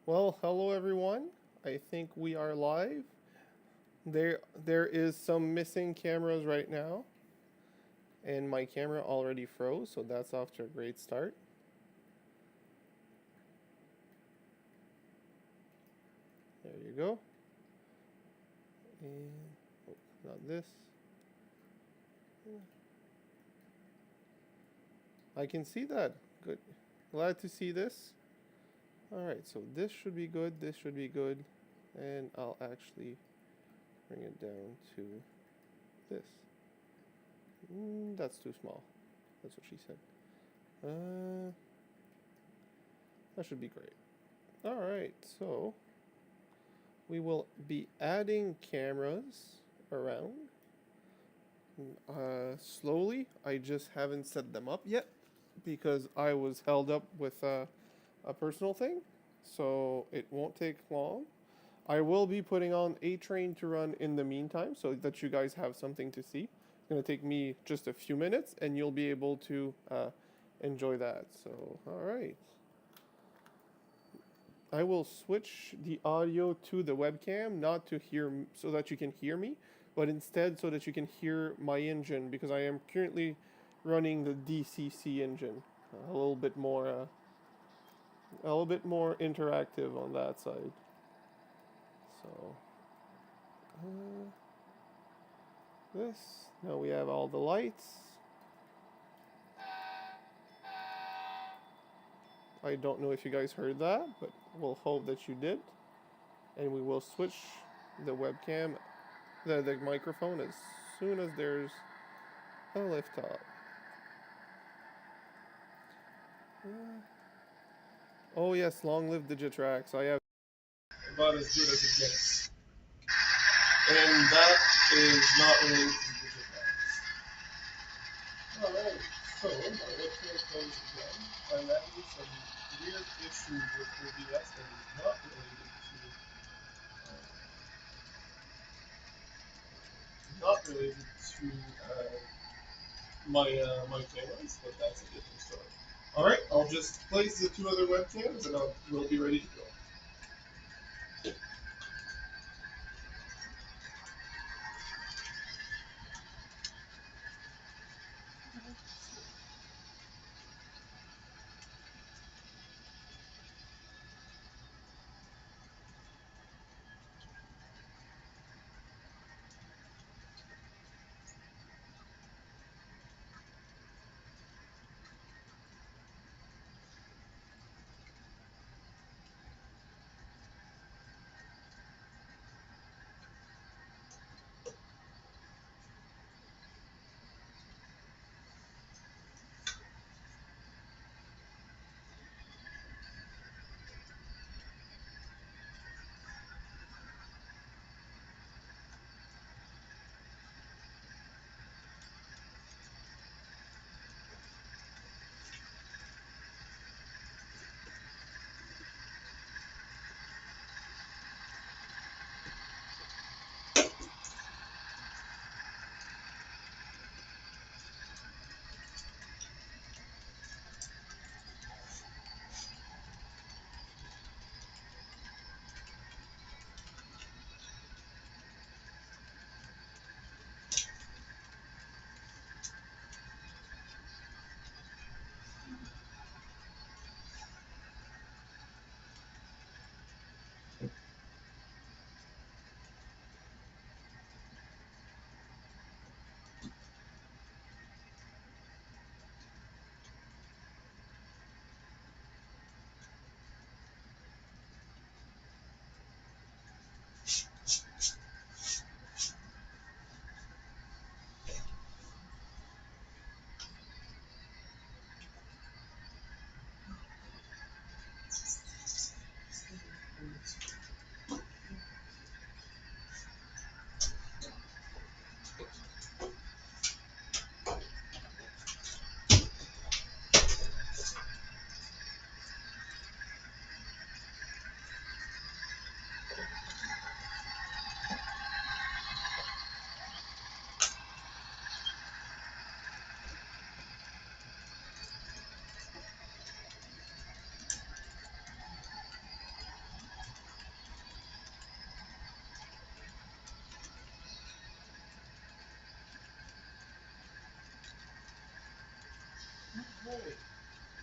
Well, hello everyone. I think we are live. There is some missing cameras right now, and my camera already froze, so that's off to a great start. There you go. And oh, not this. I can see that. Good. Glad to see this. All right, so this should be good. This should be good, and I'll actually bring it down to this. That's too small. That's what she said. That should be great. All right, so we will be adding cameras around slowly. I just haven't set them up yet because I was held up with a personal thing, so it won't take long. I will be putting on a train to run in the meantime so that you guys have something to see. It's going to take me just a few minutes and you'll be able to enjoy that. So, all right. I will switch the audio to the webcam, not to hear so that you can hear me, but instead so that you can hear my engine because I am currently running the DCC engine. A little bit more interactive on that side. So uh, this now we have all the lights. I don't know if you guys heard that, but we'll hope that you did. And we will switch the webcam, the microphone as soon as there's a lift off. Oh yes, long live Digitrax. I have about as good as it gets. And that is not related to Digitrax. Alright, so my webcam comes again. I'm having some weird issues with OBS that is not related to my cameras, but that's a different story. Alright, I'll just place the two other webcams and we'll be ready to go.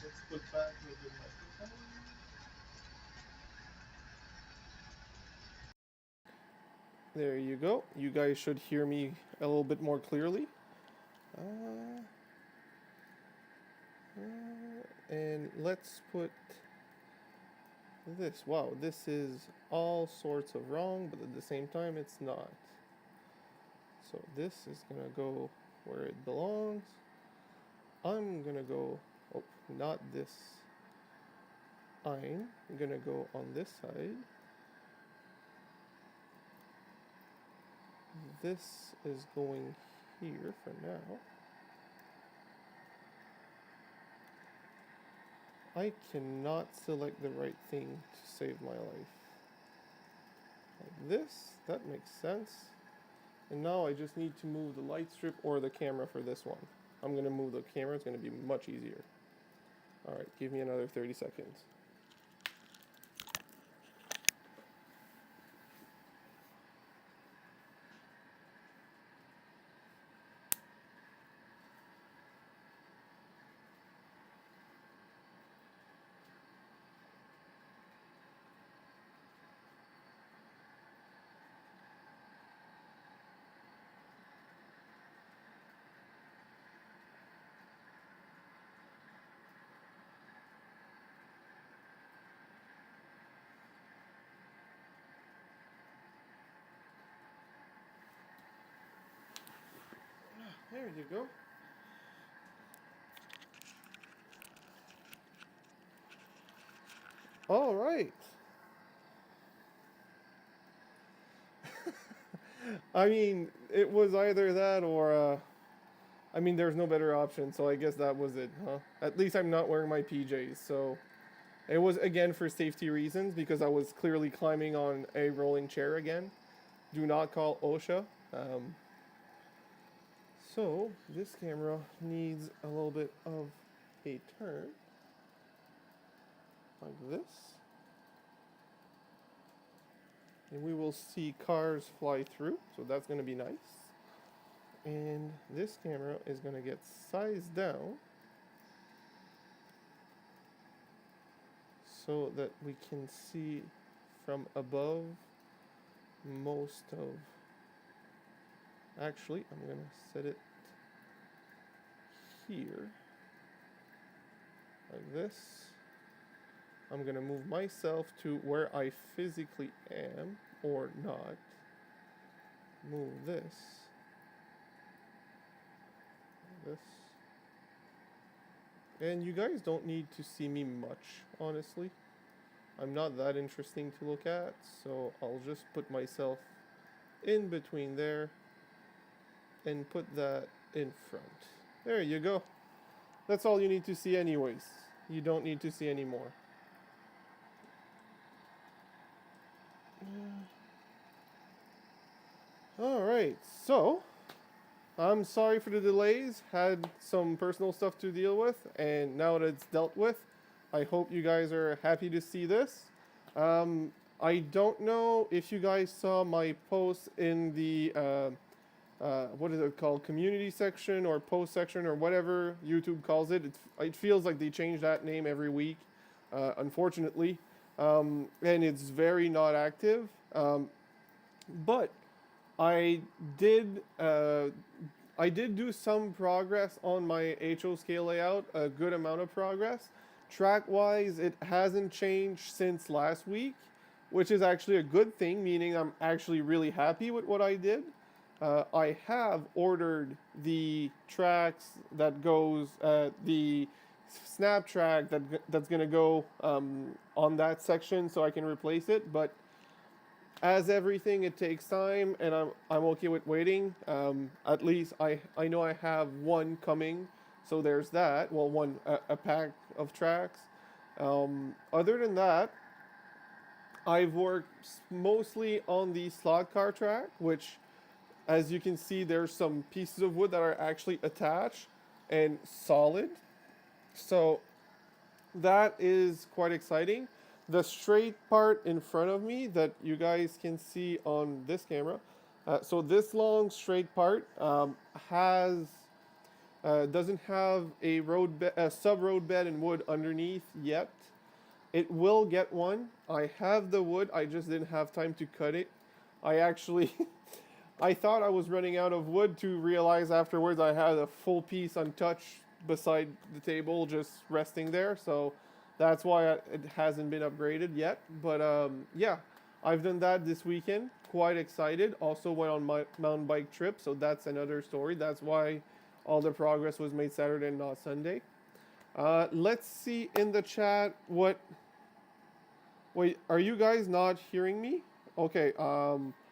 Let's put back the microphone. There you go. You guys should hear me a little bit more clearly. And let's put this. Wow, this is all sorts of wrong, but at the same time, it's not. So this is gonna go where it belongs. I'm gonna go, oh, not this. I'm gonna go on this side. This is going here for now. I cannot select the right thing to save my life. Like this, that makes sense. And now I just need to move the light strip or the camera for this one. I'm gonna move the camera, it's gonna be much easier. Alright, give me another 30 seconds. There you go. All right. I mean, it was either that or, I mean, there's no better option, so I guess that was it, huh? At least I'm not wearing my PJs, so it was again for safety reasons because I was clearly climbing on a rolling chair again. Do not call OSHA. So this camera needs a little bit of a turn, like this. And we will see cars fly through, so that's going to be nice. And this camera is going to get sized down so that we can see from above most of... Actually, I'm going to set it here, like this. I'm going to move myself to where I physically am, or not. Move this. This. And you guys don't need to see me much, honestly. I'm not that interesting to look at, so I'll just put myself in between there and put that in front. There you go. That's all you need to see anyways. You don't need to see any more. Alright, so I'm sorry for the delays. Had some personal stuff to deal with, and now that it's dealt with, I hope you guys are happy to see this. I don't know if you guys saw my post in the what is it called, community section or post section or whatever YouTube calls it. It feels like they change that name every week, unfortunately, and it's very not active. But I did do some progress on my HO scale layout, a good amount of progress. Track-wise, it hasn't changed since last week, which is actually a good thing, meaning I'm actually really happy with what I did. I have ordered the tracks that goes, the snap track that's going to go on that section so I can replace it, but as everything, it takes time, and I'm okay with waiting. At least I know I have one coming, so there's that. Well, a pack of tracks. Other than that, I've worked mostly on the slot car track, which, as you can see, there's some pieces of wood that are actually attached and solid. So that is quite exciting. The straight part in front of me that you guys can see on this camera, so this long straight part has Doesn't have a sub road bed and wood underneath yet. It will get one. I have the wood. I just didn't have time to cut it. I actually, I thought I was running out of wood to realize afterwards I had a full piece untouched beside the table just resting there. So that's why it hasn't been upgraded yet. But yeah, I've done that this weekend. Quite excited. Also went on my mountain bike trip. So that's another story. That's why all the progress was made Saturday and not Sunday. Let's see in the chat what. Wait, are you guys not hearing me? Okay,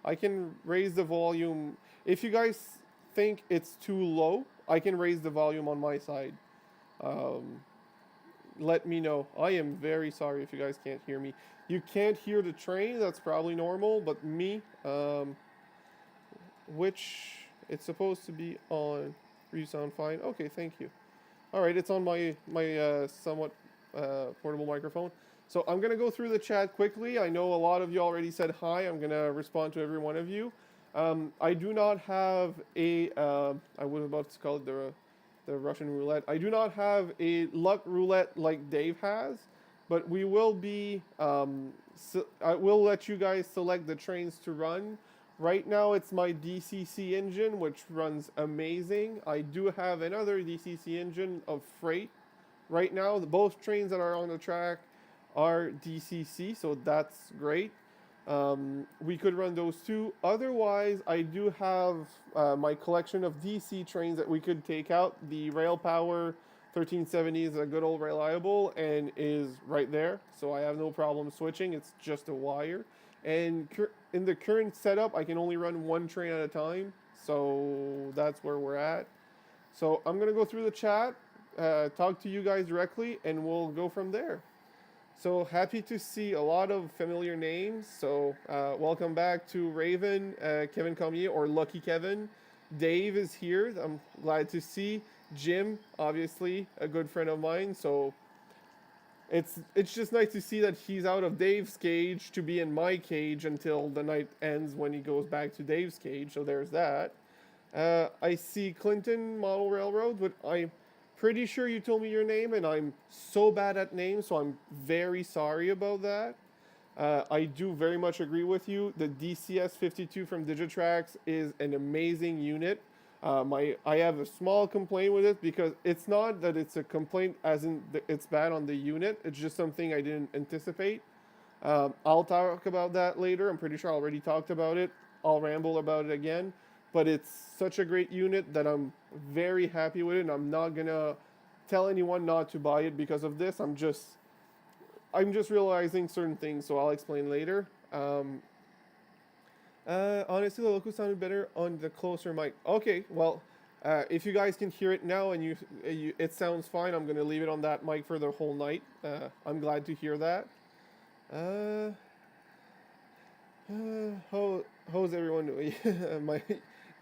I can raise the volume. If you guys think it's too low, I can raise the volume on my side. Um, Let me know. I am very sorry if you guys can't hear me. You can't hear the train, that's probably normal, but me, which it's supposed to be on. You sound fine. Okay, thank you. All right, it's on my somewhat portable microphone. So I'm gonna go through the chat quickly. I know a lot of you already said hi. I'm gonna respond to every one of you. I do not have a. I was about to call it the Russian roulette. I do not have a luck roulette like Dave has, but we will be. I will let you guys select the trains to run. Right now, it's my DCC engine, which runs amazing. I do have another DCC engine of freight. Right now, both trains that are on the track are DCC, so that's great. We could run those two. Otherwise, I do have my collection of DC trains that we could take out. The Rail Power 1370 is a good old reliable and is right there, so I have no problem switching. It's just a wire. And in the current setup, I can only run one train at a time, so that's where we're at. So I'm gonna go through the chat, talk to you guys directly, and we'll go from there. So happy to see a lot of familiar names. So welcome back to Raven, Kevin Comier, or Lucky Kevin. Dave is here. I'm glad to see. Jim, obviously a good friend of mine. So it's just nice to see that he's out of Dave's cage to be in my cage until the night ends when he goes back to Dave's cage. So there's that. I see Clinton Model Railroad, but I'm pretty sure you told me your name, and I'm so bad at names, so I'm very sorry about that. I do very much agree with you. The DCS 52 from Digitrax is an amazing unit. I have a small complaint with it because it's not that it's a complaint as in it's bad on the unit. It's just something I didn't anticipate. I'll talk about that later. I'm pretty sure I already talked about it. I'll ramble about it again. But it's such a great unit that I'm very happy with it, and I'm not gonna tell anyone not to buy it because of this. I'm just realizing certain things, so I'll explain later. Honestly, the local sounded better on the closer mic. Okay, well, if you guys can hear it now and it sounds fine, I'm gonna leave it on that mic for the whole night. I'm glad to hear that. How's everyone doing?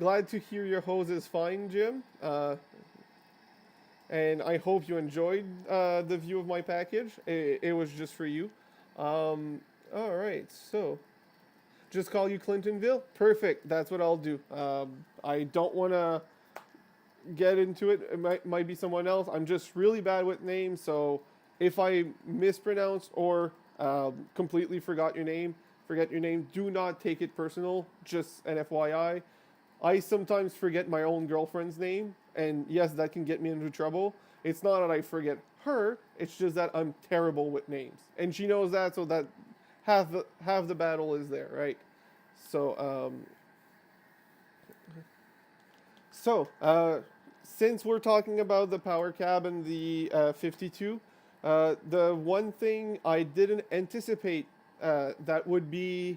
Glad to hear your hose is fine, Jim. And I hope you enjoyed the view of my package. It was just for you. All right, so just call you Clintonville. Perfect. That's what I'll do. I don't want to get into it. It might be someone else. I'm just really bad with names, so if I mispronounced or completely forget your name, do not take it personal. Just an FYI. I sometimes forget my own girlfriend's name, and yes, that can get me into trouble. It's not that I forget her, it's just that I'm terrible with names. And she knows that, so that half the battle is there, right? So, since we're talking about the power cab and the 52, the one thing I didn't anticipate that would be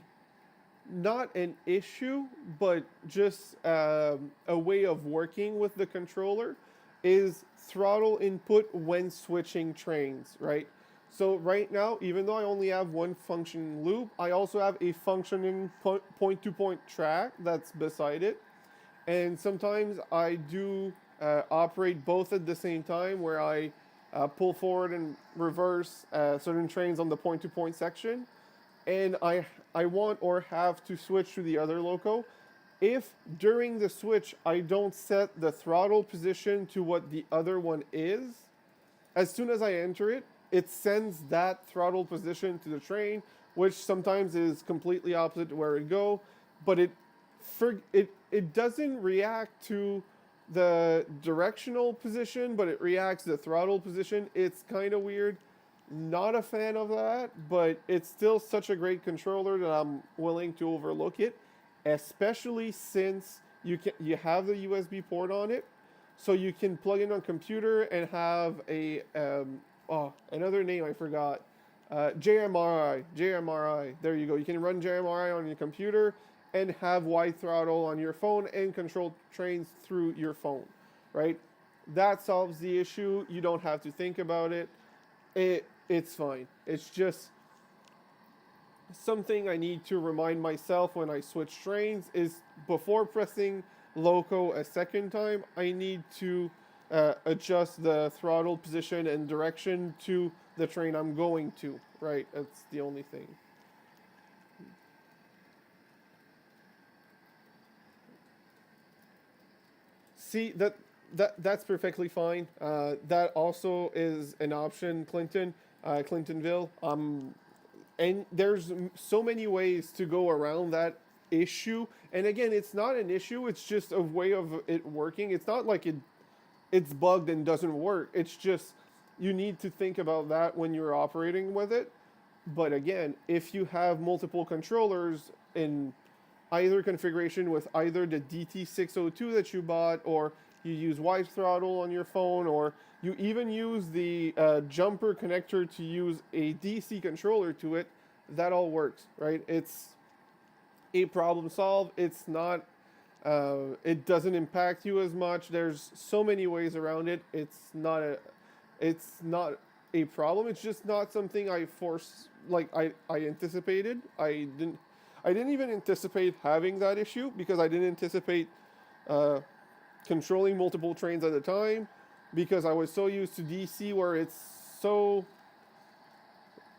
not an issue, but just a way of working with the controller is throttle input when switching trains, right? So right now, even though I only have one functioning loop, I also have a functioning point-to-point track that's beside it. And sometimes I do operate both at the same time, where I pull forward and reverse certain trains on the point-to-point section. And I want or have to switch to the other loco. If during the switch I don't set the throttle position to what the other one is, as soon as I enter it, it sends that throttle position to the train, which sometimes is completely opposite to where it go, but it doesn't react to the directional position, but it reacts to the throttle position. It's kind of weird. Not a fan of that, but it's still such a great controller that I'm willing to overlook it, especially since you have the USB port on it, so you can plug in on computer and have a another name I forgot, JMRI. There you go. You can run JMRI on your computer and have wide throttle on your phone and control trains through your phone, right? That solves the issue. You don't have to think about it. It's fine. It's just something I need to remind myself when I switch trains is before pressing loco a second time, I need to adjust the throttle position and direction to the train I'm going to, right? That's the only thing. See, that's perfectly fine. That also is an option, Clintonville. And there's so many ways to go around that issue. And again, it's not an issue. It's just a way of it working. It's not like it's bugged and doesn't work. It's just you need to think about that when you're operating with it. But again, if you have multiple controllers in either configuration with either the DT602 that you bought, or you use wide throttle on your phone, or you even use the jumper connector to use a DC controller to it, that all works, right? It's a problem solved. It's not, it doesn't impact you as much. There's so many ways around it. It's not a problem. It's just not something I anticipated. I didn't even anticipate having that issue because I didn't anticipate controlling multiple trains at a time, because I was so used to DC where it's so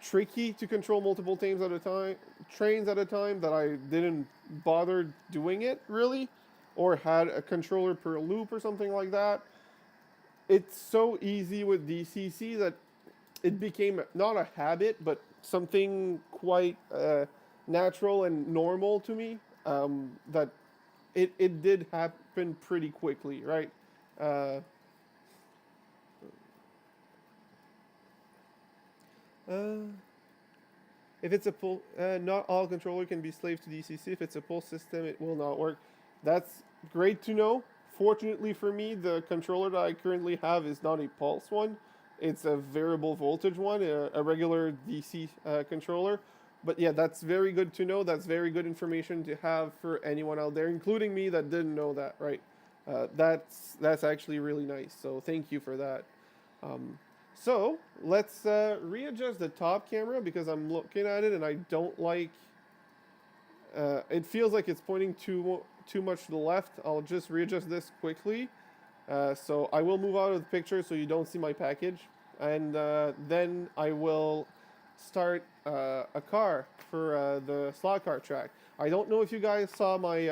tricky to control multiple trains at a time that I didn't bother doing it really, or had a controller per loop or something like that. It's so easy with DCC that it became not a habit, but something quite natural and normal to me, that it did happen pretty quickly, right? Uh, uh, if it's a pull, not all controller can be slave to DCC. If it's a pull system, it will not work. That's great to know. Fortunately for me, the controller that I currently have is not a pulse one. It's a variable voltage one, a regular DC controller. But yeah, that's very good to know. That's very good information to have for anyone out there, including me that didn't know that, right? That's actually really nice. So thank you for that. So let's readjust the top camera, because I'm looking at it and I don't like. It feels like it's pointing too much to the left. I'll just readjust this quickly. So I will move out of the picture so you don't see my package, and then I will start a car for the slot car track. I don't know if you guys saw my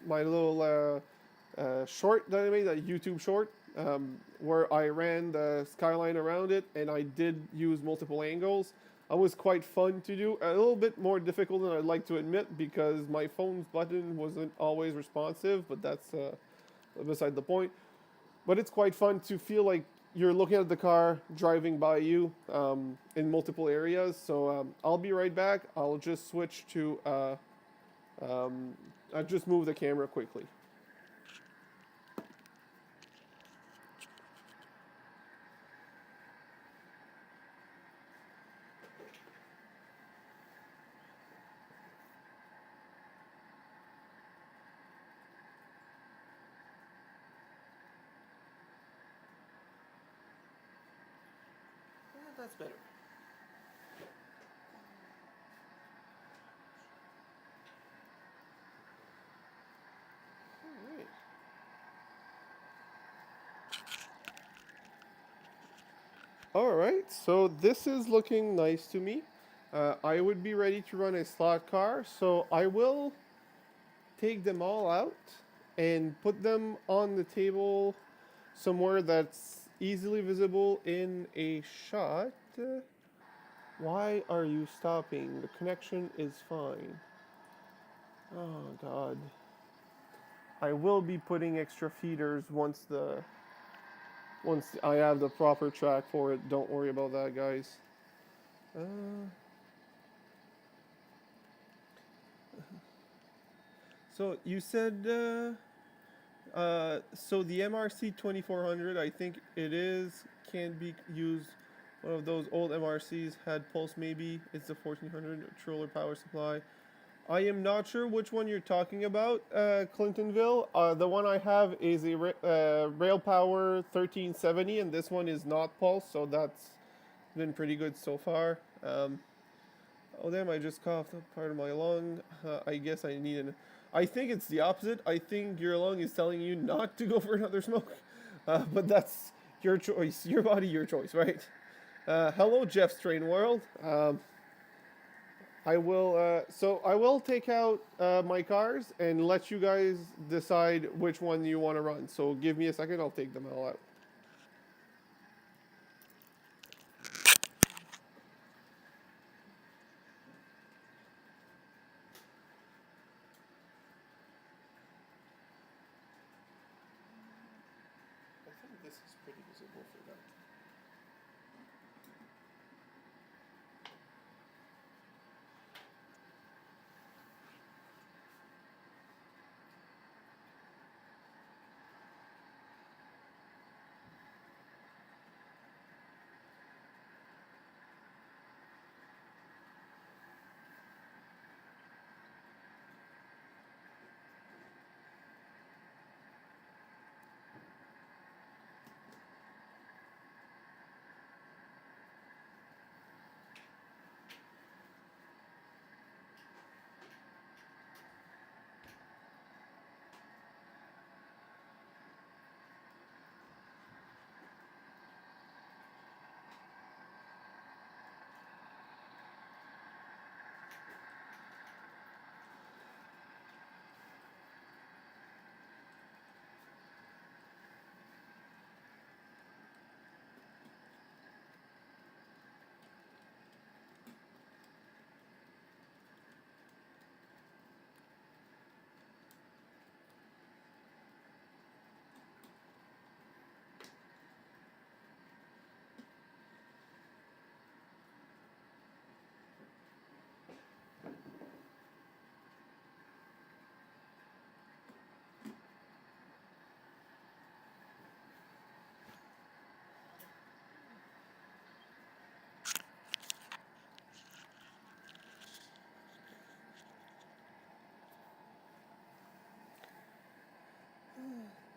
my little short that I made, that YouTube short, where I ran the skyline around it, and I did use multiple angles. It was quite fun to do. A little bit more difficult than I'd like to admit, because my phone's button wasn't always responsive, but that's beside the point. But it's quite fun to feel like you're looking at the car driving by you in multiple areas. So I'll be right back. I'll just switch to, I'll just move the camera quickly. That's better. All right, so this is looking nice to me. I would be ready to run a slot car, so I will take them all out and put them on the table somewhere that's easily visible in a shot. Why are you stopping? The connection is fine. Oh god. I will be putting extra feeders once I have the proper track for it. Don't worry about that, guys. Uh, so you said so the MRC 2400, I think it is, can be used. One of those old MRCs had pulse, maybe. It's the 1400 Troller power supply. I am not sure which one you're talking about, Clintonville. The one I have is a Rail Power 1370, and this one is not pulse, so that's been pretty good so far. Oh damn, I just coughed up part of my lung. I guess I need an... I think it's the opposite. I think your lung is telling you not to go for another smoke. But that's your choice. Your body, your choice, right? Hello, Jeff's Train World. I will take out my cars and let you guys decide which one you want to run. So give me a second, I'll take them all out. I think this is pretty visible for that.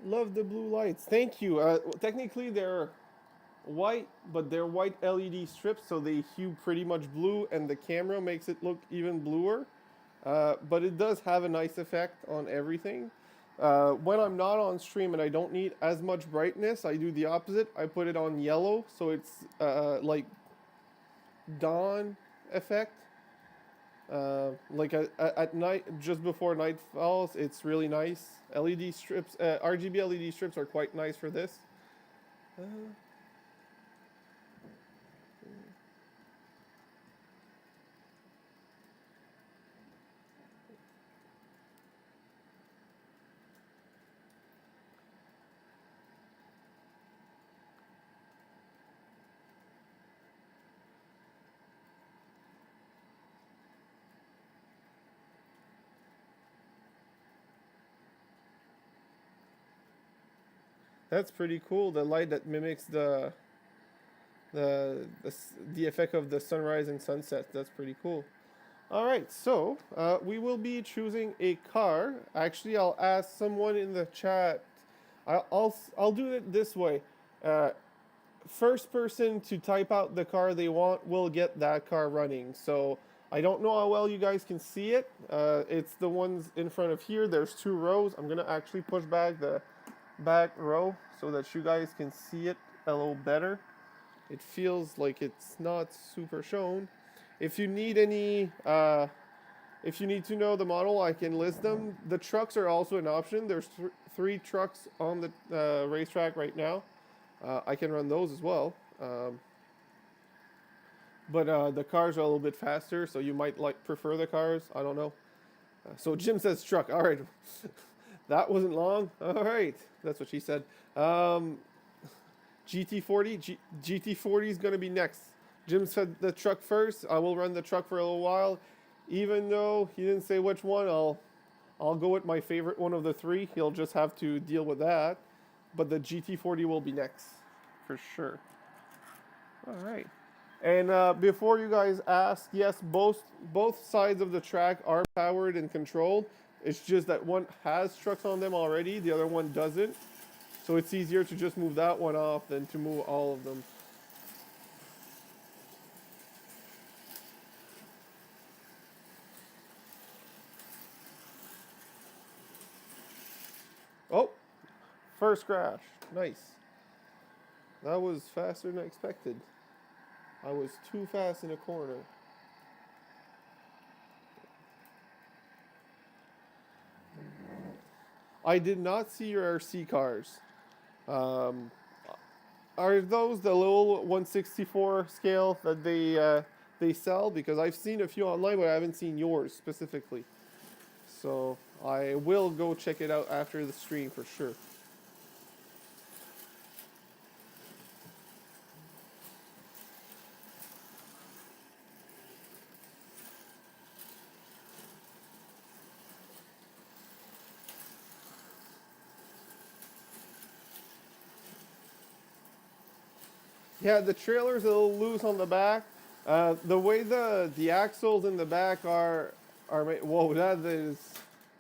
Love the blue lights. Thank you. Technically, they're white, but they're white LED strips, so they hue pretty much blue, and the camera makes it look even bluer. But it does have a nice effect on everything. When I'm not on stream and I don't need as much brightness, I do the opposite. I put it on yellow, so it's like dawn effect. Like at night, just before night falls, it's really nice. LED strips, RGB LED strips are quite nice for this. Uh, that's pretty cool. The light that mimics the effect of the sunrise and sunset. That's pretty cool. All right, so we will be choosing a car. Actually, I'll ask someone in the chat. I'll do it this way. Uh, First person to type out the car they want will get that car running. So I don't know how well you guys can see it. It's the ones in front of here. There's two rows. I'm gonna actually push back the back row so that you guys can see it a little better. It feels like it's not super shown. If you need any If you need to know the model, I can list them. The trucks are also an option. There's 3 trucks on the racetrack right now. I can run those as well. But the cars are a little bit faster, so you might like prefer the cars. I don't know. So Jim says truck. All right, that wasn't long. All right, that's what she said. GT40 is going to be next. Jim said the truck first. I will run the truck for a little while, even though he didn't say which one. I'll go with my favorite one of the 3. He'll just have to deal with that. But the GT40 will be next, for sure. All right. And before you guys ask, yes, both sides of the track are powered and controlled. It's just that one has trucks on them already, the other one doesn't. So it's easier to just move that one off than to move all of them. Oh, first crash. Nice. That was faster than I expected. I was too fast in a corner. I did not see your RC cars. Are those the little 1/64 scale that they sell? Because I've seen a few online, but I haven't seen yours specifically. So I will go check it out after the stream for sure. Yeah, the trailer's a little loose on the back. The way the axles in the back are made, whoa, that is,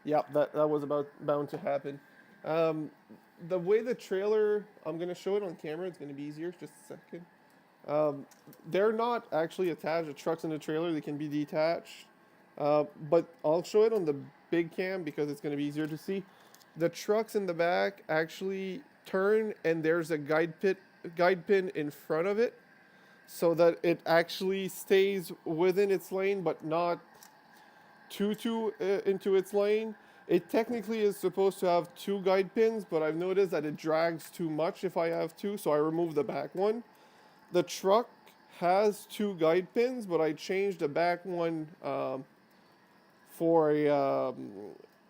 yep, that was bound to happen. The way the trailer, I'm gonna show it on camera. It's gonna be easier. Just a second. They're not actually attached. The trucks in the trailer, they can be detached. But I'll show it on the big cam because it's gonna be easier to see. The trucks in the back actually turn, and there's a guide pin in front of it, so that it actually stays within its lane, but not too into its lane. It technically is supposed to have 2 guide pins, but I've noticed that it drags too much if I have 2, so I removed the back one. The truck has 2 guide pins, but I changed the back one for a.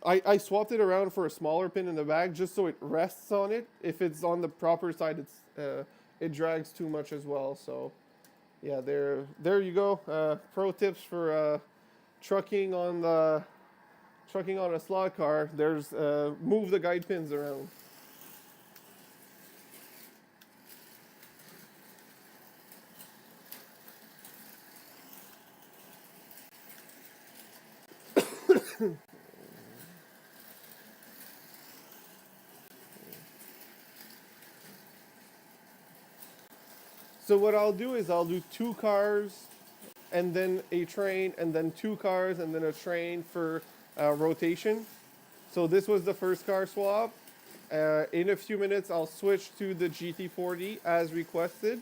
I swapped it around for a smaller pin in the back just so it rests on it. If it's on the proper side, it drags too much as well. So yeah, there you go. Pro tips for trucking on a slot car. There's move the guide pins around. So what I'll do is I'll do 2 cars, and then a train, and then 2 cars, and then a train for rotation. So this was the first car swap. In a few minutes, I'll switch to the GT40 as requested,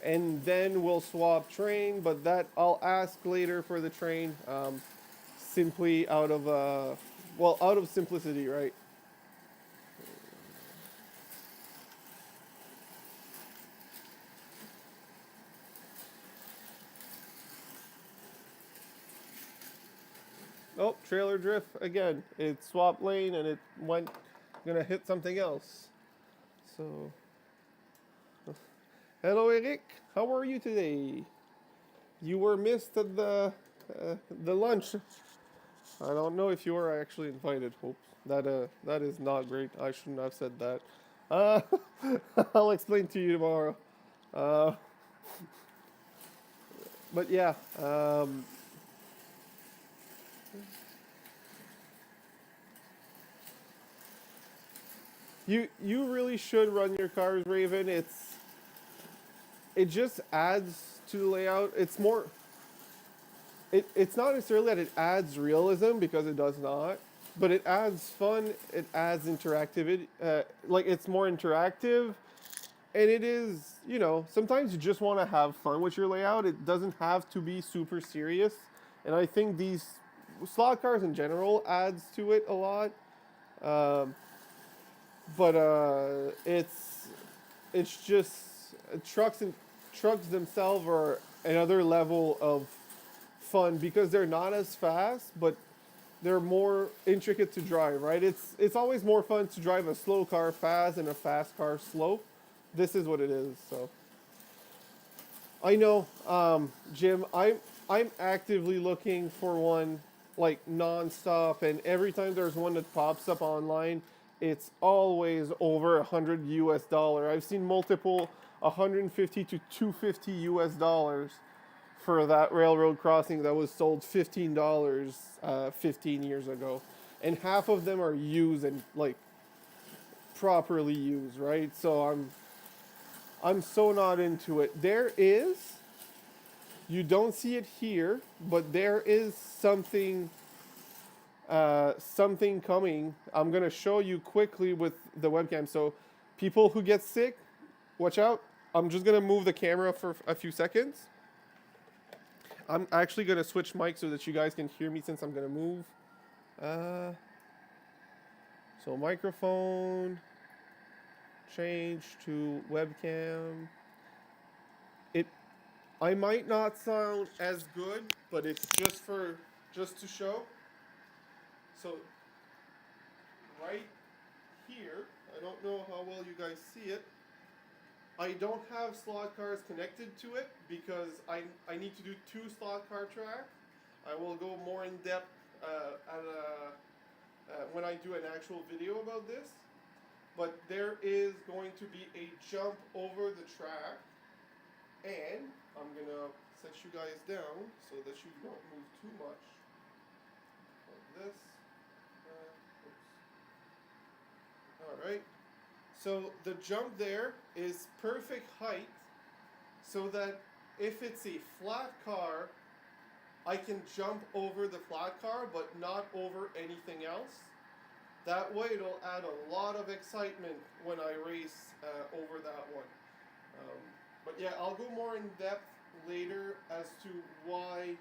and then we'll swap train. But that I'll ask later for the train, simply out of simplicity, right? Oh, trailer drift again. It swapped lane and it went gonna hit something else. So, hello Eric, how are you today? You were missed at the lunch. I don't know if you were actually invited. Oops, that is not great. I shouldn't have said that. Uh, I'll explain to you tomorrow. Uh, but yeah. You really should run your cars, Raven. It just adds to the layout. It's not necessarily that it adds realism, because it does not, but it adds fun. It adds interactivity. Like, it's more interactive, and it is, sometimes you just want to have fun with your layout. It doesn't have to be super serious, and I think slot cars in general adds to it a lot. Um, but it's just trucks themselves are another level of fun because they're not as fast, but they're more intricate to drive, right? It's always more fun to drive a slow car fast and a fast car slow. This is what it is. So I know, Jim. I'm actively looking for one like nonstop, and every time there's one that pops up online, it's always over $100 US. I've seen multiple 150 to 250 US dollars for that railroad crossing that was sold $15 15 years ago, and half of them are used and like properly used, right? So I'm so not into it. There is, you don't see it here, but there is something coming. I'm gonna show you quickly with the webcam. So people who get sick, watch out. I'm just gonna move the camera for a few seconds. I'm actually gonna switch mics so that you guys can hear me since I'm gonna move. So microphone, change to webcam. I might not sound as good, but it's just to show. So right here, I don't know how well you guys see it. I don't have slot cars connected to it because I need to do 2 slot car tracks. I will go more in depth when I do an actual video about this. But there is going to be a jump over the track, and I'm gonna set you guys down so that you don't move too much. Like this. Alright. So the jump there is perfect height so that if it's a flat car, I can jump over the flat car but not over anything else. That way it'll add a lot of excitement when I race over that one. But yeah, I'll go more in depth later as to why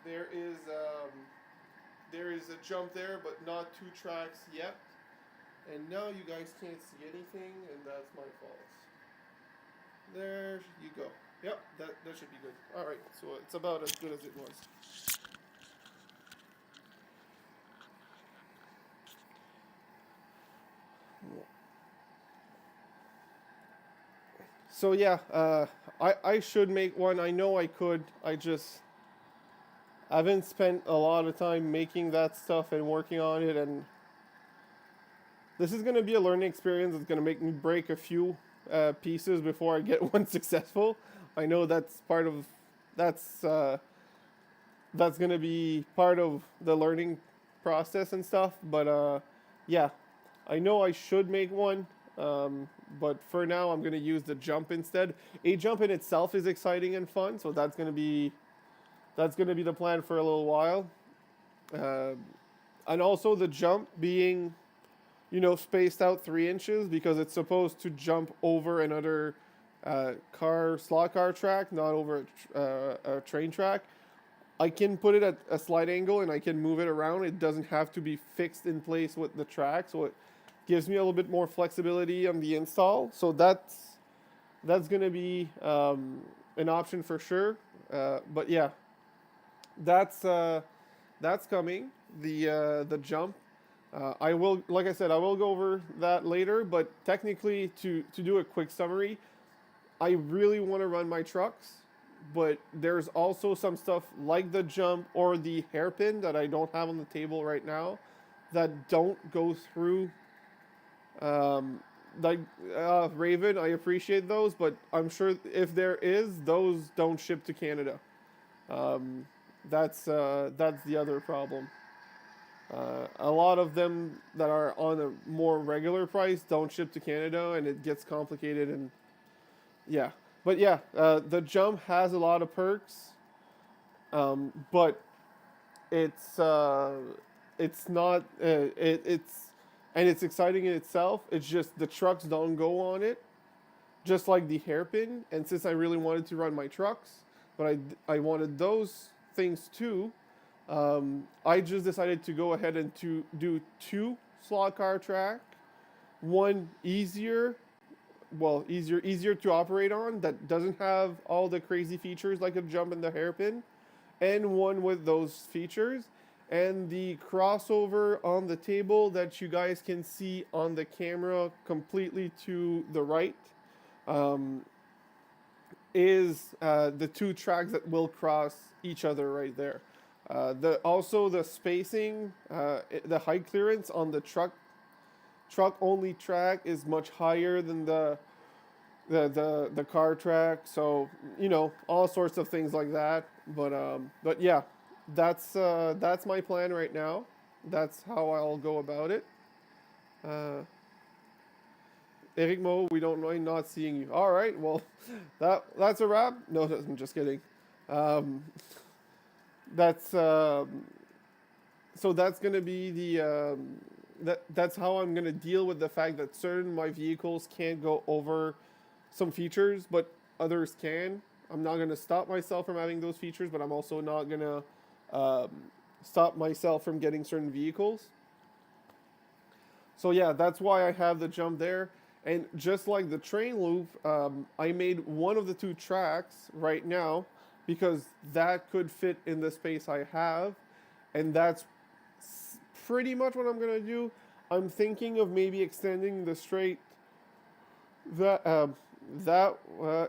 there is a jump there but not 2 tracks yet. And now you guys can't see anything, and that's my fault. There you go. Yep, that should be good. Alright, so it's about as good as it was. So yeah, I should make one. I know I could. I haven't spent a lot of time making that stuff and working on it, and this is going to be a learning experience. It's going to make me break a few pieces before I get one successful. I know that's going to be part of the learning process and stuff. But yeah, I know I should make one. But for now, I'm going to use the jump instead. A jump in itself is exciting and fun, so that's going to be the plan for a little while. And also the jump being, spaced out 3 inches because it's supposed to jump over another slot car track, not over a train track. I can put it at a slight angle and I can move it around. It doesn't have to be fixed in place with the track, so it gives me a little bit more flexibility on the install. So that's going to be an option for sure. But yeah, that's coming. The jump. I will, like I said, I will go over that later. But technically, to do a quick summary, I really want to run my trucks, but there's also some stuff like the jump or the hairpin that I don't have on the table right now that don't go through. Raven, I appreciate those, but I'm sure if there is, those don't ship to Canada. That's the other problem. A lot of them that are on a more regular price don't ship to Canada, and it gets complicated. And yeah, but yeah, the jump has a lot of perks, but it's not it's exciting in itself. It's just the trucks don't go on it, just like the hairpin. And since I really wanted to run my trucks, but I wanted those things too, I just decided to go ahead and to do two slot car track, one easier to operate on that doesn't have all the crazy features like a jump and the hairpin, and one with those features. And the crossover on the table that you guys can see on the camera completely to the right um, is the two tracks that will cross each other right there. The also the spacing, the height clearance on the truck only track is much higher than the car track. So all sorts of things like that. But yeah, that's my plan right now. That's how I'll go about it. Uh, Eric Mo, we don't mind not seeing you. All right, well, that's a wrap. No, I'm just kidding. Um, that's so that's gonna be the that's how I'm gonna deal with the fact that certain my vehicles can't go over some features, but others can. I'm not gonna stop myself from having those features, but I'm also not gonna um, stop myself from getting certain vehicles. So yeah, that's why I have the jump there. And just like the train loop, I made one of the two tracks right now because that could fit in the space I have, and that's pretty much what I'm gonna do. I'm thinking of maybe extending the straight that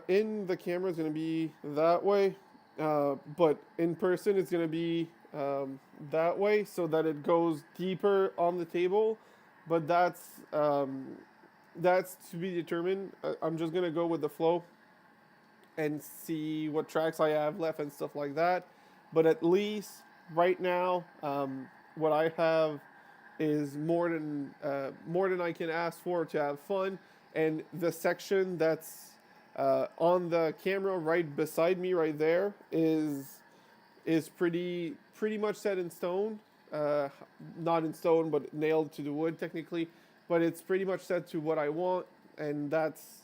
in the camera is gonna be that way, but in person it's gonna be that way so that it goes deeper on the table. But that's to be determined. I'm just gonna go with the flow and see what tracks I have left and stuff like that. But at least right now, what I have is more than I can ask for to have fun. And the section that's on the camera right beside me, right there, is pretty much set in stone. Not in stone, but nailed to the wood technically. But it's pretty much set to what I want, and that's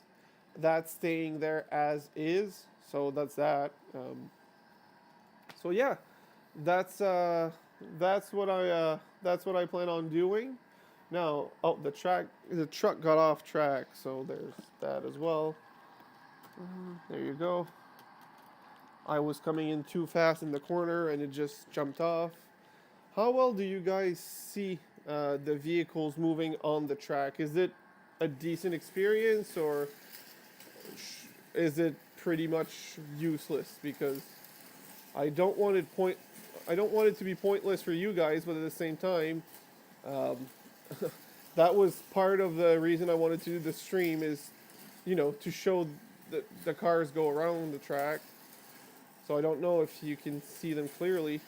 staying there as is. So that's that. So yeah, that's uh, that's what I plan on doing. Now, oh, the truck got off track, so there's that as well. There you go. I was coming in too fast in the corner, and it just jumped off. How well do you guys see the vehicles moving on the track? Is it a decent experience, or is it pretty much useless? Because I don't want it point, I don't want it to be pointless for you guys, but at the same time, um, that was part of the reason I wanted to do the stream is, to show the cars go around the track. So I don't know if you can see them clearly.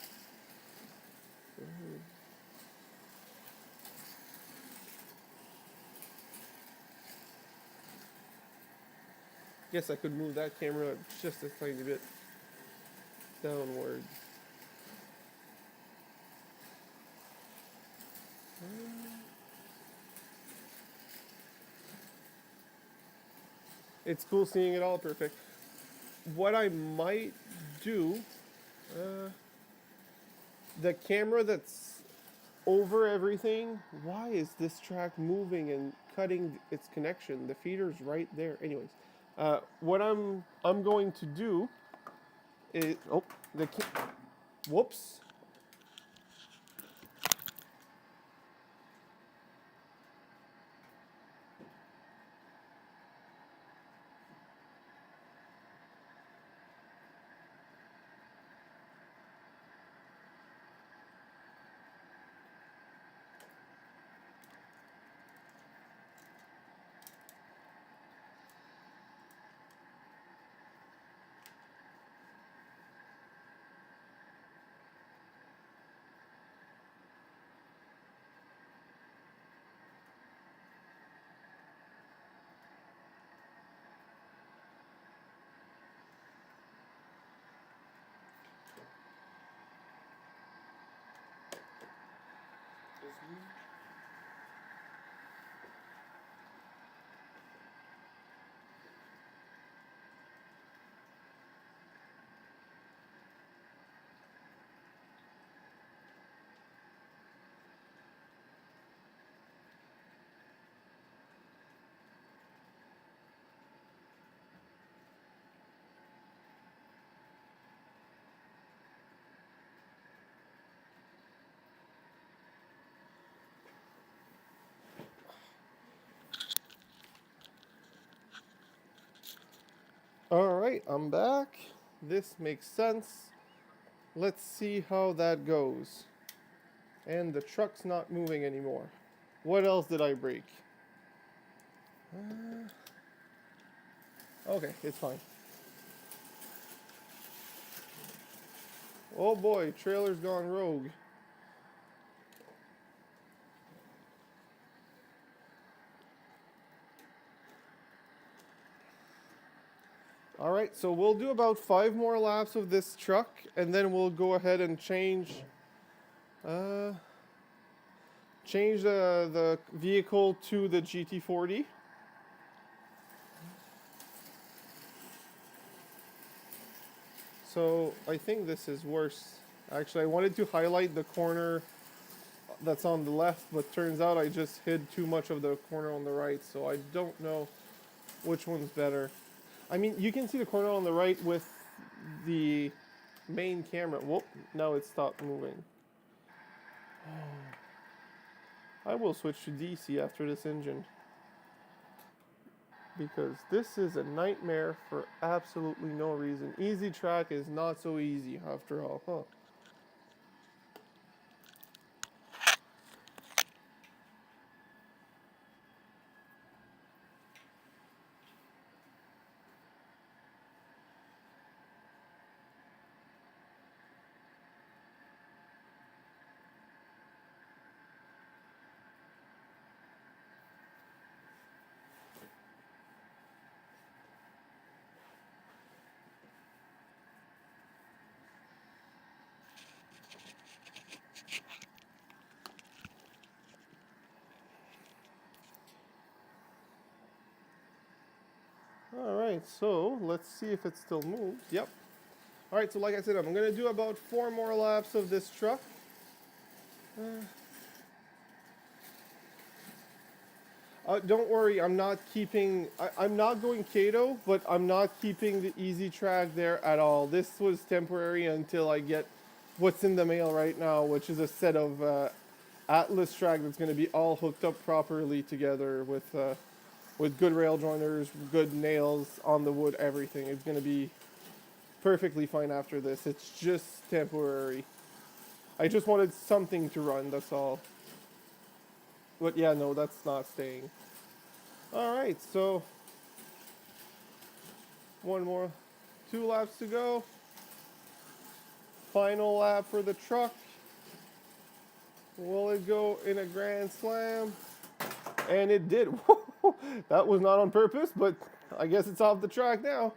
Guess I could move that camera just a tiny bit downward. It's cool seeing it all perfect. What I might do, the camera that's over everything, why is this track moving and cutting its connection? The feeder's right there. Anyways, what I'm going to do is, whoops. Alright, I'm back. This makes sense. Let's see how that goes. And the truck's not moving anymore. What else did I break? Okay, it's fine. Oh boy, trailer's gone rogue. Alright, so we'll do about 5 more laps of this truck, and then we'll go ahead and change the vehicle to the GT40. So I think this is worse. Actually, I wanted to highlight the corner that's on the left, but turns out I just hid too much of the corner on the right, so I don't know which one's better. I mean, you can see the corner on the right with the main camera. Whoop, now it stopped moving. I will switch to DC after this engine, because this is a nightmare for absolutely no reason. Easy track is not so easy after all, huh? Alright, so let's see if it still moves. Yep. Alright, so like I said, I'm going to do about 4 more laps of this truck. Don't worry, I'm not keeping... I'm not going Kato, but I'm not keeping the easy track there at all. This was temporary until I get what's in the mail right now, which is a set of Atlas track that's going to be all hooked up properly together with good rail joiners, good nails on the wood, everything. It's going to be perfectly fine after this. It's just temporary. I just wanted something to run, that's all. But yeah, no, that's not staying. Alright, so 2 laps to go. Final lap for the truck. Will it go in a grand slam? And it did. That was not on purpose, but I guess it's off the track now.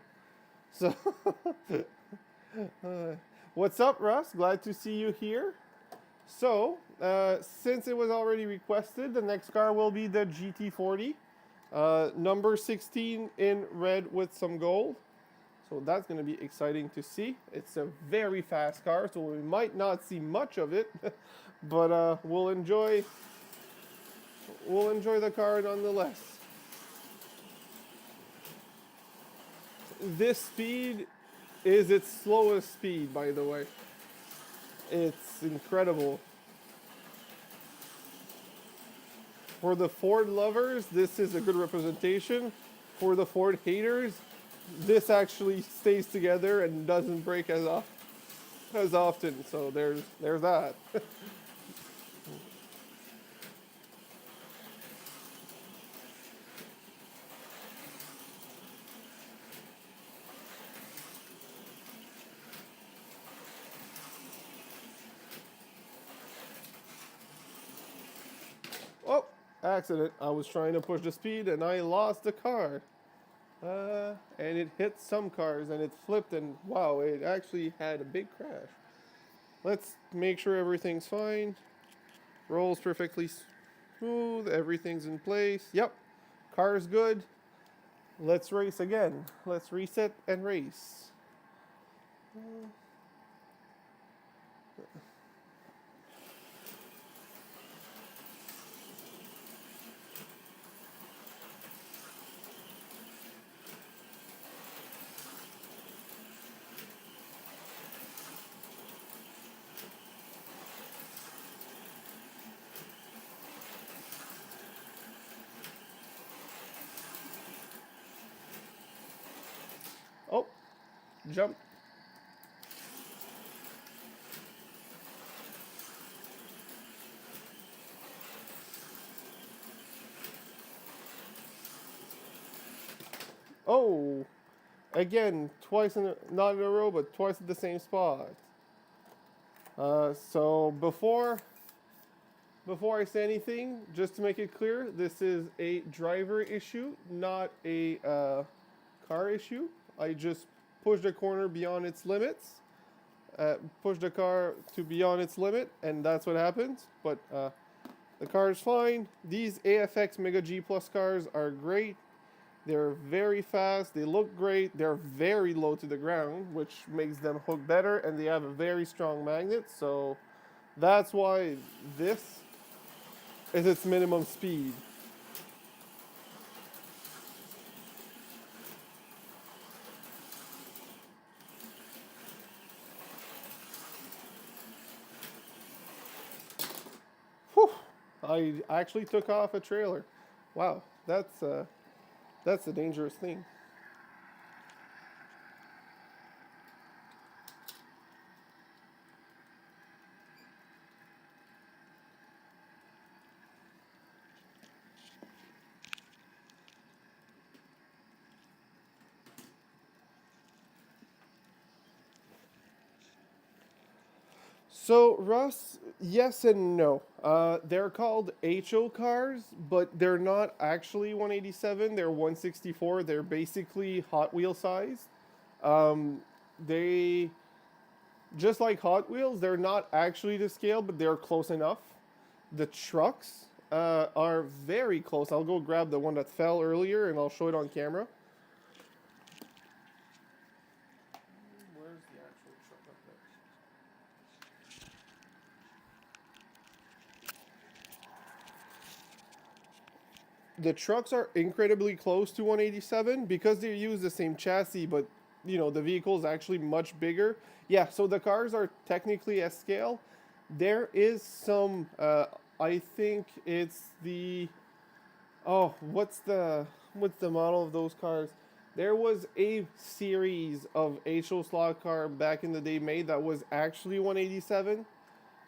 So, what's up, Russ? Glad to see you here. So, since it was already requested, the next car will be the GT40. Number 16 in red with some gold. So that's going to be exciting to see. It's a very fast car, so we might not see much of it, but we'll enjoy the car nonetheless. This speed is its slowest speed, by the way. It's incredible. For the Ford lovers, this is a good representation. For the Ford haters, this actually stays together and doesn't break as often. So there's that. Oh, accident. I was trying to push the speed and I lost the car. And it hit some cars and it flipped and wow, it actually had a big crash. Let's make sure everything's fine. Rolls perfectly smooth. Everything's in place. Yep. Car's good. Let's race again. Let's reset and race. Oh, Jump. Oh, again, twice not in a row, but twice at the same spot. So before I say anything, just to make it clear, this is a driver issue, not a car issue. I just pushed the corner beyond its limits, pushed the car to beyond its limit, and that's what happens. But the car is fine. These AFX Mega G Plus cars are great. They're very fast. They look great. They're very low to the ground, which makes them hook better, and they have a very strong magnet. So that's why this is its minimum speed. Whew, I actually took off a trailer. Wow, that's a dangerous thing. So, Russ, yes and no. They're called HO cars, but they're not actually 187. They're 164. They're basically Hot Wheel size. Um, they, just like Hot Wheels, they're not actually to scale, but they're close enough. The trucks are very close. I'll go grab the one that fell earlier and I'll show it on camera. Where's the actual truck up there? The trucks are incredibly close to 187 because they use the same chassis, but the vehicle is actually much bigger. Yeah, so the cars are technically S scale. There is some. I think it's the. Oh, what's the model of those cars? There was a series of HO slot car back in the day made that was actually 187,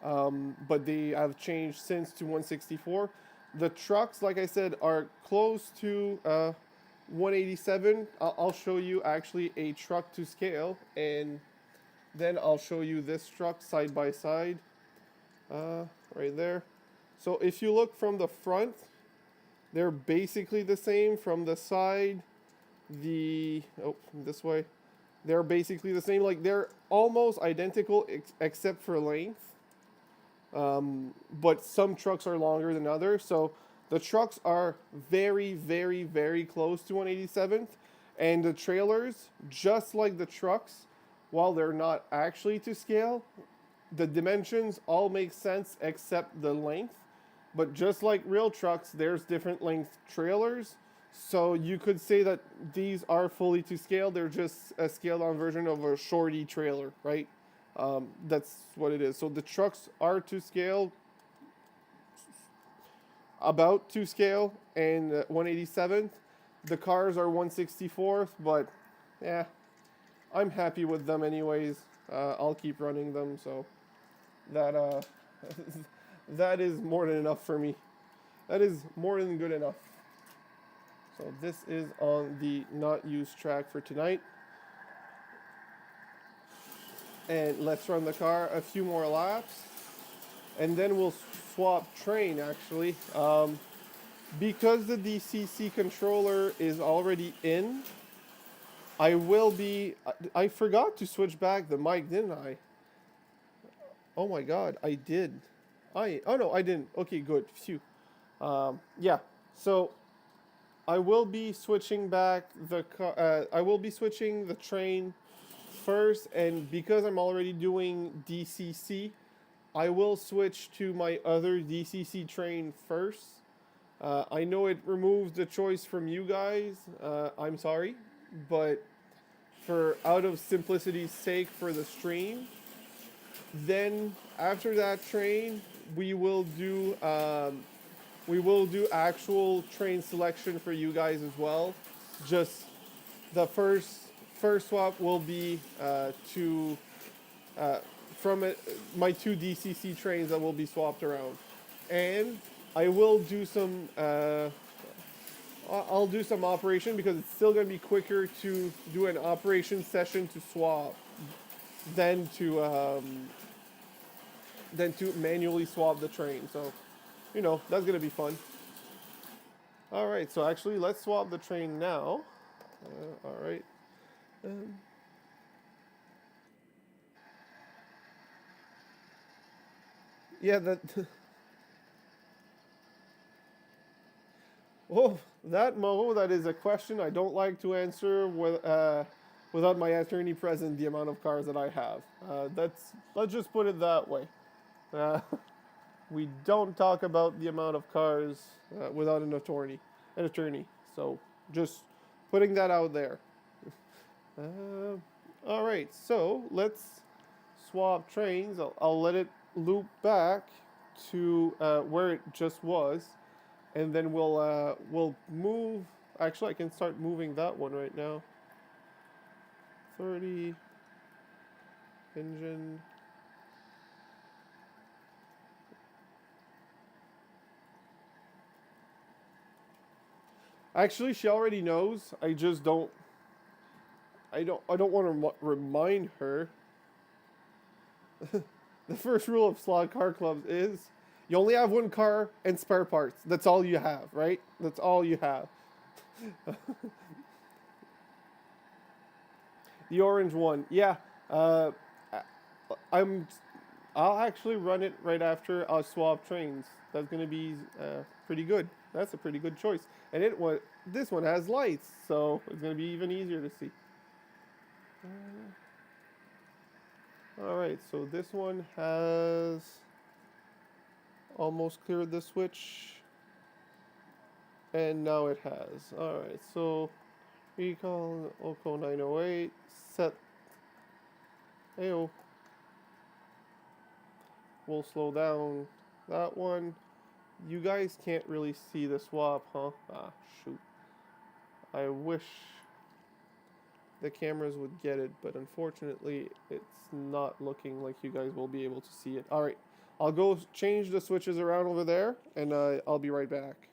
but they have changed since to 164. The trucks, like I said, are close to 187. I'll show you actually a truck to scale, and then I'll show you this truck side by side, right there. So if you look from the front, they're basically the same. From the side, this way, they're basically the same. Like they're almost identical except for length. But some trucks are longer than others. So the trucks are very, very, very close to 187th. And the trailers, just like the trucks, while they're not actually to scale, the dimensions all make sense except the length. But just like real trucks, there's different length trailers. So you could say that these are fully to scale. They're just a scaled down version of a shorty trailer, right? That's what it is. So the trucks are to scale, about to scale, and 187th. The cars are 164th, but yeah, I'm happy with them anyways. I'll keep running them, so that that is more than enough for me. That is more than good enough. So this is on the not used track for tonight. And let's run the car a few more laps. And then we'll swap train actually. Because the DCC controller is already in, I forgot to switch back the mic, didn't I? Oh my god, I did. Oh no, I didn't. Okay, good. Phew. Yeah. So I will be switching back the car. I will be switching the train first, and because I'm already doing DCC, I will switch to my other DCC train first. I know it removes the choice from you guys. I'm sorry, but for out of simplicity's sake for the stream, then after that train, we will do actual train selection for you guys as well. Just the first first swap will be to uh, from it, my two DCC trains that will be swapped around, and I will do some. I'll do some operation because it's still going to be quicker to do an operation session to swap than to manually swap the train. So, that's going to be fun. All right, so actually, let's swap the train now. All right. Um, yeah, that. Oh, that Mo, that is a question I don't like to answer without my attorney present. The amount of cars that I have. Let's just put it that way. Uh, we don't talk about the amount of cars without an attorney. An attorney. So just putting that out there. Uh, all right, so let's swap trains. I'll let it loop back to where it just was, and then we'll move. Actually, I can start moving that one right now. 30 engine. Actually, she already knows. I just don't. I don't want to remind her. The first rule of slot car clubs is you only have one car and spare parts. That's all you have, right? That's all you have. The orange one, yeah. I'm. I'll actually run it right after I swap trains. That's gonna be pretty good. That's a pretty good choice. And this one has lights, so it's gonna be even easier to see. All right, so this one has almost cleared the switch, and now it has. All right, so recall OCO 908 set. Ayo. We'll slow down that one. You guys can't really see the swap, huh? Ah, shoot. I wish the cameras would get it, but unfortunately, it's not looking like you guys will be able to see it. All right, I'll go change the switches around over there, and I'll be right back.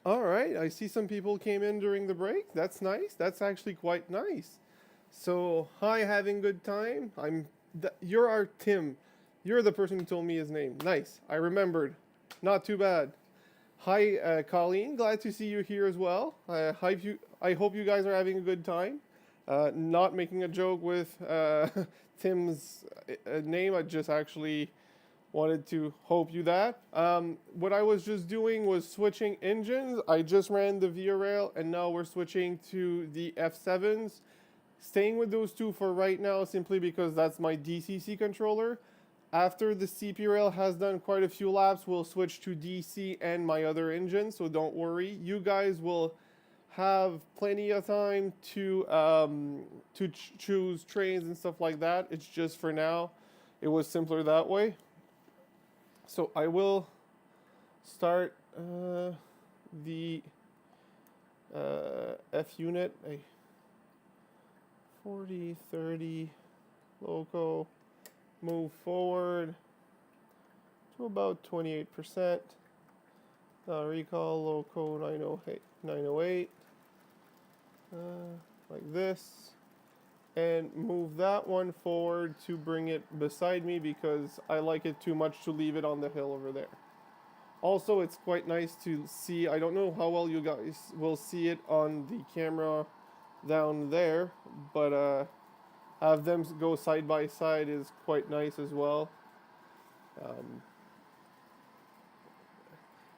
All right, I see some people came in during the break. That's nice. That's actually quite nice. So, hi, having good time. You're our Tim. You're the person who told me his name. Nice. I remembered. Not too bad. Hi, Colleen. Glad to see you here as well. I hope you guys are having a good time. Not making a joke with Tim's name. I just actually wanted to hope you that. What I was just doing was switching engines. I just ran the Via Rail, and now we're switching to the F7s. Staying with those two for right now, simply because that's my DCC controller. After the CP Rail has done quite a few laps, we'll switch to DC and my other engine, so don't worry. You guys will have plenty of time to choose trains and stuff like that. It's just for now. It was simpler that way. So I will start the F unit. 40, 30, loco, move forward to about 28%. Recall, loco 908, like this. And move that one forward to bring it beside me because I like it too much to leave it on the hill over there. Also, it's quite nice to see. I don't know how well you guys will see it on the camera down there, but have them go side by side is quite nice as well.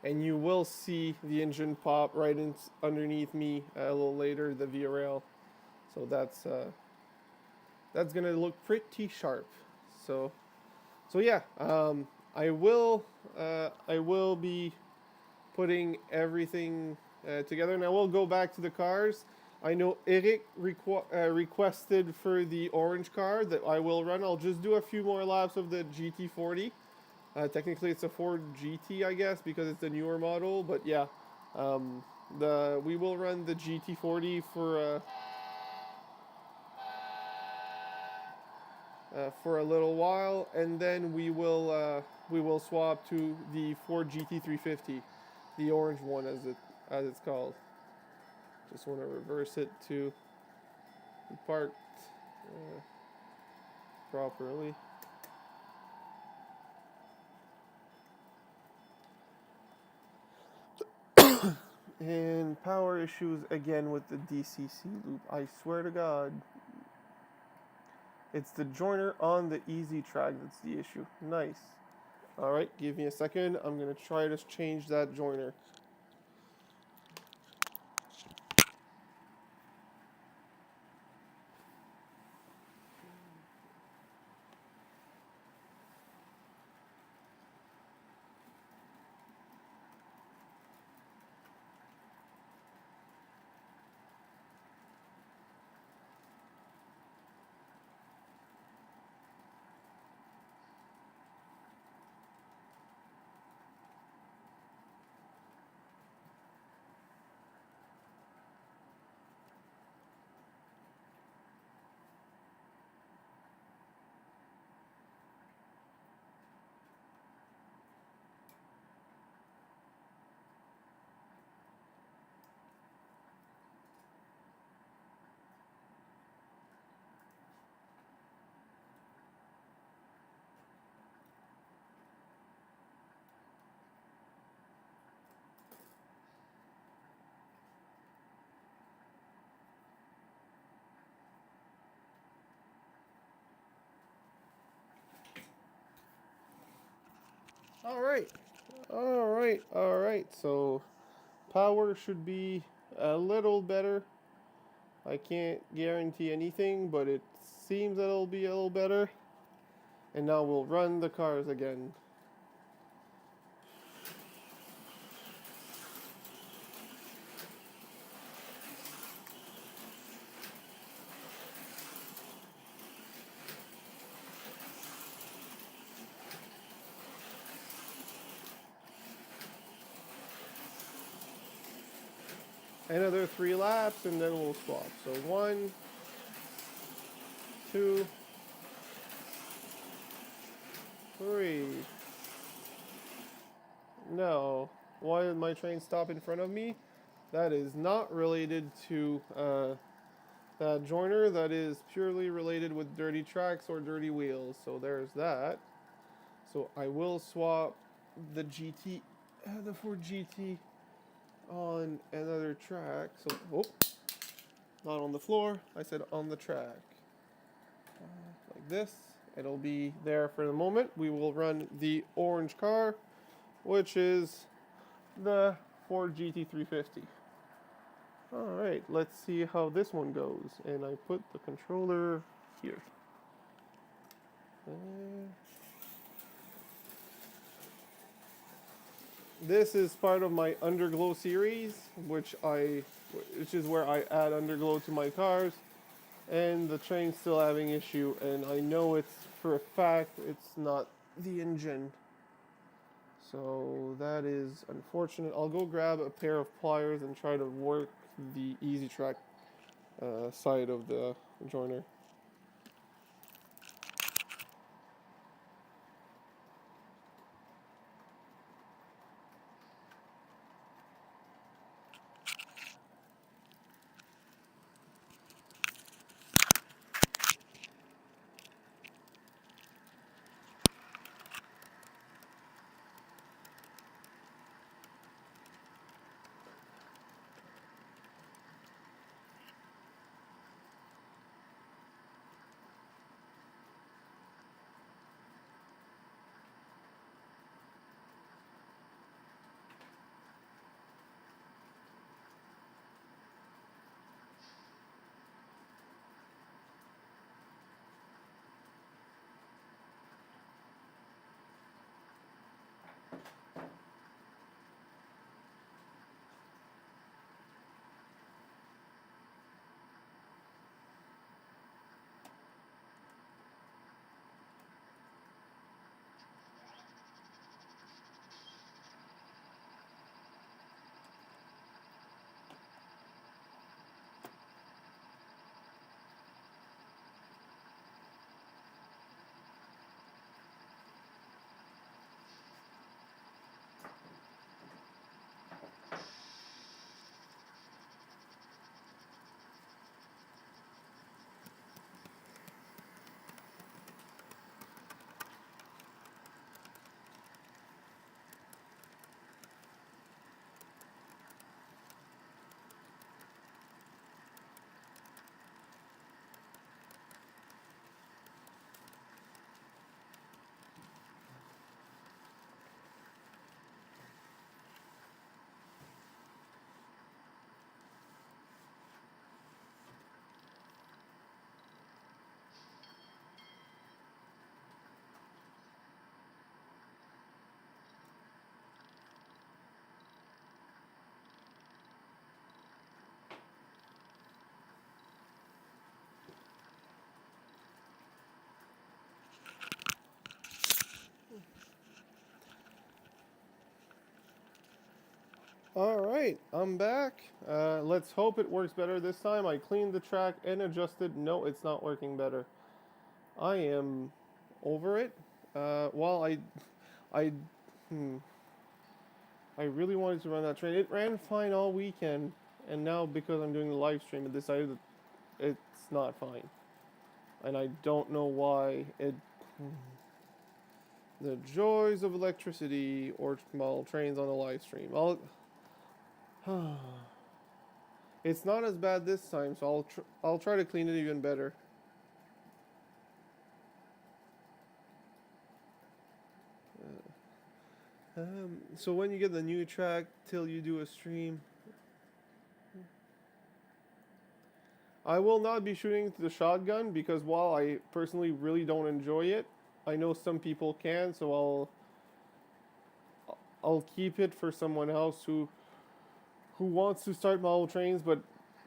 And you will see the engine pop right underneath me a little later, the Via Rail. So that's gonna look pretty sharp. So yeah, I will be putting everything together, and I will go back to the cars. I know Eric requested for the orange car that I will run. I'll just do a few more laps of the GT40. Technically, it's a Ford GT, I guess, because it's the newer model. But yeah, we will run the GT40 for a little while, and then we will swap to the Ford GT350, the orange one as it's called. Just want to reverse it to be parked properly. And power issues again with the DCC loop. I swear to God. It's the joiner on the easy track that's the issue. Nice. Alright, give me a second. I'm going to try to change that joiner. Alright. So, power should be a little better. I can't guarantee anything, but it seems that it'll be a little better. And now we'll run the cars again. Another 3 laps, and then we'll swap. So 1, 2, 3. No. why did my train stop in front of me? That is not related to that joiner. That is purely related with dirty tracks or dirty wheels. So there's that. So I will swap the GT, the Ford GT on another track. So, oh, not on the floor. I said on the track. Like this. It'll be there for the moment. We will run the orange car, which is the Ford GT350. Alright, let's see how this one goes. And I put the controller here. This is part of my Underglow series, which is where I add Underglow to my cars. And the train's still having issue, and I know it's for a fact it's not the engine. So that is unfortunate. I'll go grab a pair of pliers and try to work the Easy Track side of the joiner. Alright, I'm back. Let's hope it works better this time. I cleaned the track and adjusted. No, it's not working better. I am over it. Well, I, hmm, I really wanted to run that train. It ran fine all weekend, and now because I'm doing the live stream, it decided that it's not fine. And I don't know why. The joys of electricity or model trains on a live stream. It's not as bad this time, so I'll try to clean it even better. So when you get the new track till you do a stream, I will not be shooting the shotgun because while I personally really don't enjoy it, I know some people can, so I'll keep it for someone else who wants to start model trains but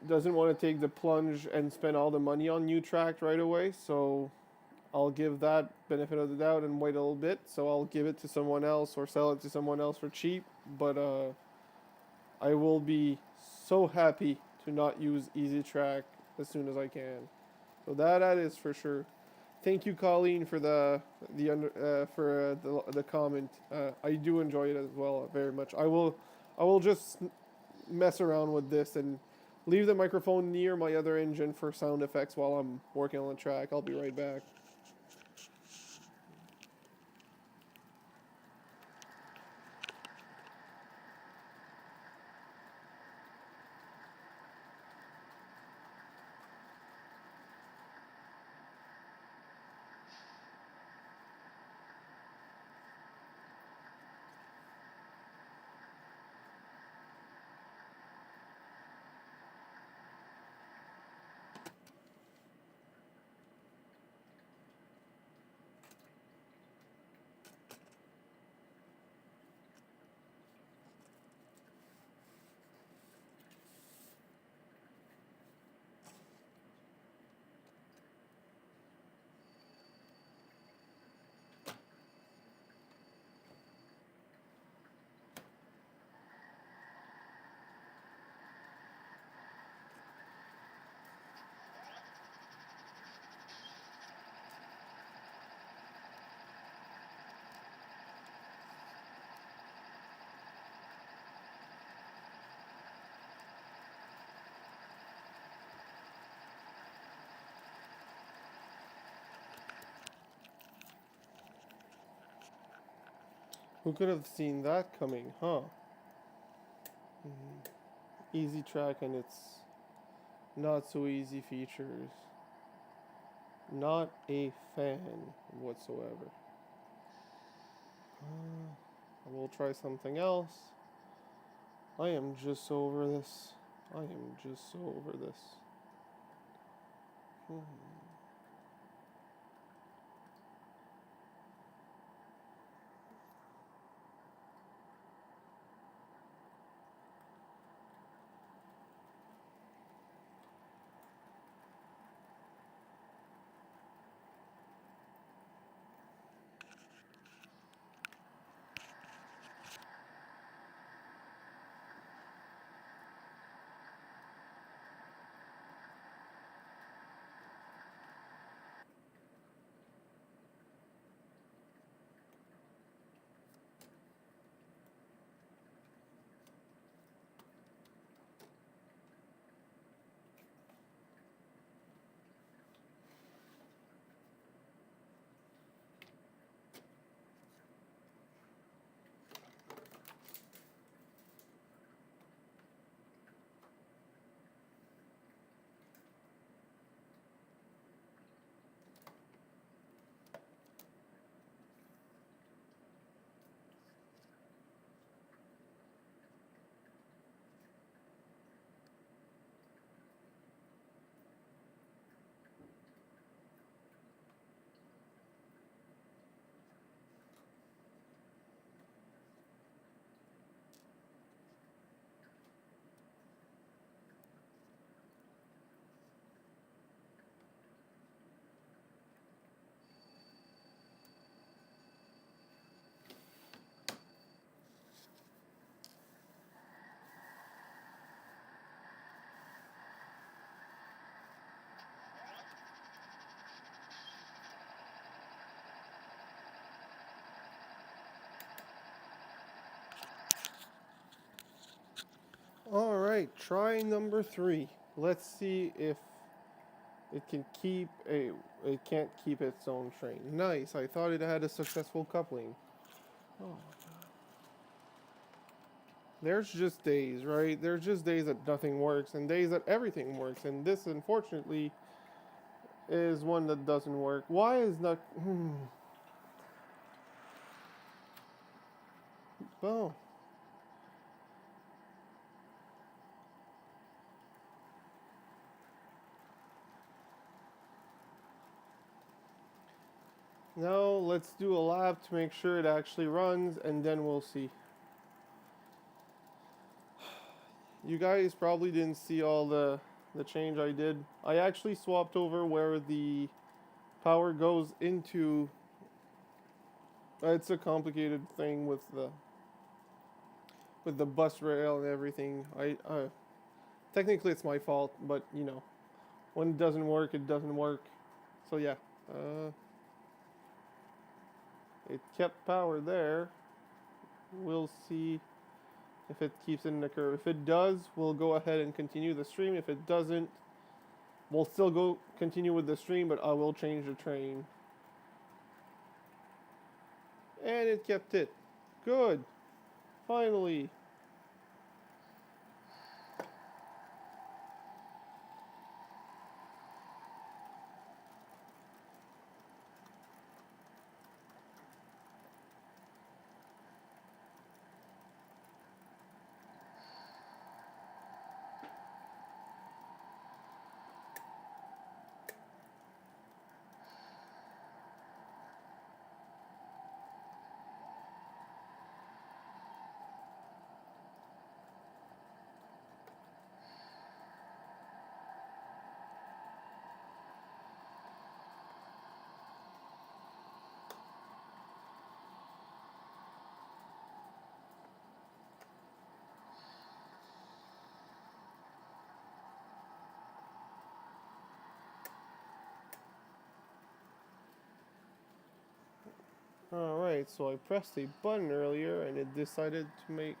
doesn't want to take the plunge and spend all the money on new track right away. So I'll give that benefit of the doubt and wait a little bit. So I'll give it to someone else or sell it to someone else for cheap. But I will be so happy to not use Easy Track as soon as I can. So that is for sure. thank you, Colleen, for the comment. I do enjoy it as well very much. I will just mess around with this and leave the microphone near my other engine for sound effects while I'm working on the track. I'll be right back. Who could have seen that coming, huh? Easy track and its not so easy features. Not a fan whatsoever. I will try something else. I am just over this. I am just so over this. All right, try number 3. Let's see if it can keep a. It can't keep its own train. Nice. I thought it had a successful coupling. Oh. There's just days, right? There's just days that nothing works and days that everything works. And this, unfortunately, is one that doesn't work. Why is not. Oh. Now let's do a lap to make sure it actually runs and then we'll see. You guys probably didn't see all the change I did. I actually swapped over where the power goes into. It's a complicated thing with the bus rail and everything. I technically it's my fault, but you know, when it doesn't work, it doesn't work. So yeah. It kept power there. We'll see if it keeps it in the curve. If it does, we'll go ahead and continue the stream. If it doesn't, we'll still go continue with the stream, but I will change the train. And it kept it. Good. Finally. Alright, so I pressed a button earlier and it decided to make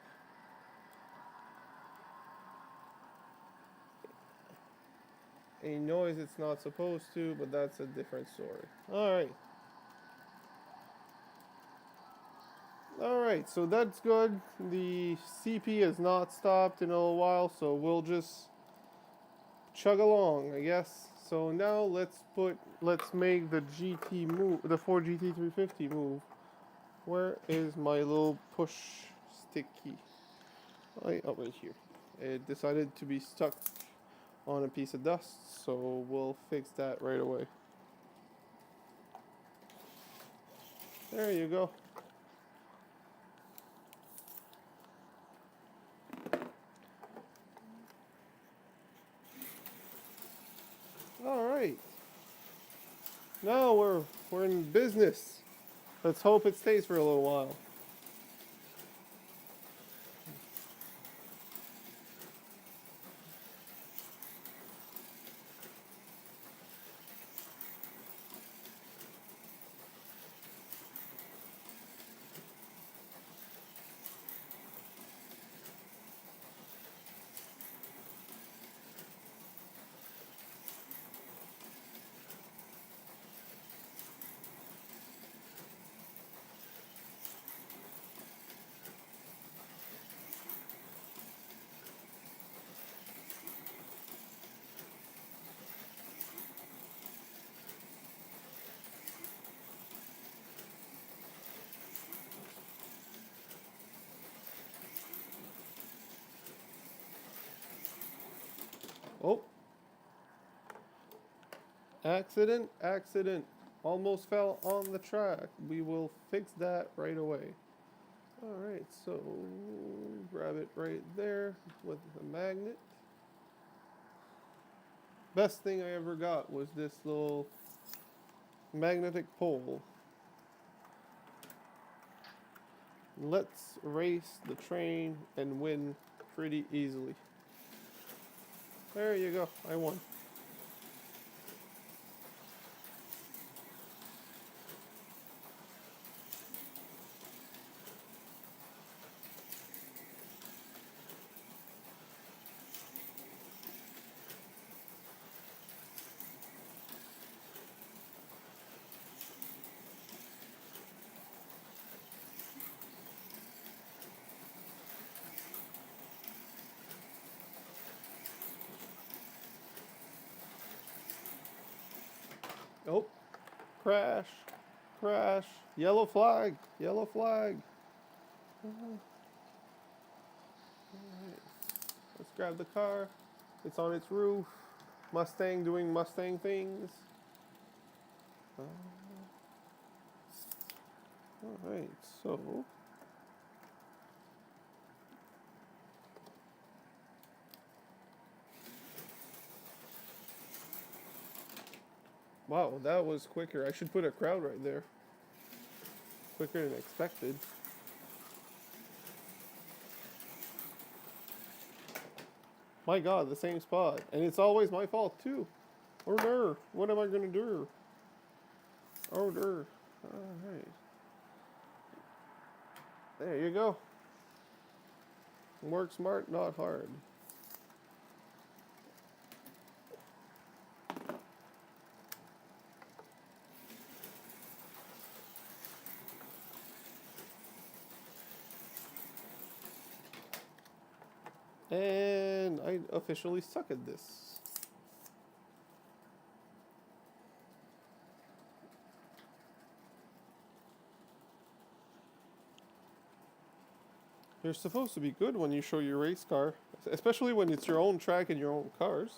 a noise it's not supposed to, but that's a different story. Alright. Alright, so that's good. The CP has not stopped in a little while, so we'll just chug along, I guess. So now let's make the GT move, the Ford GT350 move. Where is my little push stick key? Oh, right here. It decided to be stuck on a piece of dust, so we'll fix that right away. There you go. All right. Now we're in business. Let's hope it stays for a little while. Oh. Accident, accident. Almost fell on the track. We will fix that right away. Alright, so grab it right there with the magnet. Best thing I ever got was this little magnetic pole. Let's race the train and win pretty easily. There you go, I won. Oh, crash, crash, yellow flag, yellow flag. Alright, let's grab the car. It's on its roof. Mustang doing Mustang things. Alright, so wow, that was quicker. I should put a crowd right there. Quicker than expected. My God, the same spot. And it's always my fault too. Or no, what am I gonna do? Order. All right. There you go. Work smart, not hard. And I officially suck at this. You're supposed to be good when you show your race car, especially when it's your own track and your own cars.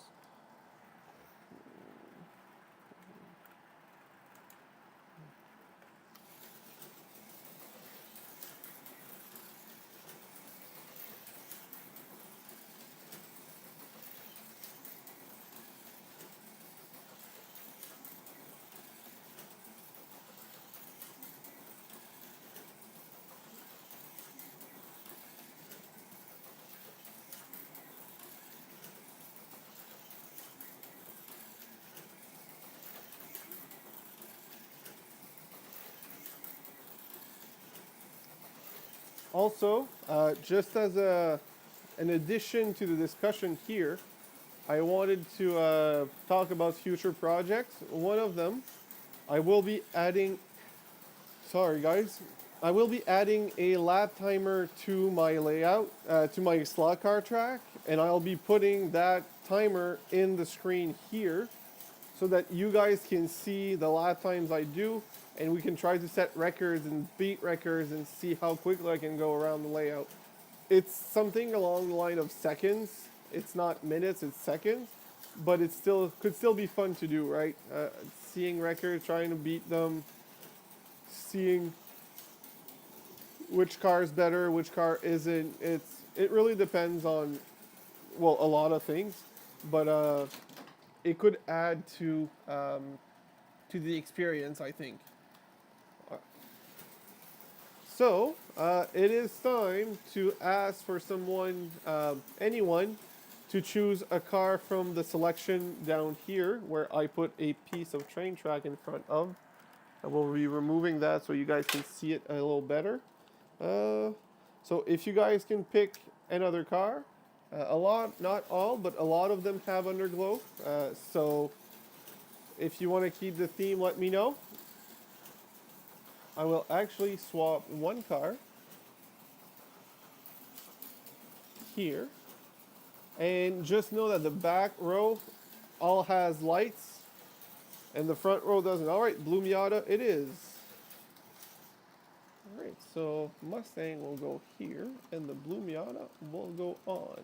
Also, just as an addition to the discussion here, I wanted to talk about future projects. One of them, I will be adding. Sorry, guys. I will be adding a lap timer to my layout, to my slot car track, and I'll be putting that timer in the screen here so that you guys can see the lap times I do, and we can try to set records and beat records and see how quickly I can go around the layout. It's something along the line of seconds. It's not minutes, it's seconds, but it still could still be fun to do, right? Seeing records, trying to beat them, seeing which car is better, which car isn't. It really depends on, well, a lot of things, but it could add to the experience, I think. So it is time to ask for someone, anyone, to choose a car from the selection down here, where I put a piece of train track in front of. I will be removing that so you guys can see it a little better. So if you guys can pick another car, a lot, not all, but a lot of them have underglow. So if you want to keep the theme, let me know. I will actually swap one car here. And just know that the back row all has lights and the front row doesn't. All right, Blue Miata it is. All right, so Mustang will go here and the Blue Miata will go on.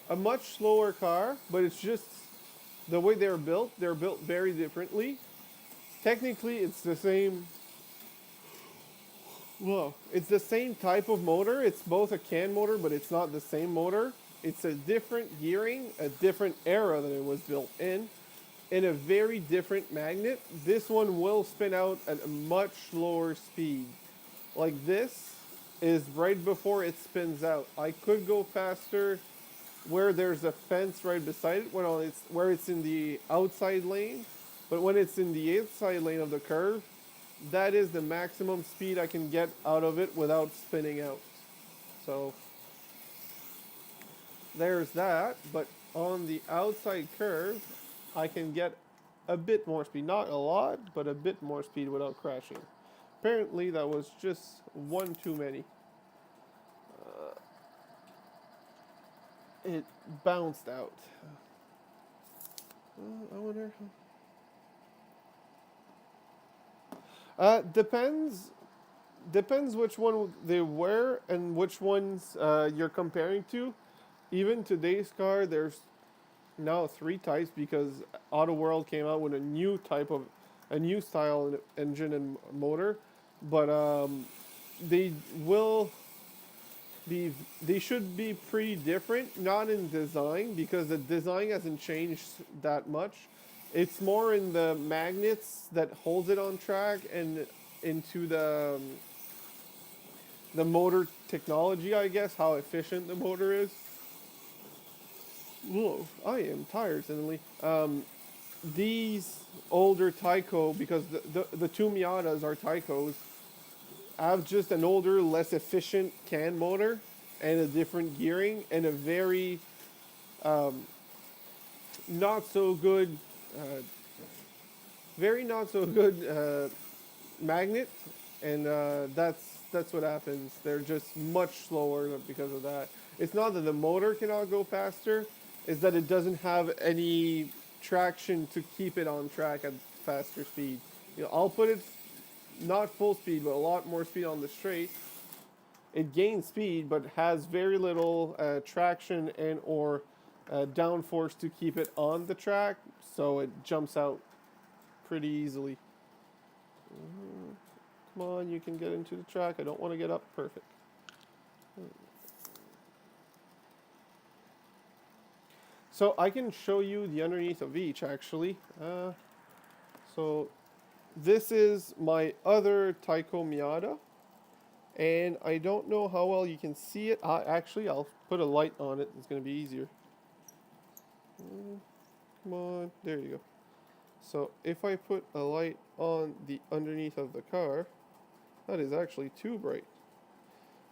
A much slower car, but it's just the way they're built very differently. Technically, it's the same. Well, it's the same type of motor. It's both a can motor, but it's not the same motor. It's a different gearing, a different era that it was built in a very different magnet. This one will spin out at a much lower speed. Like this is right before it spins out. I could go faster where there's a fence right beside it where it's in the outside lane, but when it's in the inside lane of the curve, that is the maximum speed I can get out of it without spinning out. So there's that, but on the outside curve, I can get a bit more speed. Not a lot, but a bit more speed without crashing. Apparently that was just one too many. It bounced out. I wonder. Depends which one they were and which ones you're comparing to. Even today's car, there's now three types because Auto World came out with a new style engine and motor, but they will be they should be pretty different, not in design because the design hasn't changed that much. It's more in the magnets that holds it on track and into the motor technology, I guess, how efficient the motor is. Whoa, I am tired suddenly. These older Tyco, because the two Miatas are Tycos, have just an older, less efficient can motor and a different gearing and a very not so good, uh, very not so good magnet, and that's what happens. They're just much slower because of that. It's not that the motor cannot go faster; it's that it doesn't have any traction to keep it on track at faster speed. You know, I'll put it not full speed, but a lot more speed on the straight. It gains speed, but has very little traction and or downforce to keep it on the track, so it jumps out pretty easily. Come on, you can get into the track. I don't want to get up. Perfect. So I can show you the underneath of each, actually. So this is my other Tyco Miata. And I don't know how well you can see it. Actually, I'll put a light on it. It's going to be easier. Come on. There you go. So if I put a light on the underneath of the car, that is actually too bright.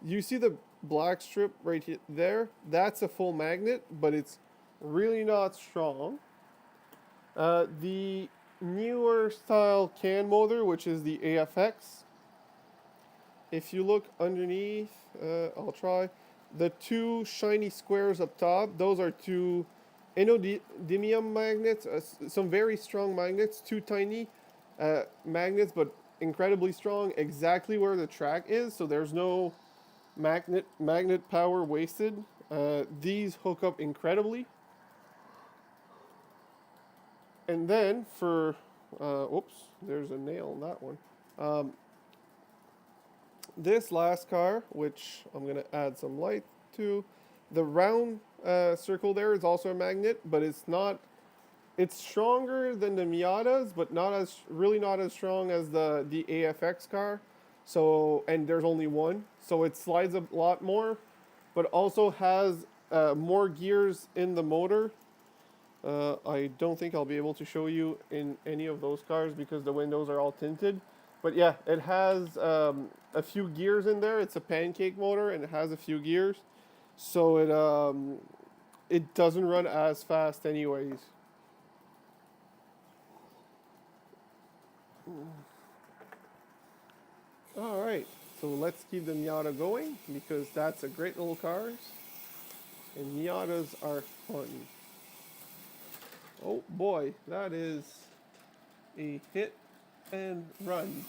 You see the black strip right here, there? That's a full magnet, but it's really not strong. The newer style can motor, which is the AFX, if you look underneath, I'll try. The two shiny squares up top, those are two neodymium magnets, some very strong magnets, two tiny magnets, but incredibly strong, exactly where the track is, so there's no magnet power wasted. These hook up incredibly. And then for, oops, there's a nail in that one. This last car, which I'm going to add some light to, the round circle there is also a magnet, but it's stronger than the Miatas, but really not as strong as the AFX car. So, and there's only one, so it slides a lot more, but also has more gears in the motor. I don't think I'll be able to show you in any of those cars because the windows are all tinted. But yeah, it has a few gears in there. It's a pancake motor and it has a few gears. So it doesn't run as fast anyways. Alright, so let's keep the Miata going because that's a great little car. And Miatas are fun. Oh boy, that is a hit and run.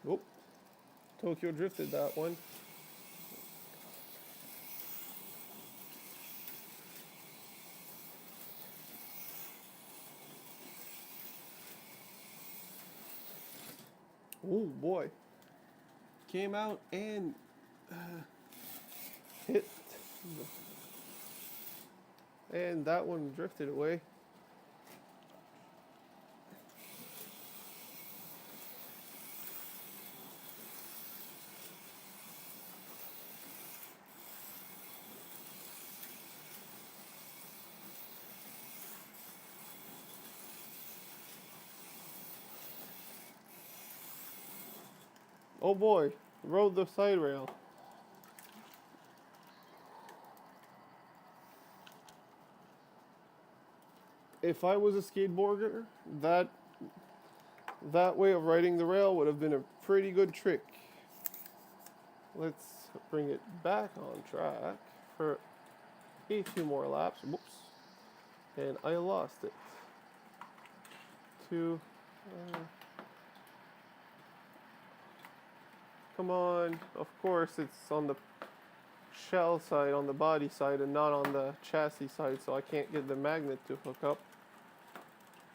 Oh, Tokyo drifted that one. Oh boy. Came out and hit. And that one drifted away. Oh boy, rode the side rail. If I was a skateboarder, that way of riding the rail would have been a pretty good trick. Let's bring it back on track for a few more laps. Whoops. And I lost it. Come on. Of course, it's on the shell side, on the body side, and not on the chassis side, so I can't get the magnet to hook up.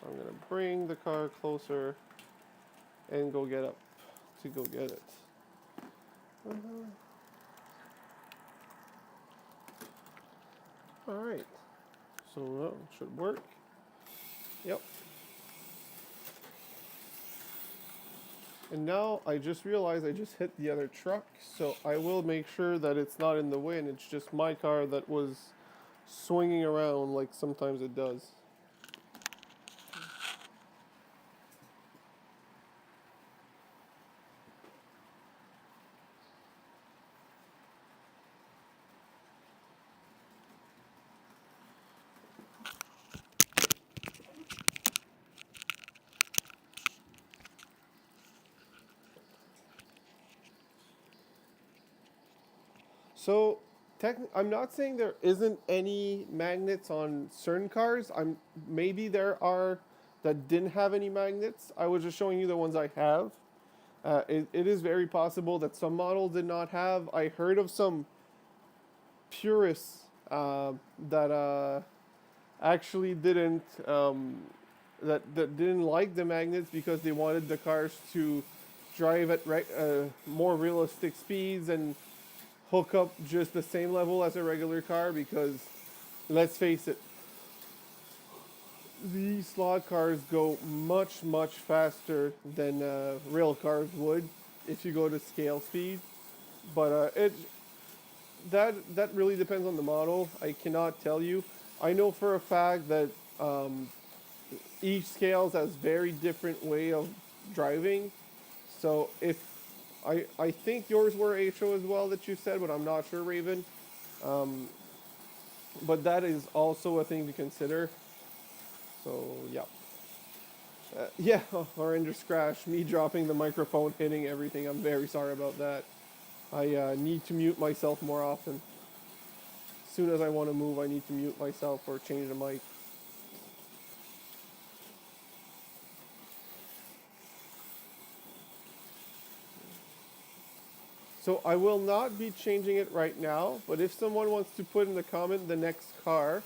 I'm going to bring the car closer and go get up to go get it. Alright, so that should work. Yep. And now I just realized I just hit the other truck, so I will make sure that it's not in the way and it's just my car that was swinging around like sometimes it does. So, I'm not saying there isn't any magnets on certain cars. Maybe there are that didn't have any magnets. I was just showing you the ones I have. It is very possible that some models did not have. I heard of some purists that actually didn't that didn't like the magnets because they wanted the cars to drive at more realistic speeds and hook up just the same level as a regular car because let's face it, these slot cars go much faster than real cars would if you go to scale speed. But it that really depends on the model. I cannot tell you. I know for a fact that um, each scales has very different way of driving. So if I think yours were HO as well that you said, but I'm not sure, Raven. Um, but that is also a thing to consider. So yeah, yeah. Our Ender's crash. Me dropping the microphone, hitting everything. I'm very sorry about that. I need to mute myself more often. As soon as I want to move, I need to mute myself or change the mic. So I will not be changing it right now, but if someone wants to put in the comment the next car,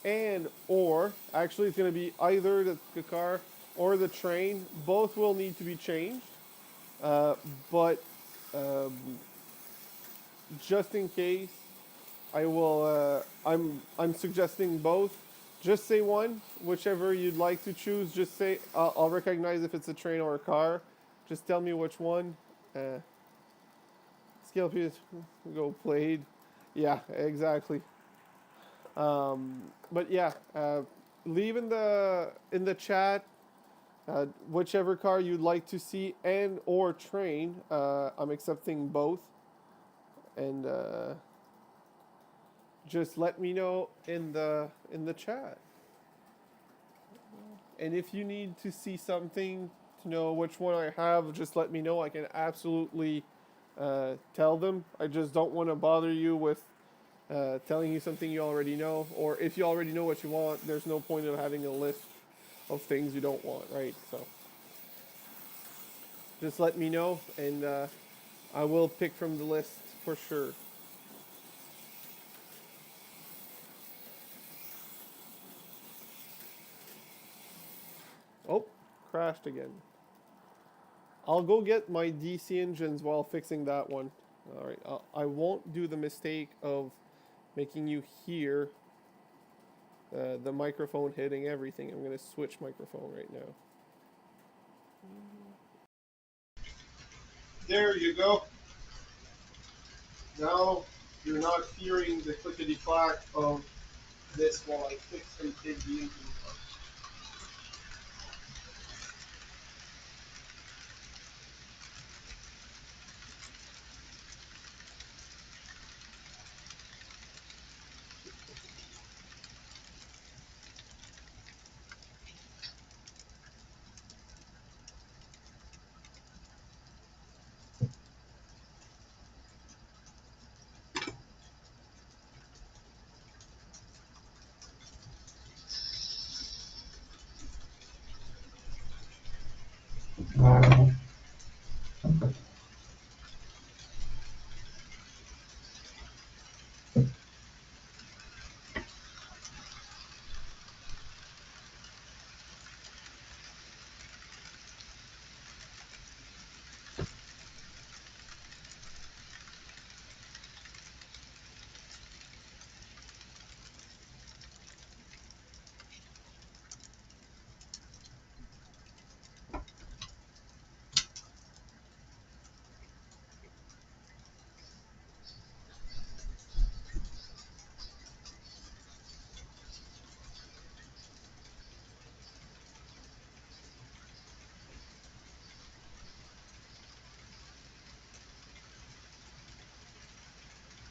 and or actually it's going to be either the car or the train, both will need to be changed. But um, just in case, I will. I'm suggesting both. Just say one, whichever you'd like to choose. Just say I'll recognize if it's a train or a car. Just tell me which one. Scale piece go played. Yeah, exactly. But yeah, leave in the chat whichever car you'd like to see and or train. I'm accepting both, and just let me know in the chat. And if you need to see something to know which one I have, just let me know. I can absolutely tell them. I just don't want to bother you with telling you something you already know. Or if you already know what you want, there's no point of having a list of things you don't want, right? So just let me know, and I will pick from the list for sure. Oh, crashed again. I'll go get my DC engines while fixing that one. All right, I won't do the mistake of making you hear the microphone hitting everything. I'm gonna switch microphone right now. There you go. Now you're not hearing the clickety clack of this while I fix and take the engine apart.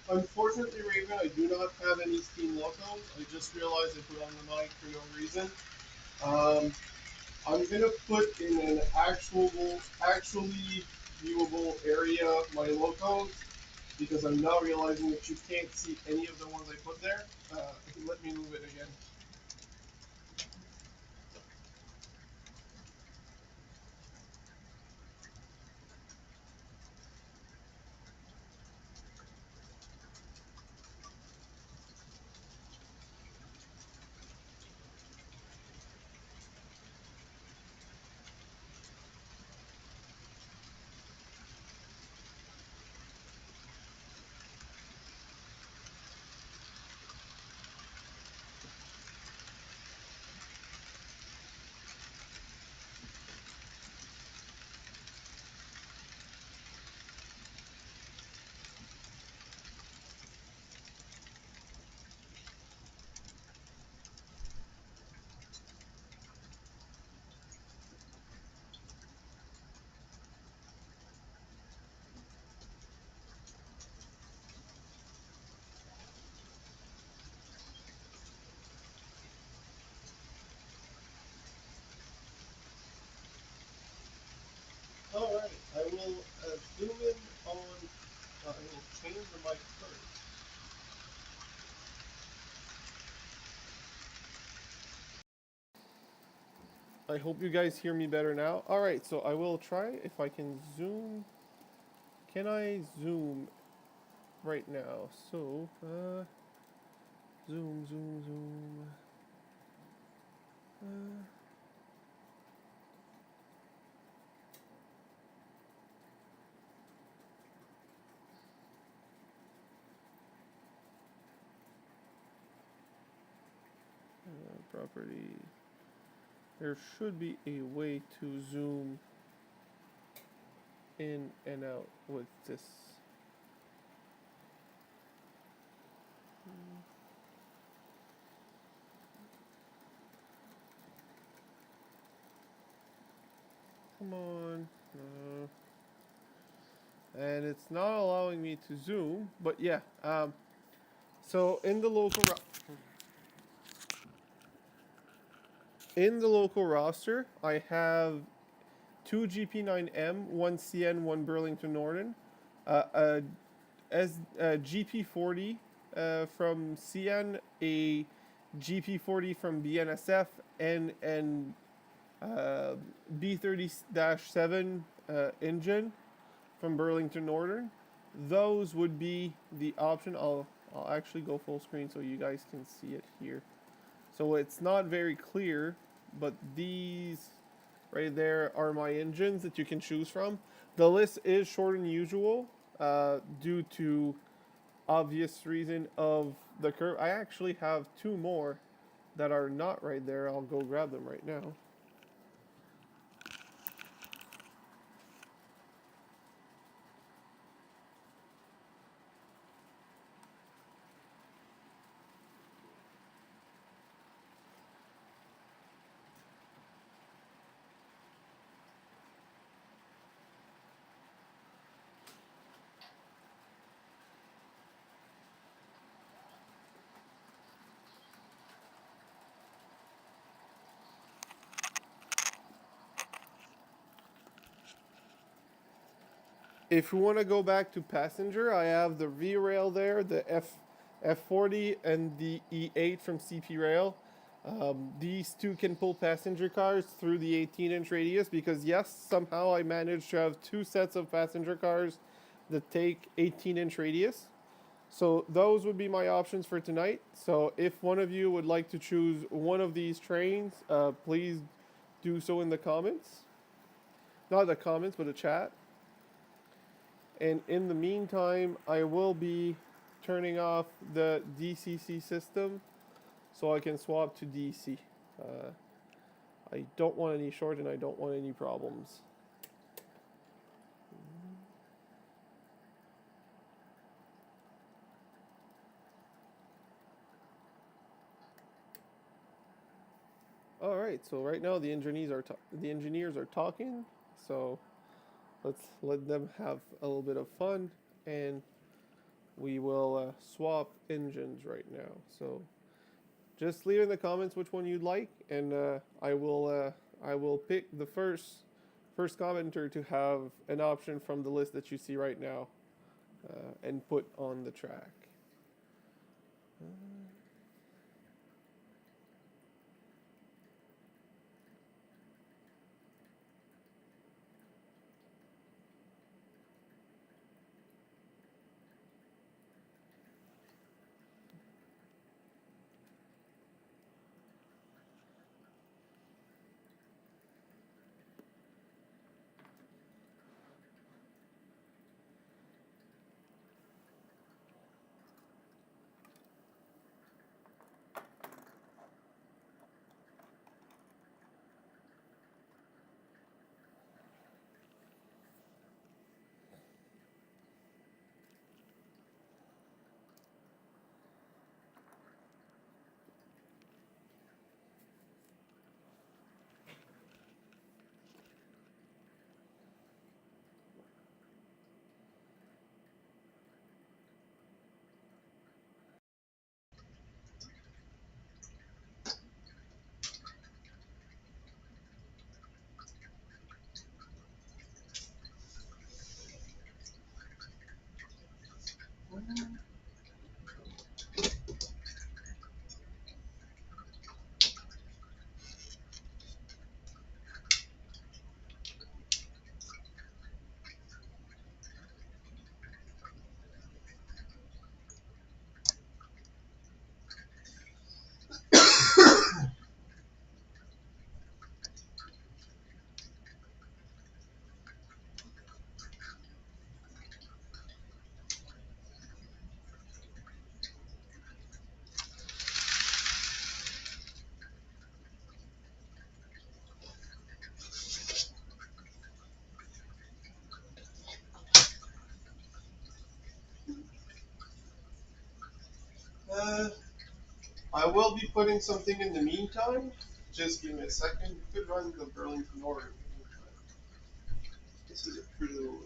Unfortunately, Raven, I do not have any Steam locos. I just realized I put on the mic for no reason. Um, I'm gonna put in an actually viewable area my locos because I'm now realizing that you can't see any of the ones I put there. Let me move it again. Alright, I will zoom in on. I will change the mic first. I hope you guys hear me better now. Alright, so I will try if I can zoom. Can I zoom right now? So, zoom. Uh, property. There should be a way to zoom in and out with this. Come on. And it's not allowing me to zoom, but yeah. So in the local roster, I have two GP9M, one CN, one Burlington Northern, a GP40 from CN, a GP40 from BNSF, and B30-7 engine from Burlington Northern. Those would be the option. I'll actually go full screen so you guys can see it here. So it's not very clear, but these right there are my engines that you can choose from. The list is shorter than usual due to obvious reason of the curve. I actually have two more that are not right there. I'll go grab them right now. If you want to go back to passenger, I have the V Rail there, the F40 and the E8 from CP Rail. These two can pull passenger cars through the 18-inch radius because yes, somehow I managed to have two sets of passenger cars that take 18-inch radius. So those would be my options for tonight. So if one of you would like to choose one of these trains, please do so in the comments. Not the comments, but the chat. And in the meantime, I will be turning off the DCC system so I can swap to DC. I don't want any short and I don't want any problems. All right, so right now the engineers are talking, so let's let them have a little bit of fun and we will swap engines right now. So just leave in the comments which one you'd like, and I will pick the first commenter to have an option from the list that you see right now, and put on the track. I will be putting something in the meantime. Just give me a second. You could run the Burlington order. This is a pretty little.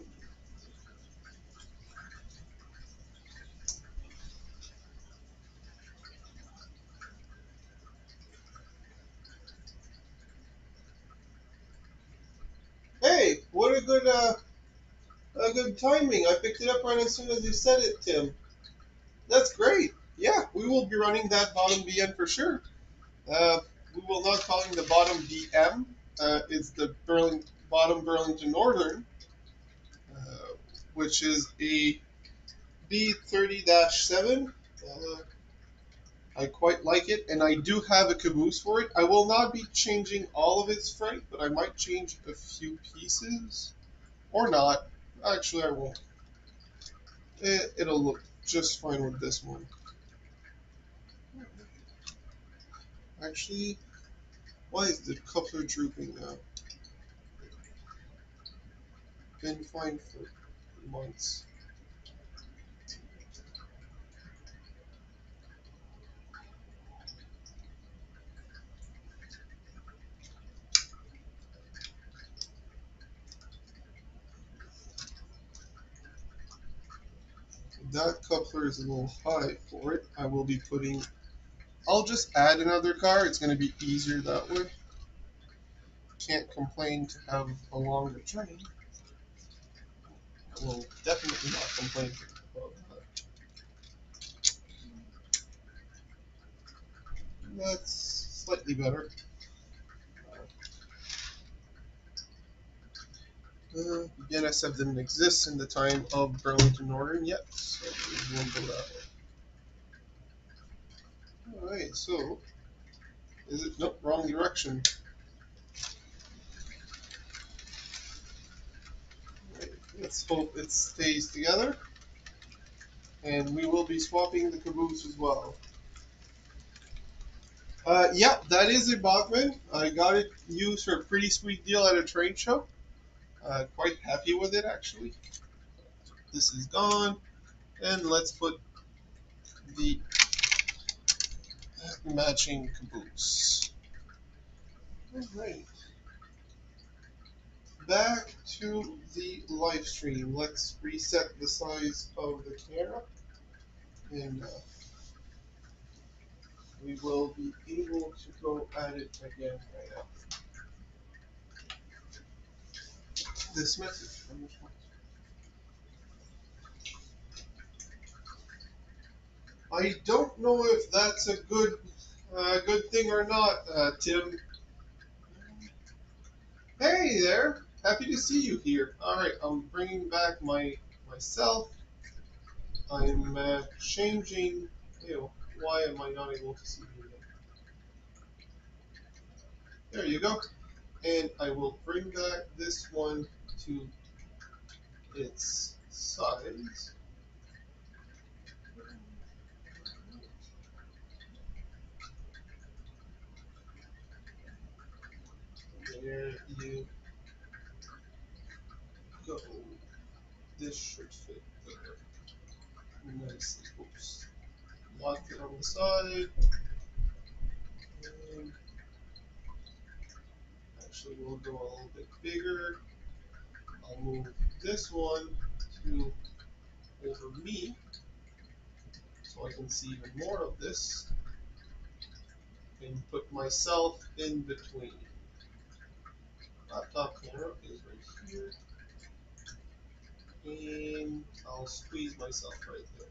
Hey, what a good timing. I picked it up right as soon as you said it, Tim. That's great. Yeah, we will be running that bottom BN for sure. Uh, we will not call it the bottom BM. It's the bottom Burlington Northern, uh, which is a B30-7. I quite like it, and I do have a caboose for it. I will not be changing all of its freight, but I might change a few pieces. Or not. Actually, I won't. It'll look just fine with this one. Actually, why is the coupler drooping now? Been fine for months. That coupler is a little high for it. I will be putting. I'll just add another car. It's going to be easier that way. Can't complain to have a longer journey. I will definitely not complain about that. That's slightly better. The NSF didn't exist in the time of Burlington Northern yet, so we won't go that way. Alright, so is it nope, wrong direction. Right, let's hope it stays together. And we will be swapping the caboose as well. Yeah, that is a Bachman. I got it used for a pretty sweet deal at a trade show. Quite happy with it actually. This is gone, and let's put the matching caboose. Alright, back to the live stream. Let's reset the size of the camera. and we will be able to go at it again right after this message from your sponsor. I don't know if that's a good thing or not, Tim. Hey there, happy to see you here. All right, I'm bringing back myself. I'm changing. Ew, why am I not able to see you again? There you go. And I will bring back this one to its size. There you go. This should fit there nicely. Oops. Lock it on the side. And actually, we'll go a little bit bigger. I'll move this one to over me so I can see even more of this and put myself in between. Laptop camera is right here, and I'll squeeze myself right there.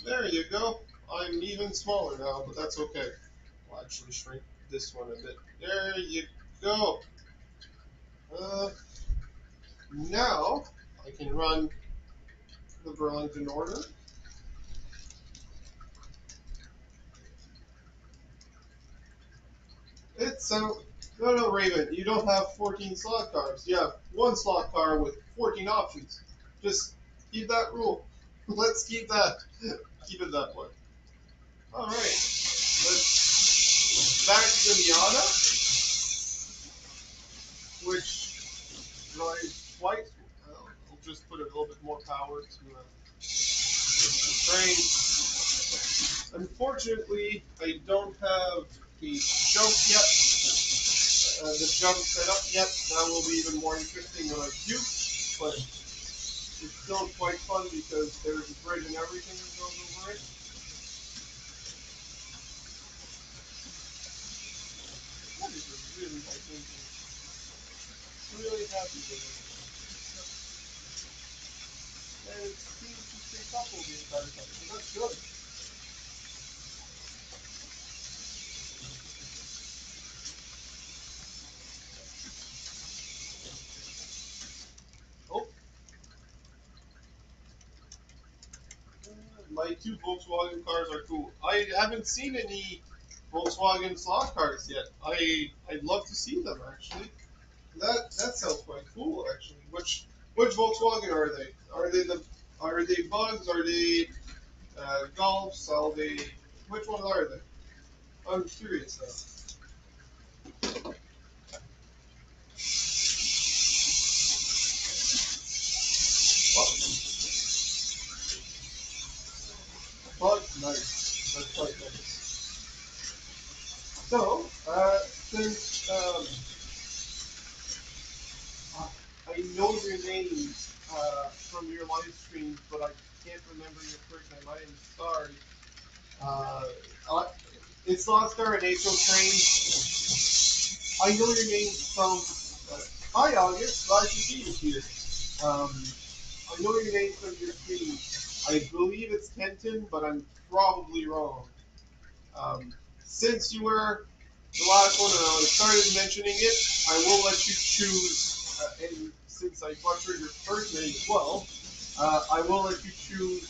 There you go. I'm even smaller now, but that's okay. I'll actually shrink this one a bit. There you go. Uh, Now I can run the Burlington order. It's no, Raven. You don't have 14 slot cars. You have one slot car with 14 options. Just keep that rule. Let's keep that. Keep it that way. All right. Let's back to the Miata, which drives twice. I'll just put a little bit more power to the train. Unfortunately, I don't have the jump yet. The jump set up yet. That will be even more interesting when I do. But it's still quite fun because there's a bridge and everything that goes over it. That is a really nice engine. Really happy with it. And it seems to stay coupled the entire time, so that's good. Oh, my two Volkswagen cars are cool. I haven't seen any Volkswagen slot cars yet. I'd love to see them actually. That sounds quite cool actually. Which Volkswagen are they? Are they Bugs? Are they Golfs? Are they which ones are they? I'm curious now. But nice. That's quite nice. So, since I know your name from your live streams, but I can't remember your first name. I am sorry. Uh, it's Oscar and April Train. I know your name from. Hi, August. Glad to see you here. Um, I know your name from your stream. I believe it's Kenton, but I'm probably wrong. Um, since you were the last one and I started mentioning it, I will let you choose. And since I butchered your first name as well, I will let you choose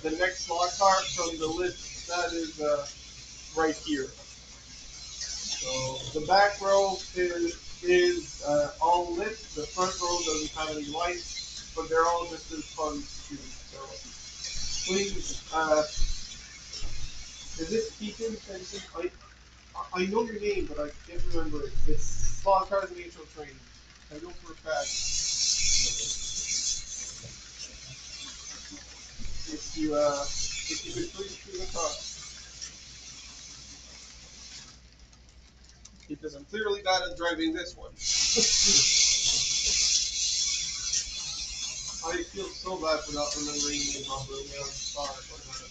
the next slot car from the list that is right here. So the back row is all lit. The front row doesn't have any lights, but they're all just as fun to choose. So please, is it Keaton? I know your name, but I can't remember it. It's Slot Cars and HO Training. I know for a fact. If you could please choose a car, because I'm clearly bad at driving this one. I feel so bad for not remembering the number. Yeah, I'm sorry for that.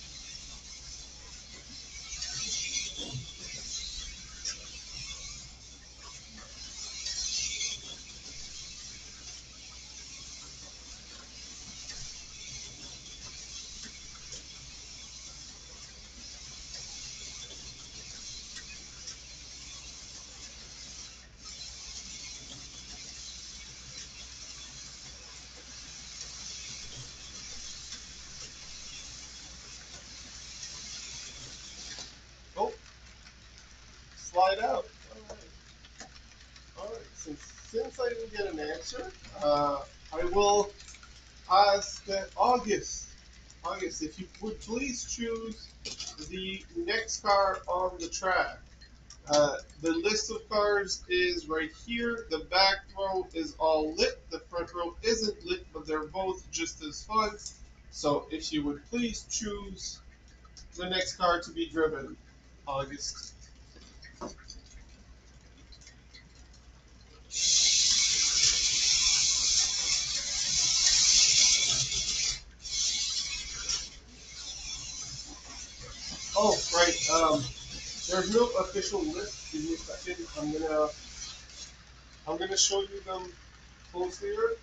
Oh, slide out. All right. Since I didn't get an answer, I will ask that August. August, if you would please choose the next car on the track. The list of cars is right here. The back row is all lit. The front row isn't lit, but they're both just as fun. So if you would please choose the next car to be driven, August. Oh, right. There's no official list. Give me a second. I'm gonna show you them closer.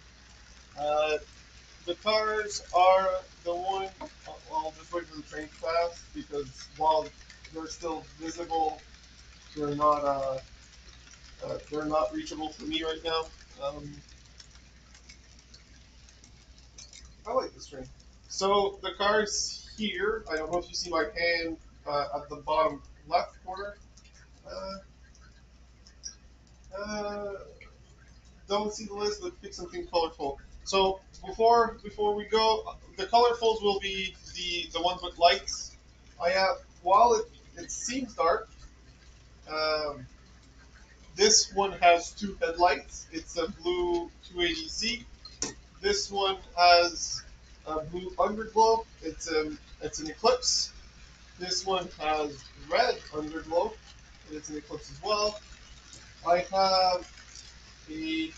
Uh, the cars are the one. I'll just wait for the train to pass because while they're still visible, they're not. They're not reachable for me right now. Um, I like this train. So the cars here. I don't know if you see my hand at the bottom left corner. Uh, uh, don't see the list, but pick something colorful. So before we go, the colorfuls will be the ones with lights. I have while it seems dark. Um, this one has two headlights. It's a blue 280Z. This one has a blue underglow. It's an Eclipse. This one has red underglow. And it's an Eclipse as well. I have a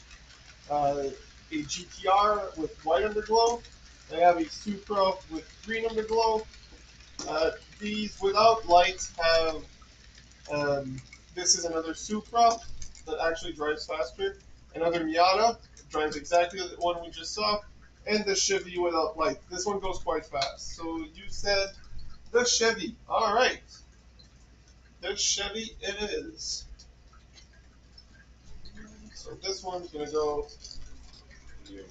uh, a GTR with white underglow. I have a Supra with green underglow. Uh, these without lights have this is another Supra that actually drives faster. Another Miata drives exactly the one we just saw, and the Chevy without lights. This one goes quite fast. So you said the Chevy. All right, the Chevy it is. So this one's gonna go here.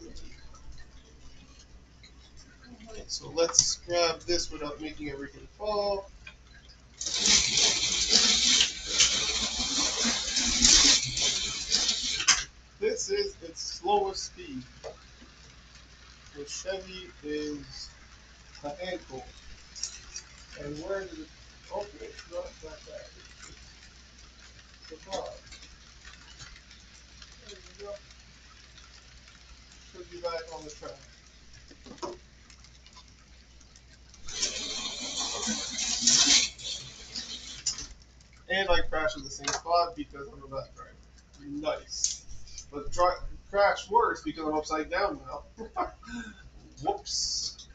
Alright, so let's grab this without making everything fall. This is its slowest speed. The Chevy is a handful. And where did it? Okay, it's not that bad. It's the bar. There you go. Put you back on the track. And I crashed at the same spot because I'm a bad driver. Nice. But crash worse because I'm upside down now. Whoops.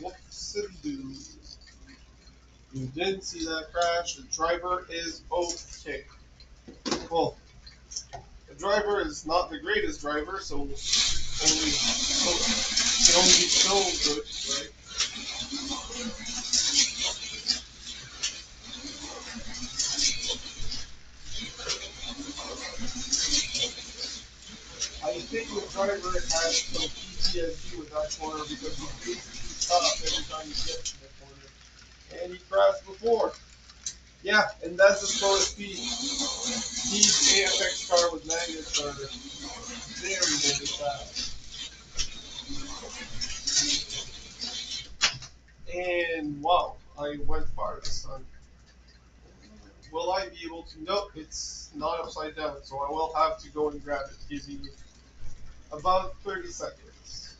Whoopsie-doo. You didn't see that crash. The driver is okay. Well, the driver is not the greatest driver, so only can only be so good, right? I think the driver has some PTSD with that corner because he basically stops every time he gets to the corner, and he crashed before. Yeah, and that's the slowest speed. These AFX car with magnets are very, very fast. And wow, I went far this time. Will I be able to? Nope, it's not upside down, so I will have to go and grab it. Give me about 30 seconds.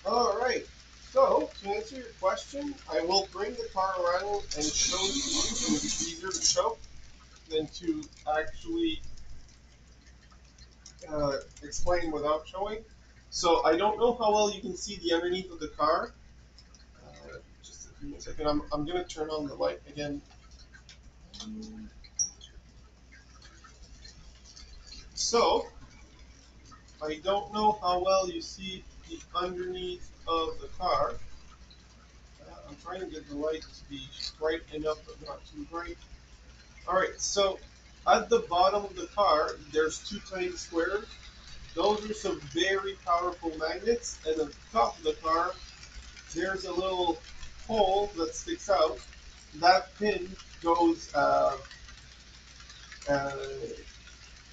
Alright, so to answer your question, I will bring the car around and show you. It would be easier to show than to actually explain without showing. So I don't know how well you can see the underneath of the car. Just give me a second. I'm going to turn on the light again. So I don't know how well you see the underneath of the car. I'm trying to get the light to be bright enough but not too bright. Alright, so at the bottom of the car, there's two tiny squares. Those are some very powerful magnets, and at the top of the car, there's a little hole that sticks out. That pin goes uh,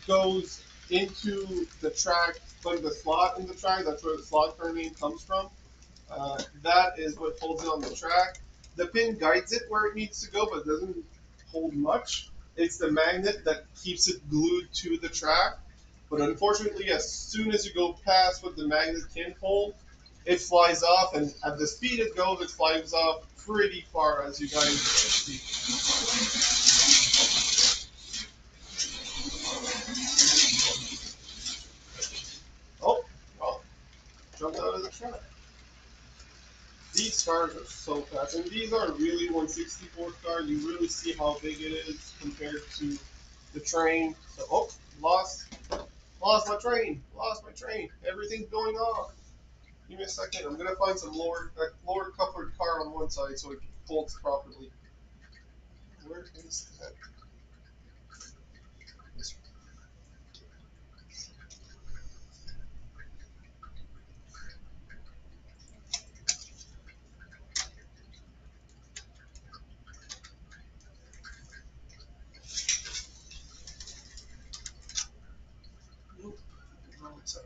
goes into the track, like the slot in the track. That's where the slot car name comes from. That is what holds it on the track. The pin guides it where it needs to go, but doesn't hold much. It's the magnet that keeps it glued to the track. But unfortunately, as soon as you go past what the magnet can hold, it flies off, and at the speed it goes, it flies off pretty far, as you guys see. Oh, well, jumped out of the track. These cars are so fast, and these are really 164 cars. You really see how big it is compared to the train. So, oh, lost my train, lost my train. Everything's going off. Give me a second. I'm gonna find some lower coupler car on one side so it holds properly. Where is that? Nope, wrong side.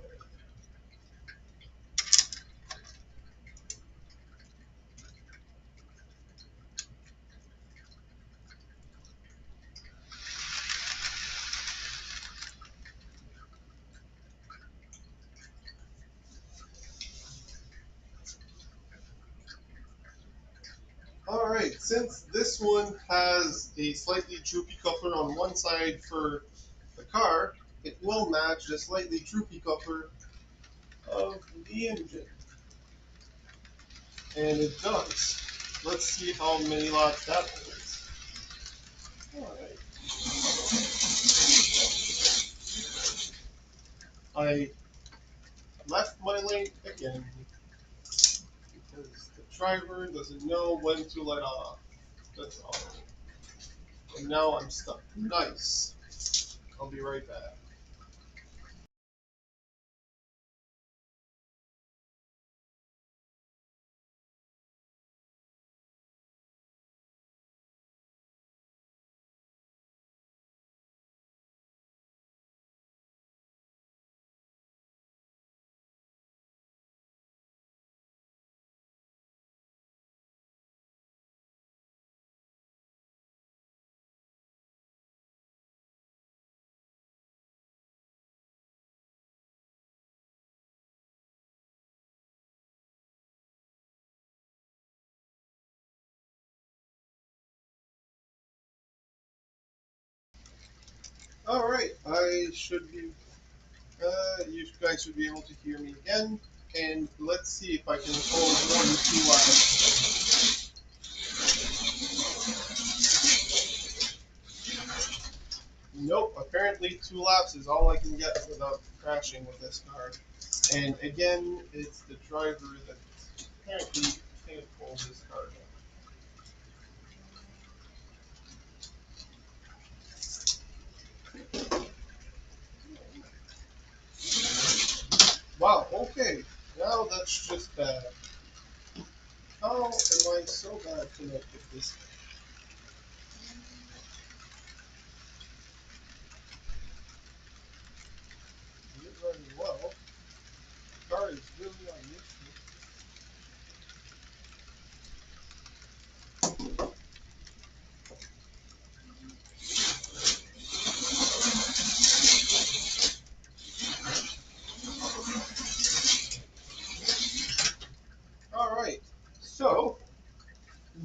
All right. Since this one has a slightly droopy coupler on one side for the car, it will match the slightly droopy coupler of the engine. And it does. Let's see how many laps that holds. Alright. I left my lane again because the driver doesn't know when to let off. That's all. And now I'm stuck. Nice. I'll be right back. Alright, you guys should be able to hear me again. And let's see if I can hold more than 2 laps. Nope, apparently 2 laps is all I can get without crashing with this car. And again, it's the driver that apparently can't hold this car down. Wow, okay. Now that's just bad. How am I so bad tonight with this? You're running well. The car is really on this.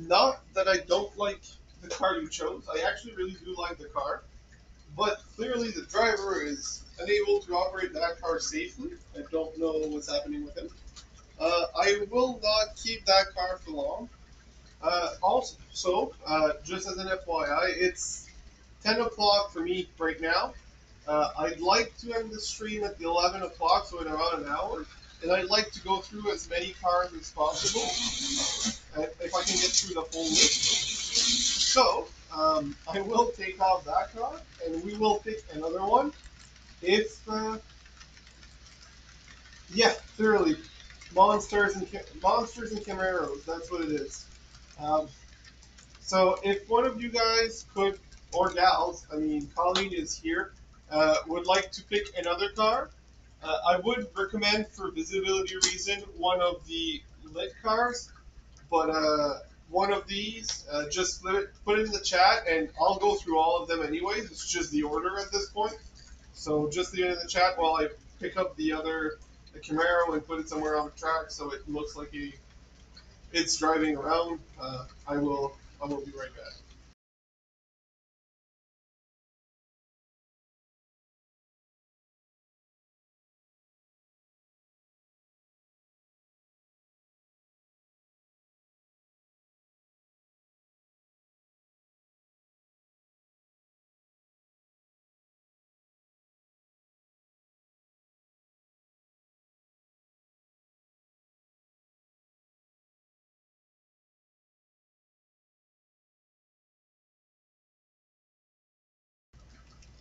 Not that I don't like the car you chose. I actually really do like the car, but clearly the driver is unable to operate that car safely. I don't know what's happening with him. I will not keep that car for long. Just as an FYI, it's 10 o'clock for me right now. I'd like to end the stream at the 11 o'clock, so in around an hour. And I'd like to go through as many cars as possible, if I can get through the whole list. So, I will take off that car, and we will pick another one. If, yeah, thoroughly. Monsters and Camaros, that's what it is. Um, So if one of you guys could, or gals, I mean, Colleen is here, would like to pick another car, I would recommend, for visibility reason, one of the lit cars. But one of these, just put it in the chat, and I'll go through all of them anyways. It's just the order at this point. So just leave it in the chat while I pick up the Camaro, and put it somewhere on the track so it looks like it's driving around. I will be right back.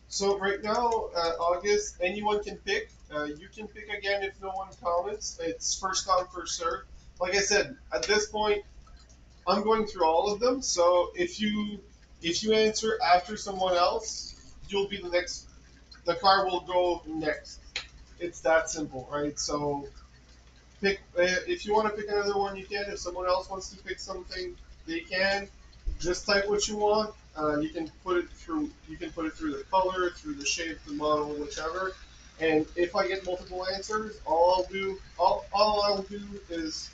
So right now, August, anyone can pick. You can pick again if no one comments. It's first come, first serve. Like I said, at this point, I'm going through all of them. So if you answer after someone else, you'll be the next. The car will go next. It's that simple, right? So pick if you want to pick another one, you can. If someone else wants to pick something, they can. Just type what you want. You can put it through. You can put it through the color, through the shape, the model, whichever. And if I get multiple answers, all I'll do is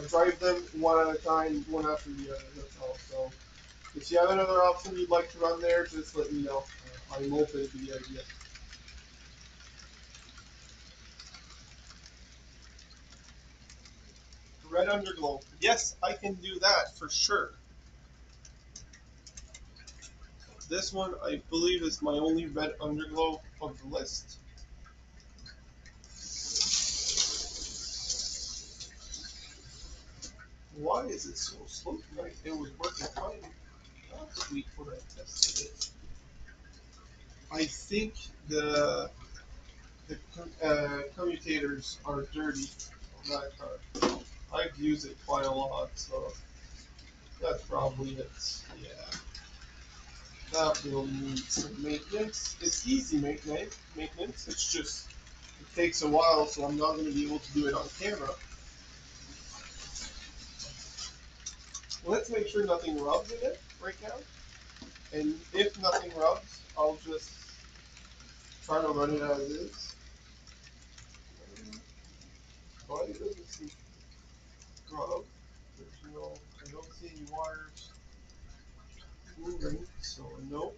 drive them one at a time, one after the other. That's all. So if you have another option you'd like to run there, just let me know. I'm open to the idea. Red underglow. Yes, I can do that for sure. This one, I believe, is my only red underglow of the list. Why is it so slow tonight? It was working fine last week when I tested it. I think the commutators are dirty on that car. I've used it quite a lot, so that's probably it. Yeah, that will need some maintenance. It's easy maintenance. It's just it takes a while, so I'm not going to be able to do it on camera. Let's make sure nothing rubs in it right now. And if nothing rubs, I'll just try to run it as is. But it doesn't seem to rub. I don't see any wires moving, so no.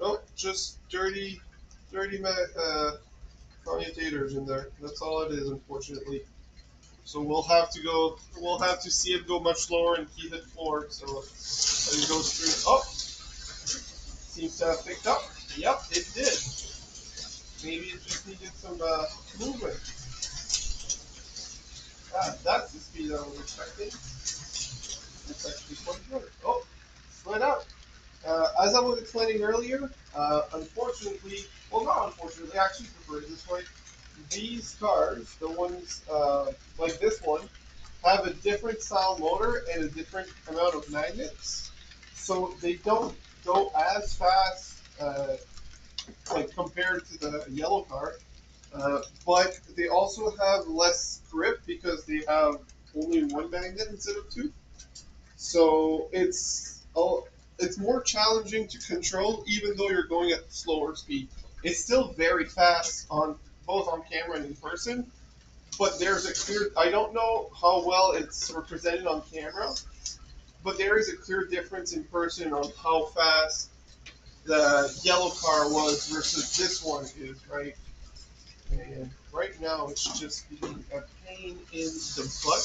Nope, just dirty commutators in there. That's all it is, unfortunately. So we'll have to see it go much lower and keep it floor. So it goes through. Oh, seems to have picked up. Yep, it did. Maybe it just needed some movement. That's the speed I was expecting. It's actually quite good. Oh, slid out. As I was explaining earlier, unfortunately, well, not unfortunately, I actually prefer it this way. These cars, the ones like this one, have a different style motor and a different amount of magnets, so they don't go as fast, like compared to the yellow car. But they also have less grip because they have only one magnet instead of two. So it's more challenging to control, even though you're going at slower speed. It's still very fast on both on camera and in person, but there's a clear. I don't know how well it's represented on camera, but there is a clear difference in person on how fast the yellow car was versus this one is, right? And right now it's just being a pain in the butt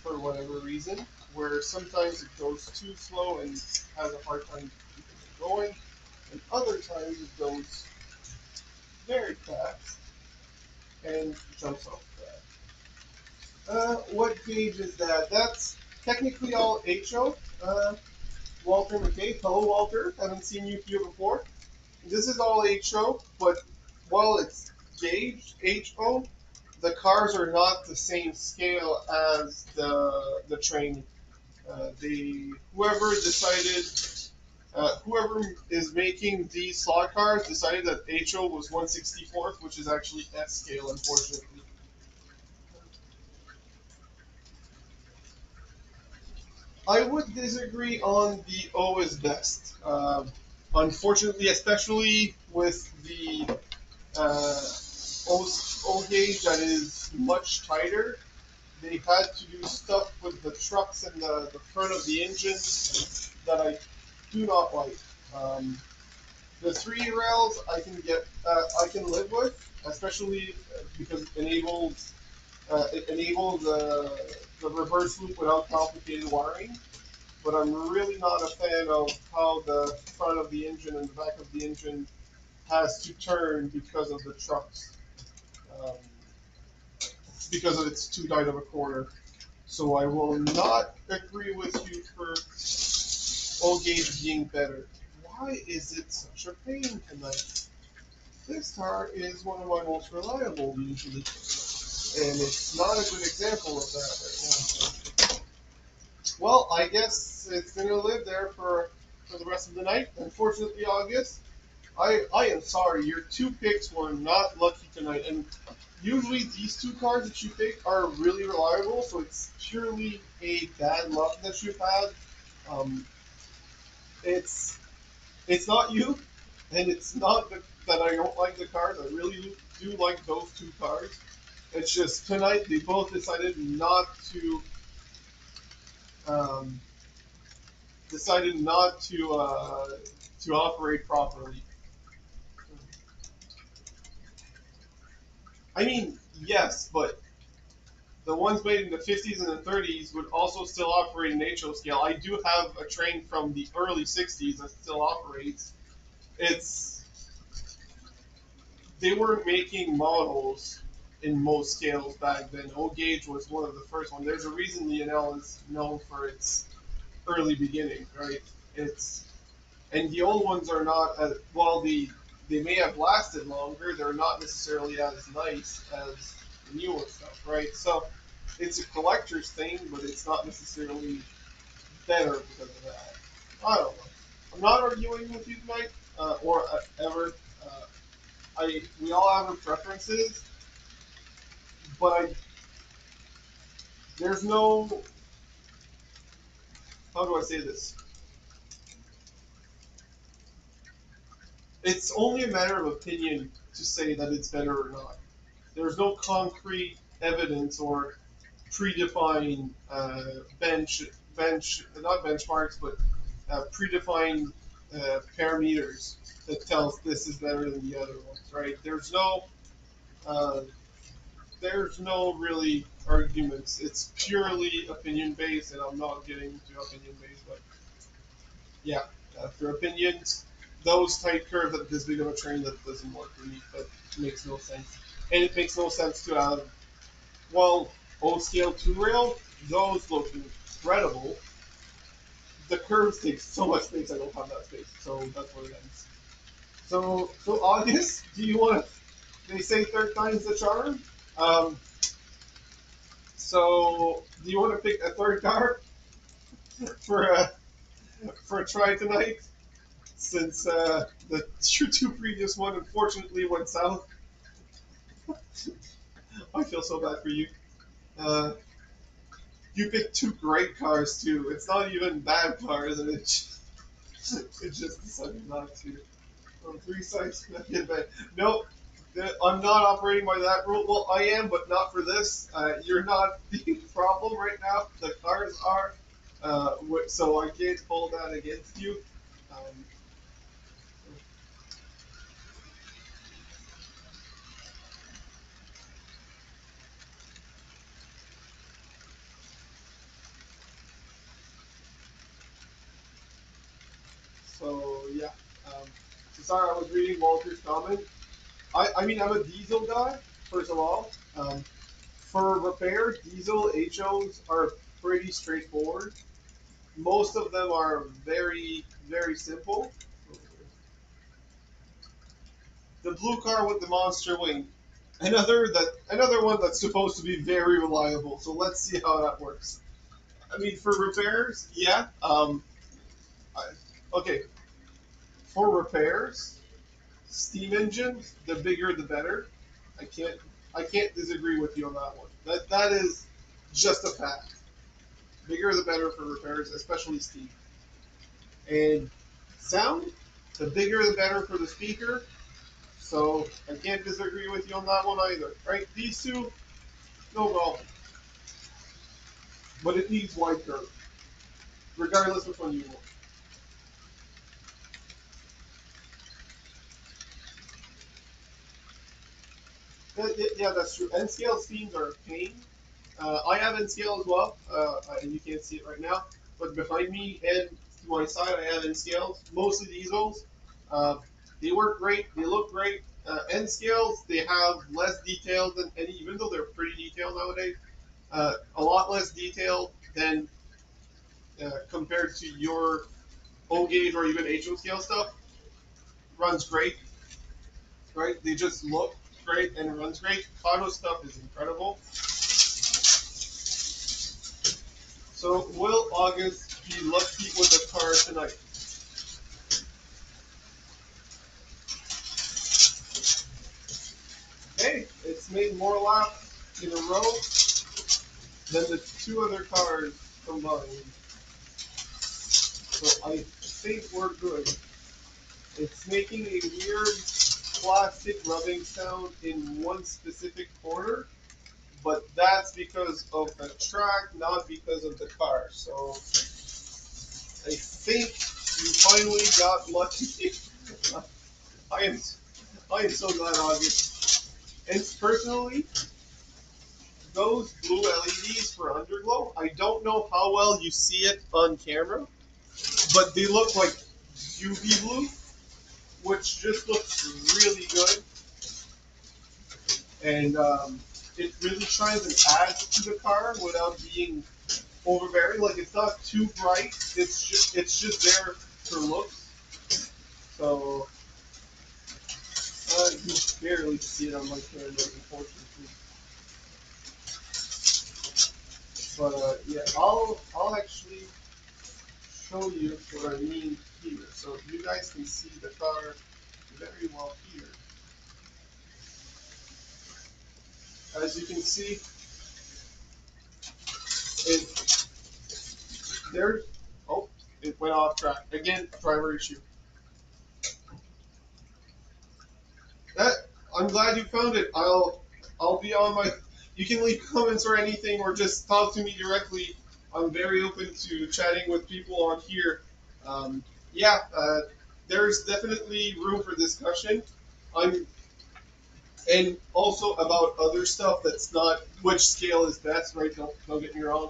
for whatever reason, where sometimes it goes too slow and has a hard time keeping it going, and other times it goes very fast and jumps off the track. What gauge is that? That's technically all HO. Walter McKay. Hello, Walter. Haven't seen you here before. This is all HO, but while it's gauged HO, the cars are not the same scale as the train. Whoever decided, whoever is making these slot cars decided that HO was 1/64th, which is actually S scale, unfortunately. I would disagree on the O is best. Unfortunately, especially with the uh, O gauge that is much tighter, they had to do stuff with the trucks and the front of the engine that I do not like. Um, the three rails I can live with, especially because it enables the reverse loop without complicated wiring. But I'm really not a fan of how the front of the engine and the back of the engine has to turn because of the trucks, um, because of its too tight of a corner. So I will not agree with you for all gauge being better. Why is it such a pain tonight? This car is one of my most reliable usually, and it's not a good example of that right now. Well, I guess it's gonna live there for the rest of the night. Unfortunately, August, I am sorry. Your two picks were not lucky tonight, and usually these two cars that you pick are really reliable. So it's purely a bad luck that you've had. Um, it's it's not you, and it's not that I don't like the cars. I really do like those two cars. It's just tonight they both decided not to um, to operate properly. I mean, yes, but the ones made in the 50s and the 30s would also still operate in HO scale. I do have a train from the early 60s that still operates. It's They were making models in most scales back then. O gauge was one of the first ones. There's a reason Lionel is known for its early beginning, right? It's and the old ones are not as well. They may have lasted longer. They're not necessarily as nice as the newer stuff, right? So it's a collector's thing, but it's not necessarily better because of that. I don't know. I'm not arguing with you tonight, or ever. We all have our preferences, but there's no, how do I say this? It's only a matter of opinion to say that it's better or not. There's no concrete evidence or predefined not benchmarks, but predefined parameters that tells this is better than the other ones, right? Uh, there's no really arguments. It's purely opinion based, and I'm not getting into opinion based, but yeah, for opinions, those tight curves at this big of a train that doesn't work for me. That makes no sense, and it makes no sense to have O scale two rail. Those look incredible. The curves take so much space. I don't have that space, so that's where it ends. So August, do you want to? They say third time's the charm. Um, so do you want to pick a third car for a for a try tonight? Since the two previous one unfortunately went south. I feel so bad for you. Uh, you picked two great cars too. It's not even bad cars, and it just decided not to. On three sides, not get bad. No, I'm not operating by that rule. Well, I am, but not for this. You're not the problem right now. The cars are. So I can't hold that against you. Um, so yeah. So sorry, I was reading Walter's comment. I mean, I'm a diesel guy, first of all. Um, for repair, diesel HOs are pretty straightforward. Most of them are very, very simple. The blue car with the monster wing. Another one that's supposed to be very reliable. So let's see how that works. I mean, for repairs, yeah. Okay, for repairs, steam engine, the bigger the better. I can't I can't disagree with you on that one. That is just a fact. Bigger the better for repairs, especially steam. And sound, the bigger the better for the speaker. So I can't disagree with you on that one either. Right? These two, no problem. But it needs wide curve, regardless which one you want. Yeah, that's true. N scale steams are a pain. I have N scale as well, and you can't see it right now. But behind me and to my side, I have N scales, mostly diesels. Uh, they work great. They look great. N scales, they have less detail than any, even though they're pretty detailed nowadays. A lot less detail than compared to your O gauge or even HO scale stuff. Runs great, right? They just look great and it runs great. Auto stuff is incredible. So will August be lucky with the car tonight? Hey, it's made more laps in a row than the two other cars combined. So I think we're good. It's making a weird plastic rubbing sound in one specific corner, but that's because of the track, not because of the car. So I think you finally got lucky. I am I am so glad, August. And personally, those blue LEDs for underglow, I don't know how well you see it on camera, but they look like UV blue, which just looks really good. And it really tries and adds to the car without being overbearing. Like it's not too bright. It's just there for looks. So you can barely see it on my camera, unfortunately. But yeah, I'll actually show you what I mean here, so you guys can see the car very well here. As you can see, it there's oh, it went off track again. Driver issue. That I'm glad you found it. I'll be on my. You can leave comments or anything, or just talk to me directly. I'm very open to chatting with people on here. Yeah, there's definitely room for discussion. I'm and also about other stuff that's not which scale is best, right? Don't get me wrong.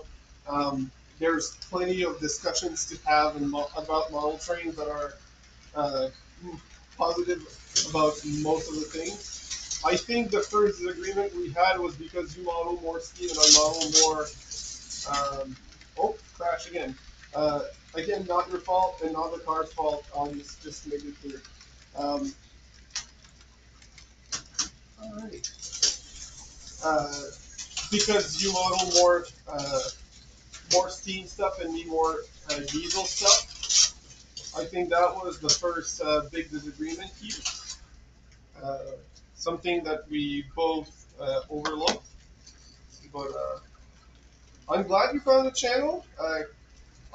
There's plenty of discussions to have about model trains that are uh, positive about most of the things. I think the first agreement we had was because you model more speed and I model more. Um, oh, crash again. Uh, Again, not your fault and not the car's fault. Just to make it clear. Um, all right. Uh, because you model more steam stuff and me more diesel stuff. I think that was the first big disagreement here. Uh, Something that we both overlooked. But I'm glad you found the channel.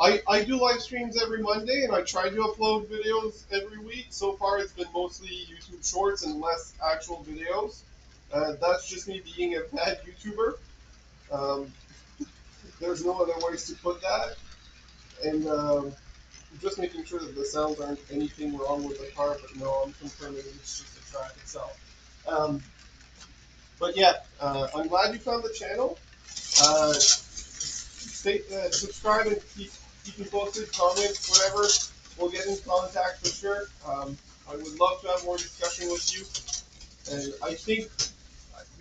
I do live streams every Monday, and I try to upload videos every week. So far, it's been mostly YouTube Shorts and less actual videos. That's just me being a bad YouTuber. Um, there's no other ways to put that. And just making sure that the sounds aren't anything wrong with the car, but no, I'm confirming it's just the track itself. Um, but yeah, I'm glad you found the channel. Subscribe and keep me posted, comments, whatever. We'll get in contact for sure. I would love to have more discussion with you. And I think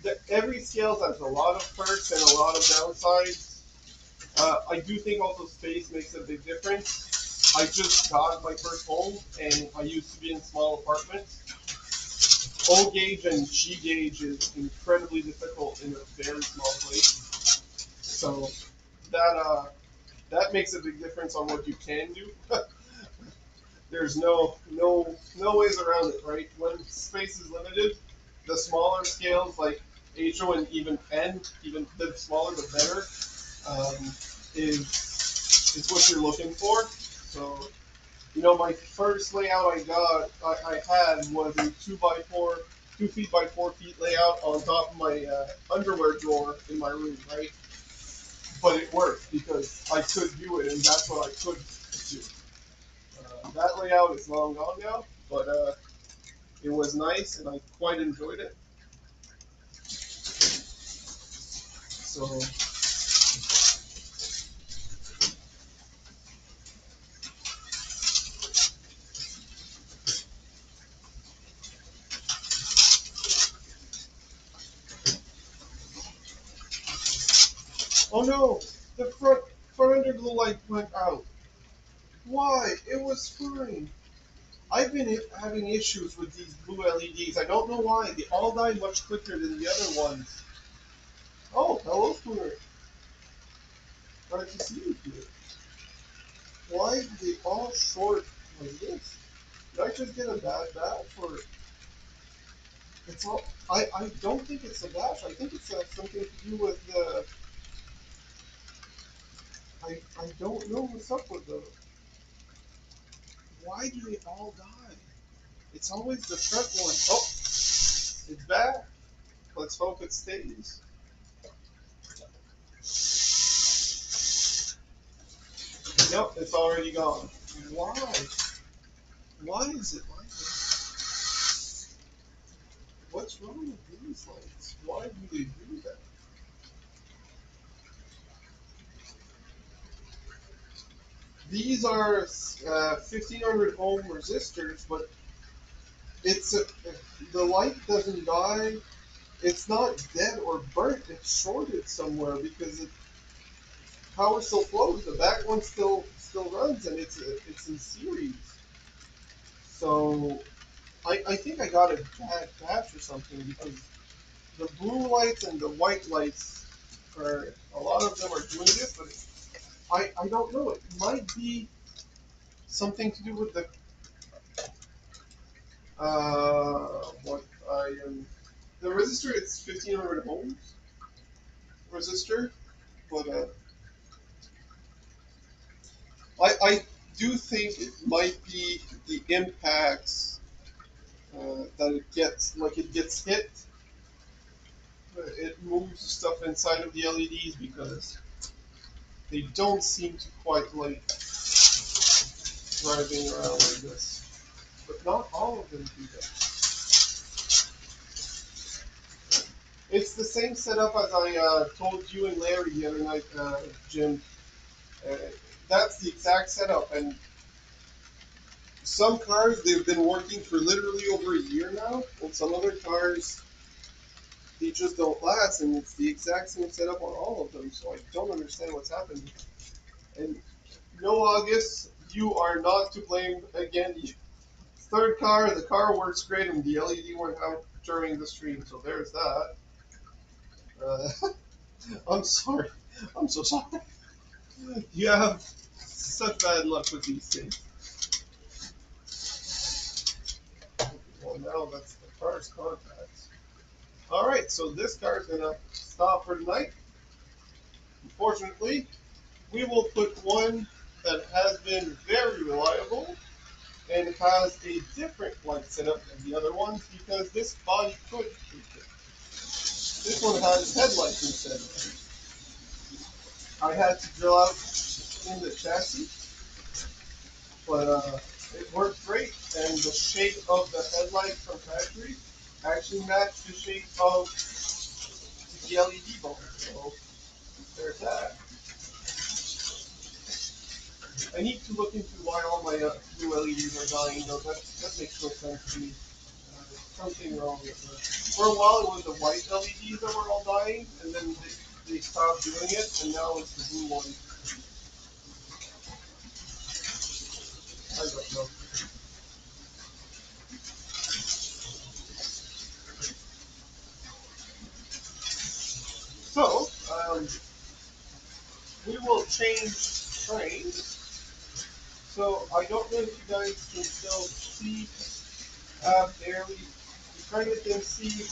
that every scale has a lot of perks and a lot of downsides. I do think also space makes a big difference. I just got my first home, and I used to be in small apartments. O gauge and G gauge is incredibly difficult in a very small place. So that that makes a big difference on what you can do. There's no ways around it, right? When space is limited, the smaller scales like HO and even N, even the smaller the better, um, is what you're looking for. So my first layout I had was a 2 by 4, 2 feet by 4 feet layout on top of my underwear drawer in my room, right? But it worked because I could do it, and that's what I could do. That layout is long gone now, but it was nice, and I quite enjoyed it. So, oh no, the front underglow light went out. Why? It was fine. I've been having issues with these blue LEDs. I don't know why. They all die much quicker than the other ones. Oh, hello, Spooner. Glad to see you here. Why do they all short like this? Did I just get a bad batch, or it's all? I don't think it's a batch. I think it's something to do with the. I don't know what's up with the. Why do they all die? It's always the front one. Oh, it's back. Let's hope it stays. Yep, it's already gone. Why? Why is it like this? What's wrong with these lights? Why do they do that? These are 1500 ohm resistors, but it's the light doesn't die. It's not dead or burnt. It's shorted somewhere because power still flows. The back one still runs, and it's in series. So I think I got a bad patch or something because the blue lights and the white lights are a lot of them are doing this, but I don't know. It might be something to do with the what I am. The resistor it's 1500 ohms resistor, but I do think it might be the impacts that it gets, like it gets hit. It moves stuff inside of the LEDs because they don't seem to quite like driving around like this. But not all of them do that. It's the same setup as I told you and Larry the other night, Jim. Uh, that's the exact setup, and some cars they've been working for literally over a year now, and some other cars they just don't last, and it's the exact same setup on all of them. So I don't understand what's happening. And no, August, you are not to blame. Again, third car, the car works great, and the LED went out during the stream. So there's that. I'm sorry. I'm so sorry. You have such bad luck with these things. Well, now that's the car's contacts. All right, so this car's gonna stop for tonight. Unfortunately, we will put one that has been very reliable and has a different light setup than the other ones because this body could take it. This one has headlights instead. I had to drill out in the chassis, but it worked great, and the shape of the headlight from factory actually matched the shape of the LED bulb. So there's that. I need to look into why all my new LEDs are dying, though. That makes no sense to me. Something wrong with it. For a while, it was the white LEDs that were all dying, and then they stopped doing it, and now it's the blue one. I don't know. So, we will change trains. So, I don't know if you guys can still see barely. You kind of can see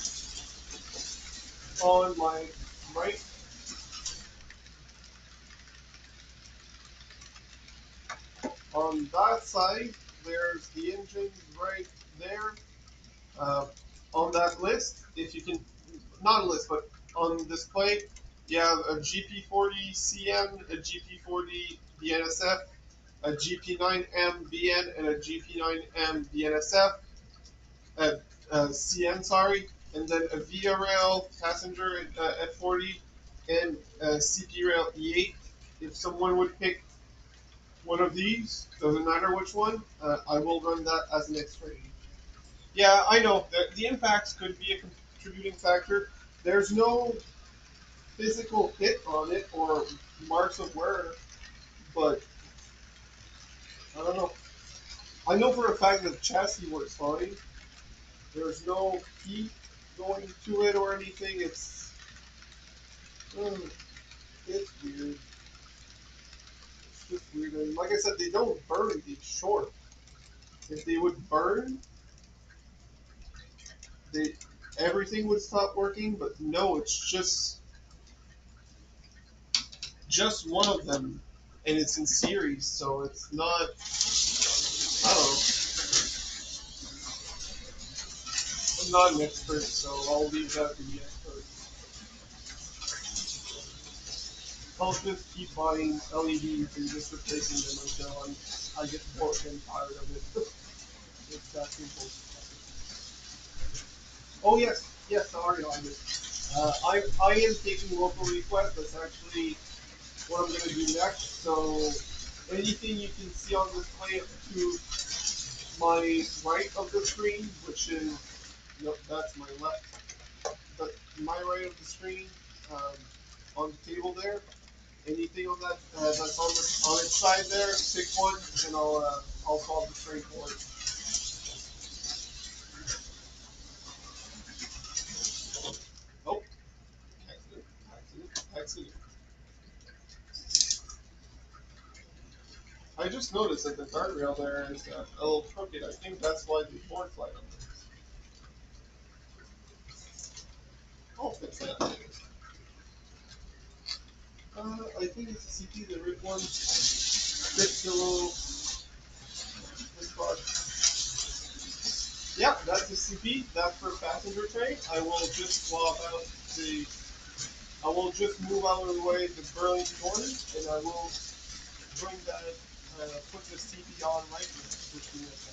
on my right, on that side, there's the engine right there. Uh, on that list, if you can, not a list, but on display, you have a GP40 CN, a GP40 BNSF, a GP9M BN, and a GP9M BNSF, CN, sorry, and then a VIA Rail passenger F40, and a CP Rail E8. If someone would pick one of these, doesn't matter which one, I will run that as an X-ray. Yeah, I know. The impacts could be a contributing factor. There's no physical hit on it or marks of wear, but I don't know. I know for a fact that the chassis works fine. There's no heat going to it or anything. Uh, it's weird. It's just weird. And like I said, they don't burn. They short. If they would burn, they everything would stop working. But no, it's just one of them, and it's in series, so it's not. I don't know. I'm not an expert, so I'll leave that to the experts. I'll just keep buying LEDs and just replacing them until I get bored and tired of it. It's that simple. Oh yes, yes, sorry on this. I am taking local requests. That's actually what I'm gonna do next. So anything you can see on display to my right of the screen, which is nope, that's my left. But my right of the screen, um, on the table there. Anything on that that's on its side there, pick one, and I'll solve the string for it. Oh, accident, accident, accident. I just noticed that the guardrail there is a little crooked. I think that's why the board flight on there. I'll fix that. I think it's a CP, the red one. Fix the little spot. Yeah, that's a CP. That's for passenger train. I will just swap out the. I will just move out of the way the Burlington order, and I will bring that. Put the CP on right here, which we missed.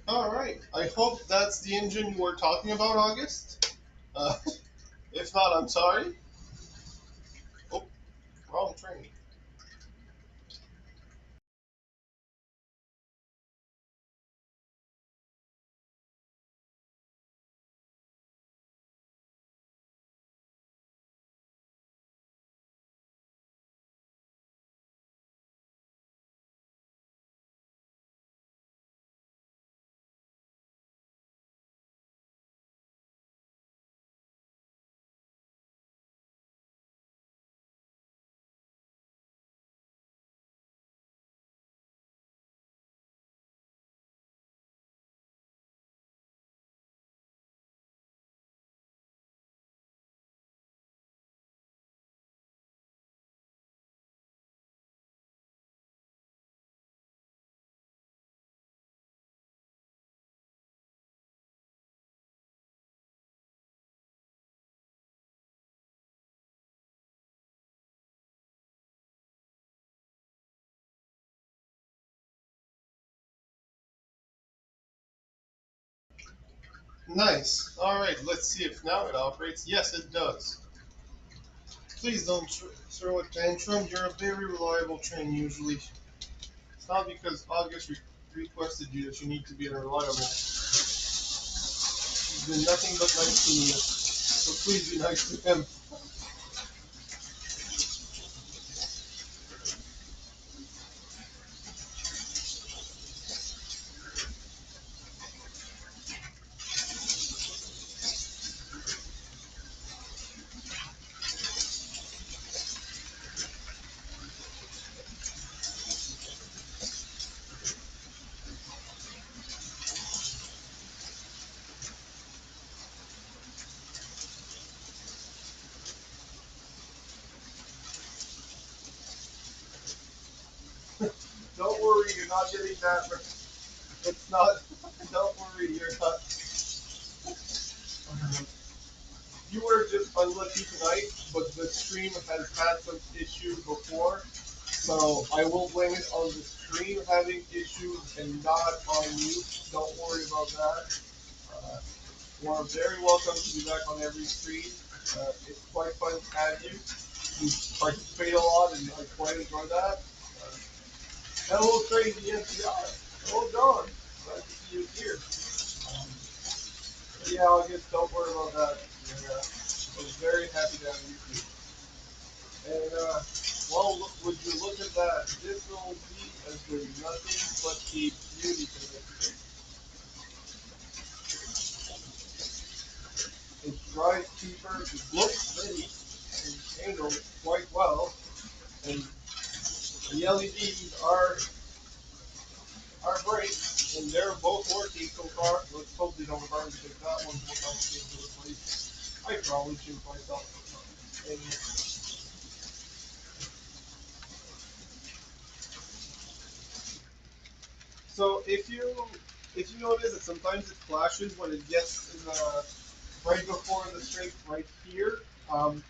All right. I hope that's the engine you were talking about, August. Uh, if not, I'm sorry. Oh, wrong train. Nice. All right. Let's see if now it operates. Yes, it does. Please don't throw a tantrum. You're a very reliable train usually. It's not because August requested you that you need to be unreliable. He's been nothing but nice to me. So please be nice to him. Don't worry, you're not getting that. It's not. Don't worry, you're not. You were just unlucky tonight, but the stream has had some issues before, so I will blame it on the stream having issues and not on you. Don't worry about that. Uh, you are very welcome to be back on every stream. It's quite fun to have you. You participate a lot, and I quite enjoy that. Hello, crazy NPR. Hello, John. Glad to see you here. Um, yeah, I guess don't worry about that. Yeah, I was very happy to have you here. And, well, would you look at that? This will be as doing nothing but a beauty connection. It drives cheaper, it looks pretty, and handles quite well. And the LEDs are great, and they're both working so far. Let's hope they don't burn because that one's more complicated to replace. I probably shoot myself. And so if you notice that sometimes it flashes when it gets in the right before the straight right here. Um,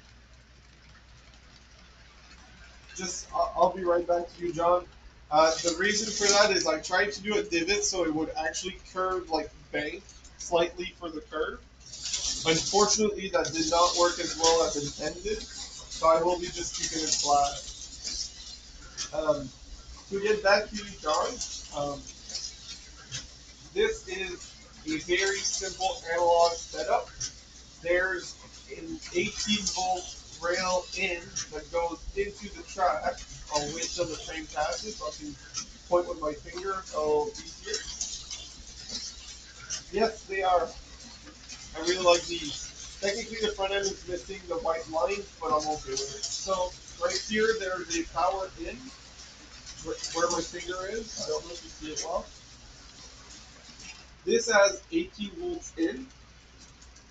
I'll be right back to you, John. The reason for that is I tried to do a divot so it would actually curve like bank slightly for the curve. Unfortunately, that did not work as well as intended, so I will be just keeping it flat. Um, to get back to you, John, um, this is a very simple analog setup. There's an 18-volt rail in that goes into the track. I'll wait till the train passes so I can point with my finger so easier. Yes, they are. I really like these. Technically, the front end is missing the white line, but I'm okay with it. So right here, there's a power in where my finger is. I don't know if you see it well. This has 18 volts in,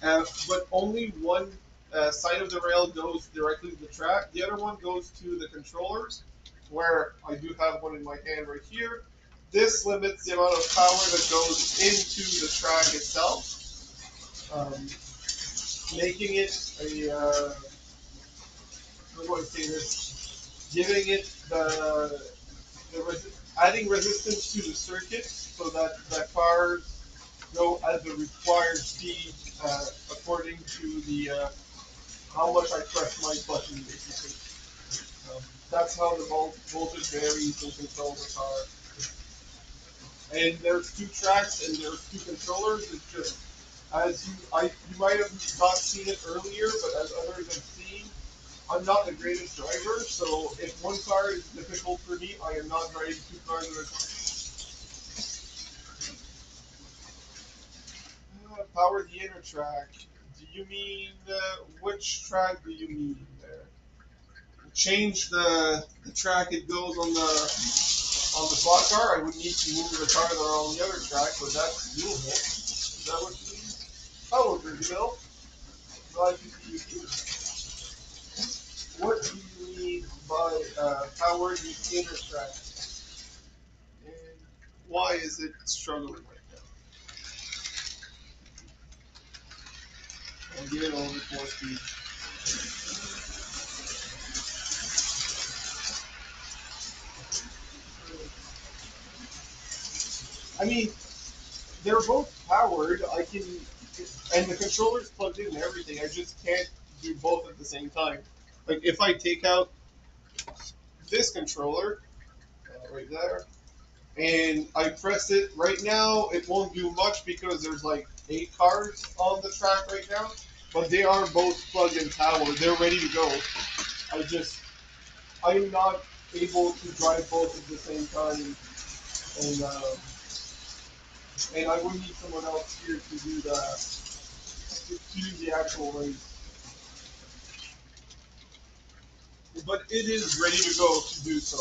but only one side of the rail goes directly to the track. The other one goes to the controllers, where I do have one in my hand right here. This limits the amount of power that goes into the track itself, um, making it a, how do I say this, giving it the adding resistance to the circuit so that the cars go at the required speed according to the how much I press my button, basically. That's how the voltage varies and control the car. And there's two tracks and there's two controllers. It's just as you might have not seen it earlier, but as others have seen, I'm not the greatest driver. So if one car is difficult for me, I am not driving two cars at a time. Power the inner track. Do you mean which track do you mean there? Change the track it goes on the slot car. I would need to move the car that are on the other track, but that's doable. Is that what you mean? Hello, Brazil. Glad to see you here. What do you mean by power the inner track? And why is it struggling right now? I'll give it a little bit more speed. I mean, they're both powered. I can, and the controller's plugged in and everything. I just can't do both at the same time. Like if I take out this controller right there, and I press it right now, it won't do much because there's like 8 cars on the track right now. But they are both plugged in powered. They're ready to go. I'm not able to drive both at the same time, and and I would need someone else here to do the actual race. But it is ready to go to do so.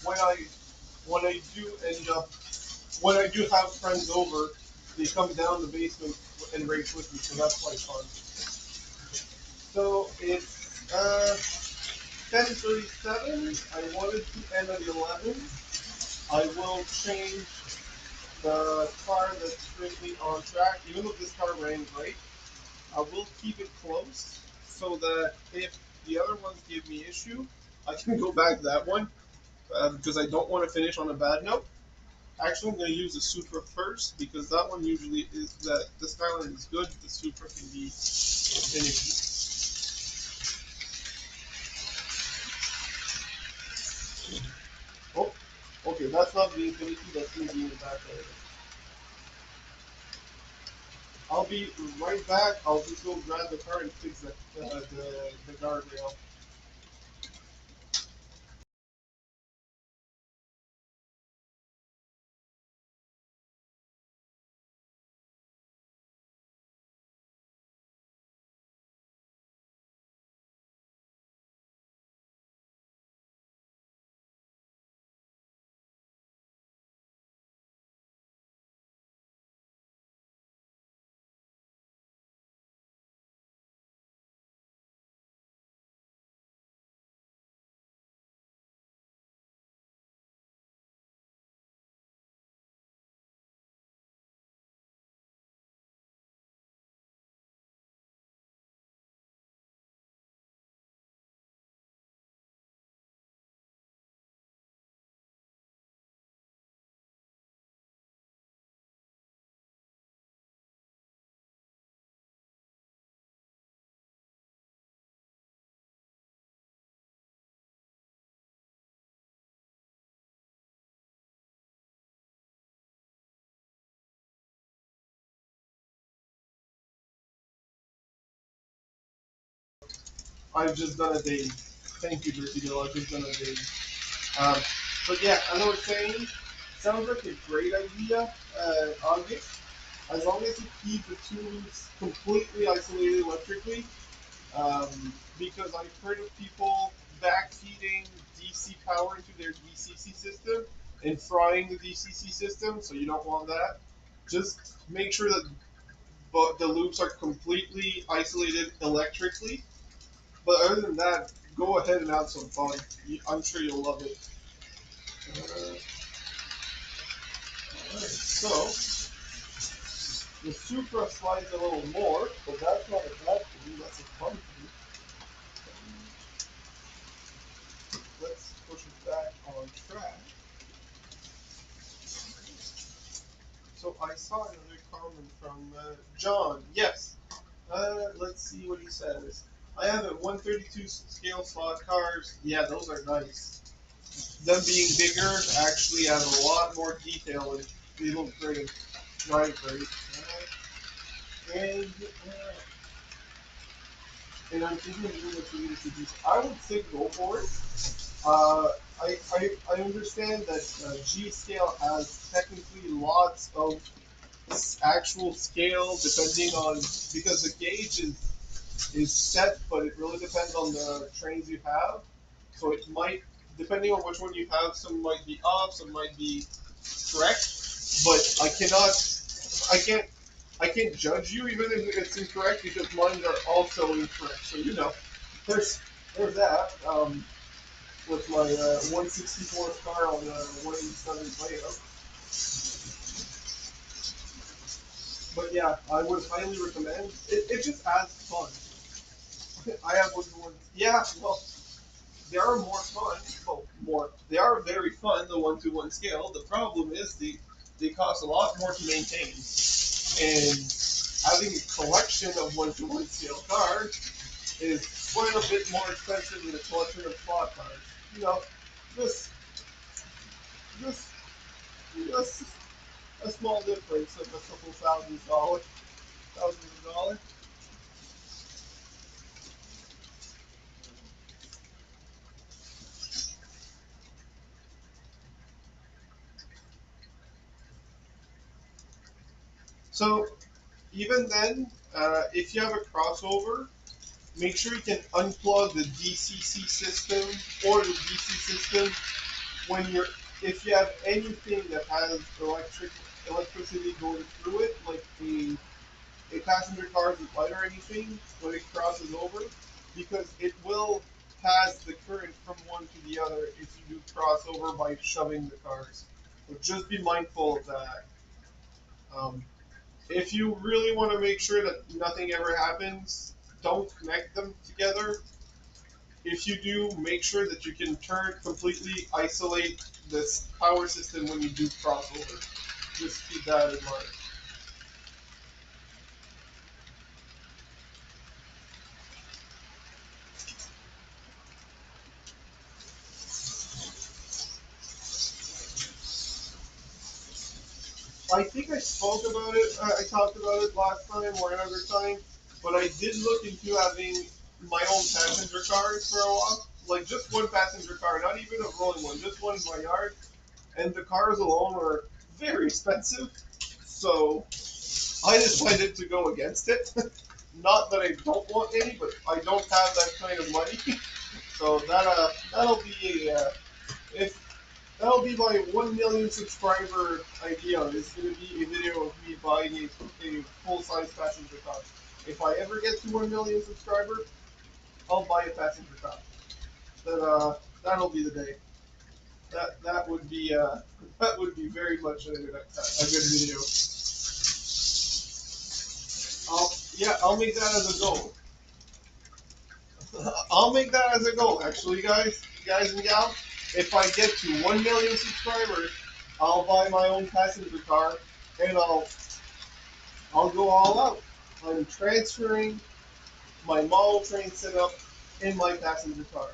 When I do end up when I do have friends over, they come down the basement and race with me, so that's quite fun. So it's 10:37. I wanted to end at 11. I will change the car that's currently on track, even though this car ran great. I will keep it close so that if the other ones give me issue, I can go back to that one because I don't want to finish on a bad note. Actually, I'm going to use the Supra first because that one usually is that the Skyline is good. The Supra can be finicky. Oh, okay, that's not being finicky. That's me being back there. I'll be right back. I'll just go grab the car and fix the guardrail. I've just done a day. Thank you, Dirty Bill. I've just done a day. Um, but yeah, as I was saying, sounds like a great idea, August. As long as you keep the two loops completely isolated electrically, because I've heard of people backfeeding DC power into their DCC system and frying the DCC system, so you don't want that. Just make sure that the loops are completely isolated electrically. But other than that, go ahead and have some fun. I'm sure you'll love it. Alright, so the Supra slides a little more, but that's not a bad thing. That's a fun thing. Let's push it back on track. So I saw another comment from John. Yes. Let's see what he says. I have a 132 scale slot cars. Yeah, those are nice. Them being bigger actually have a lot more detail and they look great. Right, great. And I'm thinking of doing what you to do. I would say go for it. Uh, I understand that G scale has technically lots of actual scale depending on because the gauge is set, but it really depends on the trains you have. So it might, depending on which one you have, some might be off, some might be correct. But I can't judge you even if it's incorrect because mine are also incorrect. So there's there's that. With my 164 car on the 187 layout. But yeah, I would highly recommend. It just adds fun. I have one. Yeah, well, they are more fun. Well, more. They are very fun. The 1-to-1 scale. The problem is they cost a lot more to maintain, and having a collection of 1-to-1 scale cars is quite a bit more expensive than a collection of slot cars. You know, just just just a small difference of a couple $1,000s. $1,000. So even then, if you have a crossover, make sure you can unplug the DCC system or the DC system when you're. If you have anything that has electricity going through it, like a passenger car's light or anything, when it crosses over, because it will pass the current from one to the other if you do crossover by shoving the cars. So just be mindful of that. Um, if you really want to make sure that nothing ever happens, don't connect them together. If you do, make sure that you can completely isolate this power system when you do crossover. Just keep that in mind. I think I spoke about it. I talked about it last time or another time, but I did look into having my own passenger cars for a while. Like just one passenger car, not even a rolling one, just one in my yard. And the cars alone were very expensive. So I decided to go against it. Not that I don't want any, but I don't have that kind of money. So that'll be if that'll be my 1 million subscriber idea. It's gonna be a video of me buying a full size passenger car. If I ever get to 1 million subscribers, I'll buy a passenger car. That'll be the day. That would be that would be very much a good video. I'll make that as a goal. I'll make that as a goal. Actually, guys and gals, if I get to 1 million subscribers, I'll buy my own passenger car and I'll go all out. I'm transferring my model train setup in my passenger car.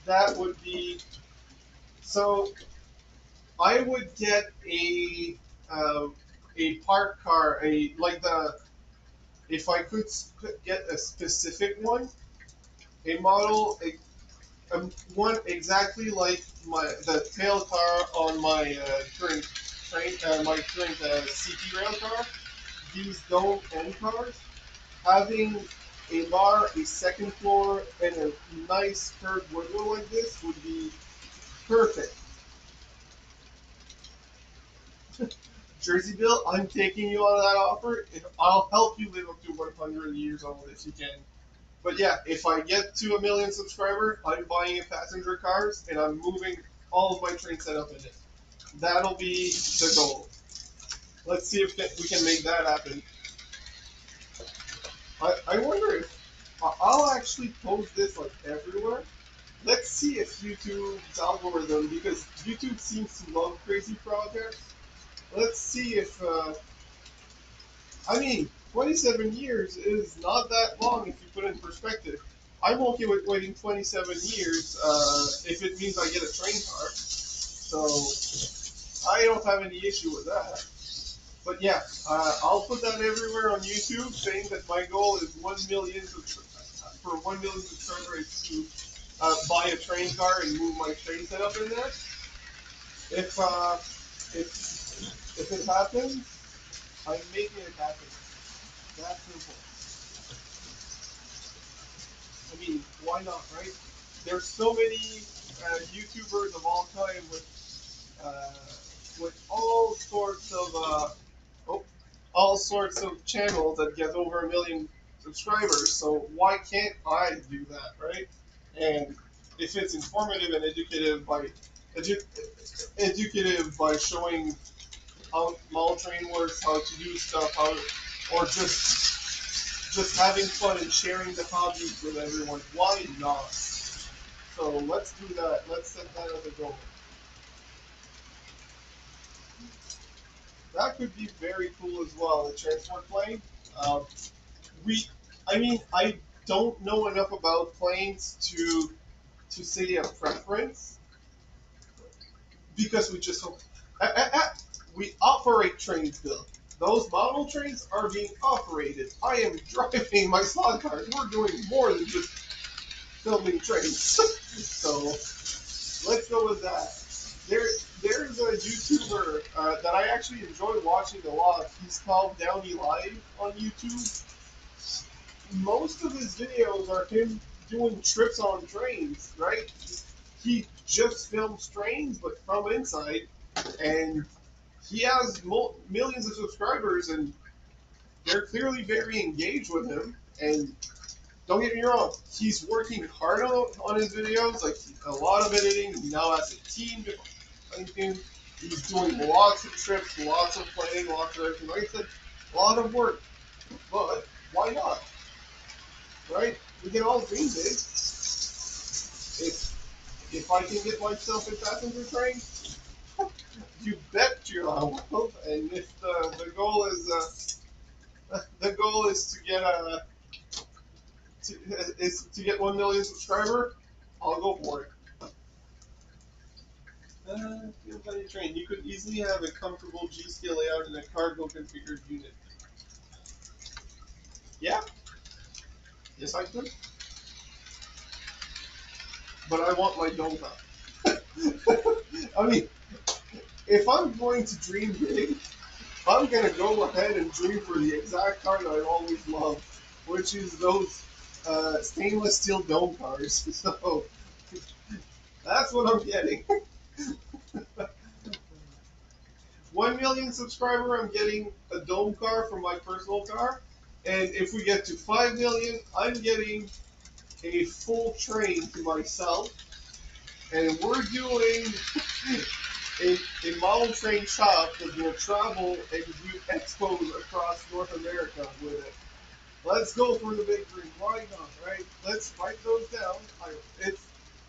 That would be so. I would get uh, a park car, a like the if I could get a specific one, a model, one exactly like the tail car on my current my current CP rail car. These don't end cars. Having a bar, a second floor, and a nice curved window like this would be perfect. Jersey Bill, I'm taking you on that offer. If I'll help you live up to 100 years old if you can. But yeah, if I get to 1 million subscriber, I'm buying a passenger cars and I'm moving all of my train setup in it. That'll be the goal. Let's see if we can make that happen. I wonder if I'll actually post this like everywhere. Let's see if YouTube's algorithm, because YouTube seems to love crazy projects. let's see if I mean 27 years is not that long if you put it in perspective. I'm okay with waiting 27 years if it means I get a train car. So I don't have any issue with that. But yeah, I'll put that everywhere on YouTube, saying that my goal is 1 million for 1 million subscribers to buy a train car and move my train setup in there. If if if it happens, I'm making it happen. That's simple. I mean, why not, right? There's so many YouTubers of all time uh, with oh, all sorts of channels that get over 1 million subscribers. So why can't I do that, right? And if it's informative and edu- educative by showing how model train works, how to do stuff, how or just having fun and sharing the hobby with everyone, why not? So let's do that. Let's set that as a goal. That could be very cool as well. The transport plane. Um, we, I mean, I don't know enough about planes to say a preference because uh, uh, uh, we operate trains, Bill. Those model trains are being operated. I am driving my slot car. We're doing more than just filming trains. So let's go with that. There, there's a YouTuber that I actually enjoy watching a lot. He's called Downey Live on YouTube. Most of his videos are him doing trips on trains, right? He just films trains, but from inside, and he has millions of subscribers, and they're clearly very engaged with him. And don't get me wrong, he's working hard on his videos, like a lot of editing. He now has a team behind him. He's doing lots of trips, lots of planning, lots of everything. Like I said, a lot of work. But why not? Right? We can all dream big. If I can get myself a passenger train, you bet you I will. And if the goal is to get to get 1 million subscriber, I'll go for it. Fuel value train. You could easily have a comfortable G scale layout in a cargo configured unit. Yeah, yes I could, but I want my dome top. I mean, if I'm going to dream big, I'm gonna go ahead and dream for the exact car that I've always loved, which is those stainless steel dome cars. So that's what I'm getting. 1 million subscriber, I'm getting a dome car for my personal car, and if we get to 5 million, I'm getting a full train to myself, and we're doing a model train shop that will travel and do expos across North America with it. Let's go for the big dream. Why not, right? Let's write those down.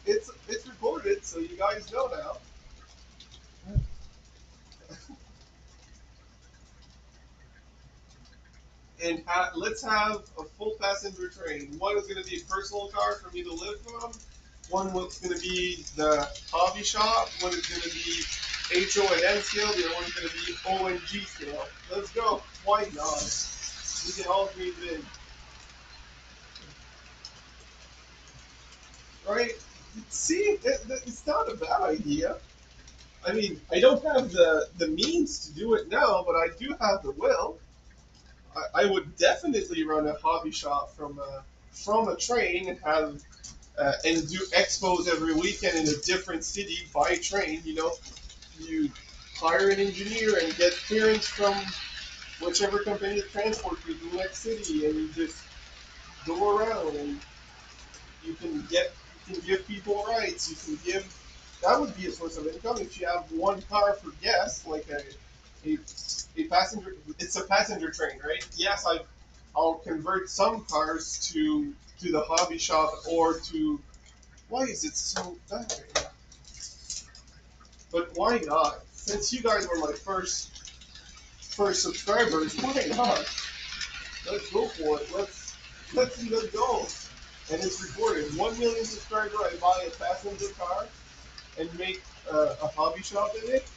It's recorded, so you guys know now. And let's have a full passenger train. One is going to be a personal car for me to live from. One was going to be the hobby shop. One is going to be HO and N scale. The other one's going to be O and G scale. Let's go. Why not? We can all dream big, right? See, it's not a bad idea. I mean, I don't have the means to do it now, but I do have the will. I would definitely run a hobby shop from a train and have and do expos every weekend in a different city by train. You hire an engineer and get clearance from whichever company of transport you to the next city, and you just go around and you can give people rides. You can give that would be a source of income if you have one car for guests, like a passenger. It's a passenger train, right? Yes, I'll convert some cars to the hobby shop or to. Why is it so bad right now? But why not? Since you guys were my first for subscribers, why not? Let's go for it. Let's see that go. And it's recorded. 1 million subscriber, I buy a passenger car and make a hobby shop in it.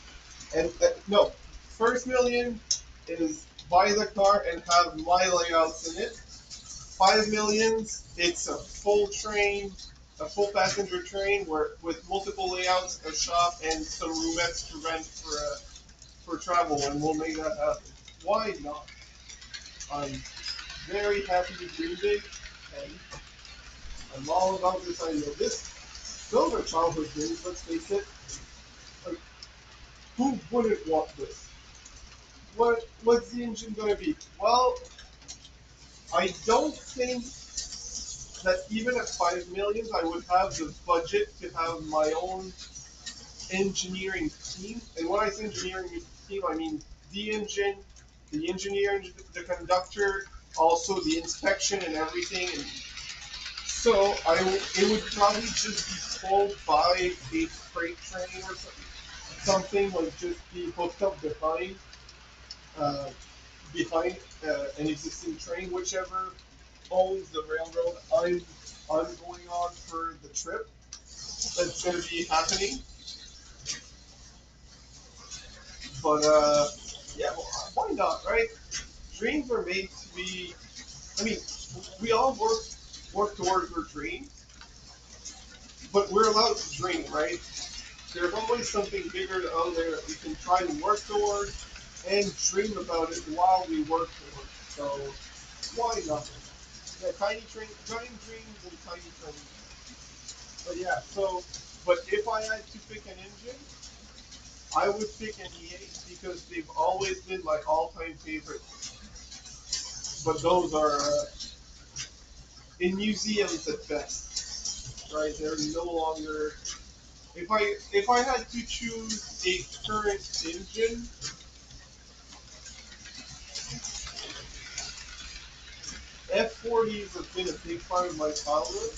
And no, first million is buy the car and have my layouts in it. 5 millions, it's a full train, a full passenger train where with multiple layouts, a shop, and some roomettes to rent for travel, and we'll make that happen. Why not? I'm very happy to dream big, and I'm all about this idea. Those are childhood dreams. Let's face it. Like, who wouldn't want this? What's the engine gonna be? Well, I don't think that even at 5 millions, I would have the budget to have my own engineering team. And when I say engineering team, I mean the engine, the engineer, the conductor, also the inspection and everything. And so it would probably just be pulled by a freight train or something like just be hooked up uh, behind an existing train, whichever owns the railroad I'm going on for the trip. That's going to be happening. But yeah, well, why not, right? Dreams are made to be. I mean, we all work towards our dreams, but we're allowed to dream, right? There's always something bigger out there that we can try to work towards and dream about it while we work towards. So why not? Yeah, tiny dreams and tiny dreams. But yeah, so but if I had to pick an engine, I would pick an E8 because they've always been my all-time favorite. But those are in museums at best, right? They're no longer. If I had to choose a current engine, F40s have been a big part of my childhood,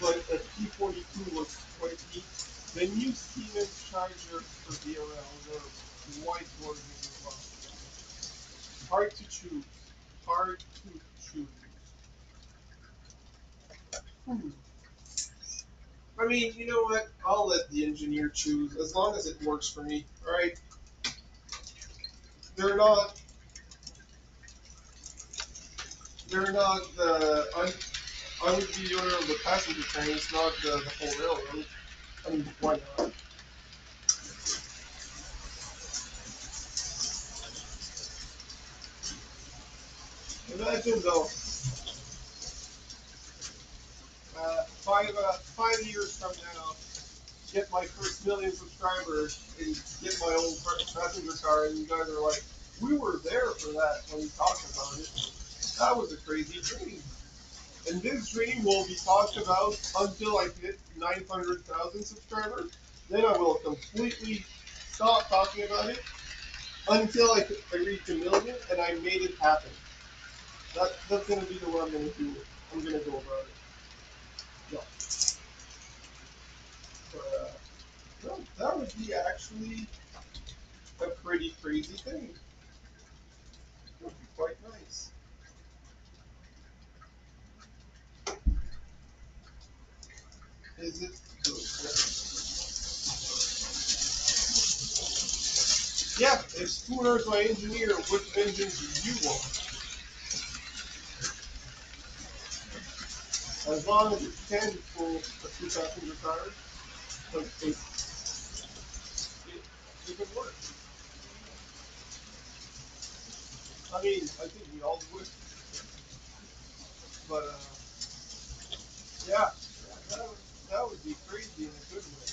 but a P42 was quite neat. The new Siemens Charger for VRLs are quite gorgeous as well. Hard to choose. Hard to choose. Hmm. I mean, you know what? I'll let the engineer choose as long as it works for me. All right? They're not. They're not the. I would be the owner of the passenger trains, not the whole railroad. I mean, why not? Imagine though, 5 years from now, get my first million subscribers and get my own passenger car, and you guys are like, we were there for that when we talked about it. That was a crazy dream. And this dream will be talked about until I hit 900,000 subscribers. Then I will completely stop talking about it until I reach a million and I made it happen. That's gonna be the way I'm gonna do it. I'm gonna go about it. No, but no, that would be actually a pretty crazy thing. It would be quite nice. Is it good? Yeah, if Spooner's my engineer, which engine do you want? As long as it can pull a two-passenger car, like it can work. I mean, I think we all would, but yeah, that would be crazy in a good way.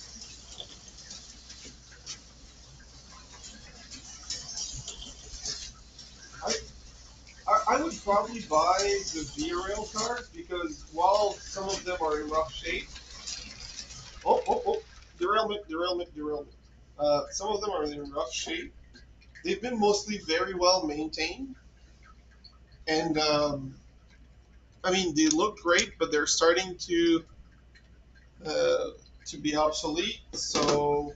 I, I would probably buy the V-Rail cars because while some of them are in rough shape, oh, derailment. Some of them are in rough shape. They've been mostly very well maintained, and I mean they look great, but they're starting uh, to be obsolete. So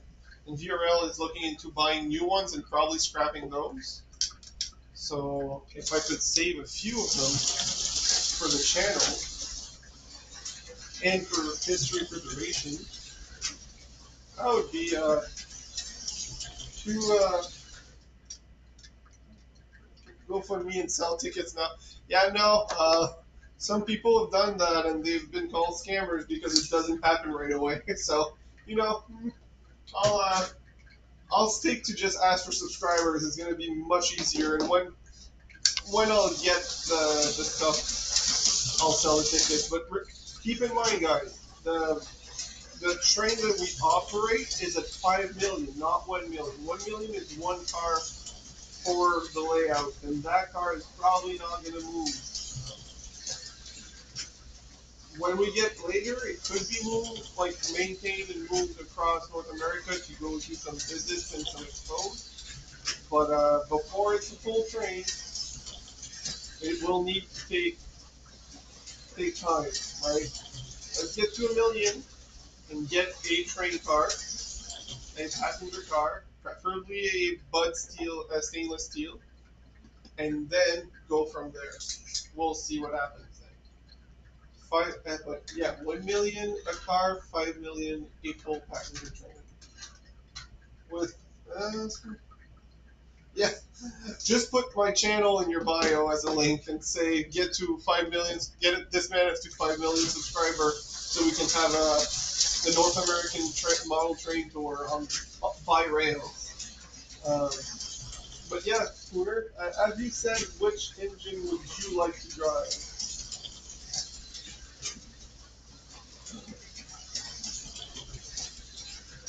and VRL is looking into buying new ones and probably scrapping those. So if I could save a few of them for the channel and for history preservation, that would be to go for me and sell tickets now. Yeah, no. Some people have done that and they've been called scammers because it doesn't happen right away. So, you know, I'll uh, I'll stick to just ask for subscribers. It's gonna be much easier. And when I'll get the stuff, I'll sell the tickets. But keep in mind, guys, the train that we operate is at 5 million, not 1 million. 1 million is one car for the layout, and that car is probably not going to move. When we get later, it could be moved, like maintained and moved across North America to go do some visits and some expos. But before it's a full train, it will need to take time, right? Let's get to 1 million and get a train car, a passenger car, preferably a Bud steel, stainless steel, and then go from there. We'll see what happens then. But yeah, 1 million a car, 5 million a full passenger train. With yeah, just put my channel in your bio as a link and say get to 5 million, this man up to 5 million subscriber, so we can have the North American model train tour on by rail. Um, but yeah, Cooter, as you said, which engine would you like to drive?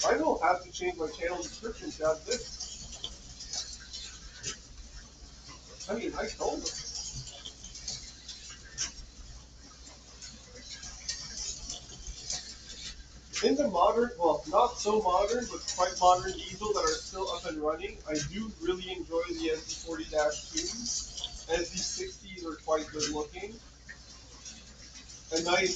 I will have to change my channel description to have this. I mean, I told them. In the modern, well, not so modern, but quite modern diesel that are still up and running, I do really enjoy the SD40-2s. SD60s are quite good looking. And I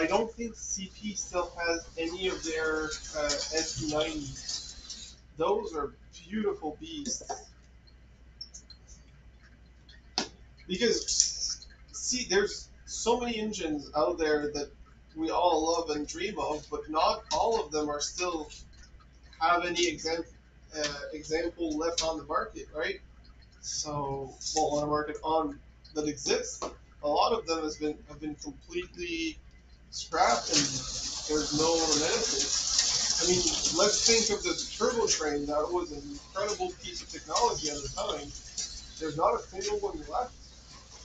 don't think CP still has any of their SD90s. Those are beautiful beasts. Because, see, there's so many engines out there that we all love and dream of, but not all of them are still have any example left on the market, right? So, well, on the market on that exists, a lot of them have been completely scrapped, and there's no reminiscence. I mean, let's think of the turbo train. That was an incredible piece of technology at the time. There's not a single one left.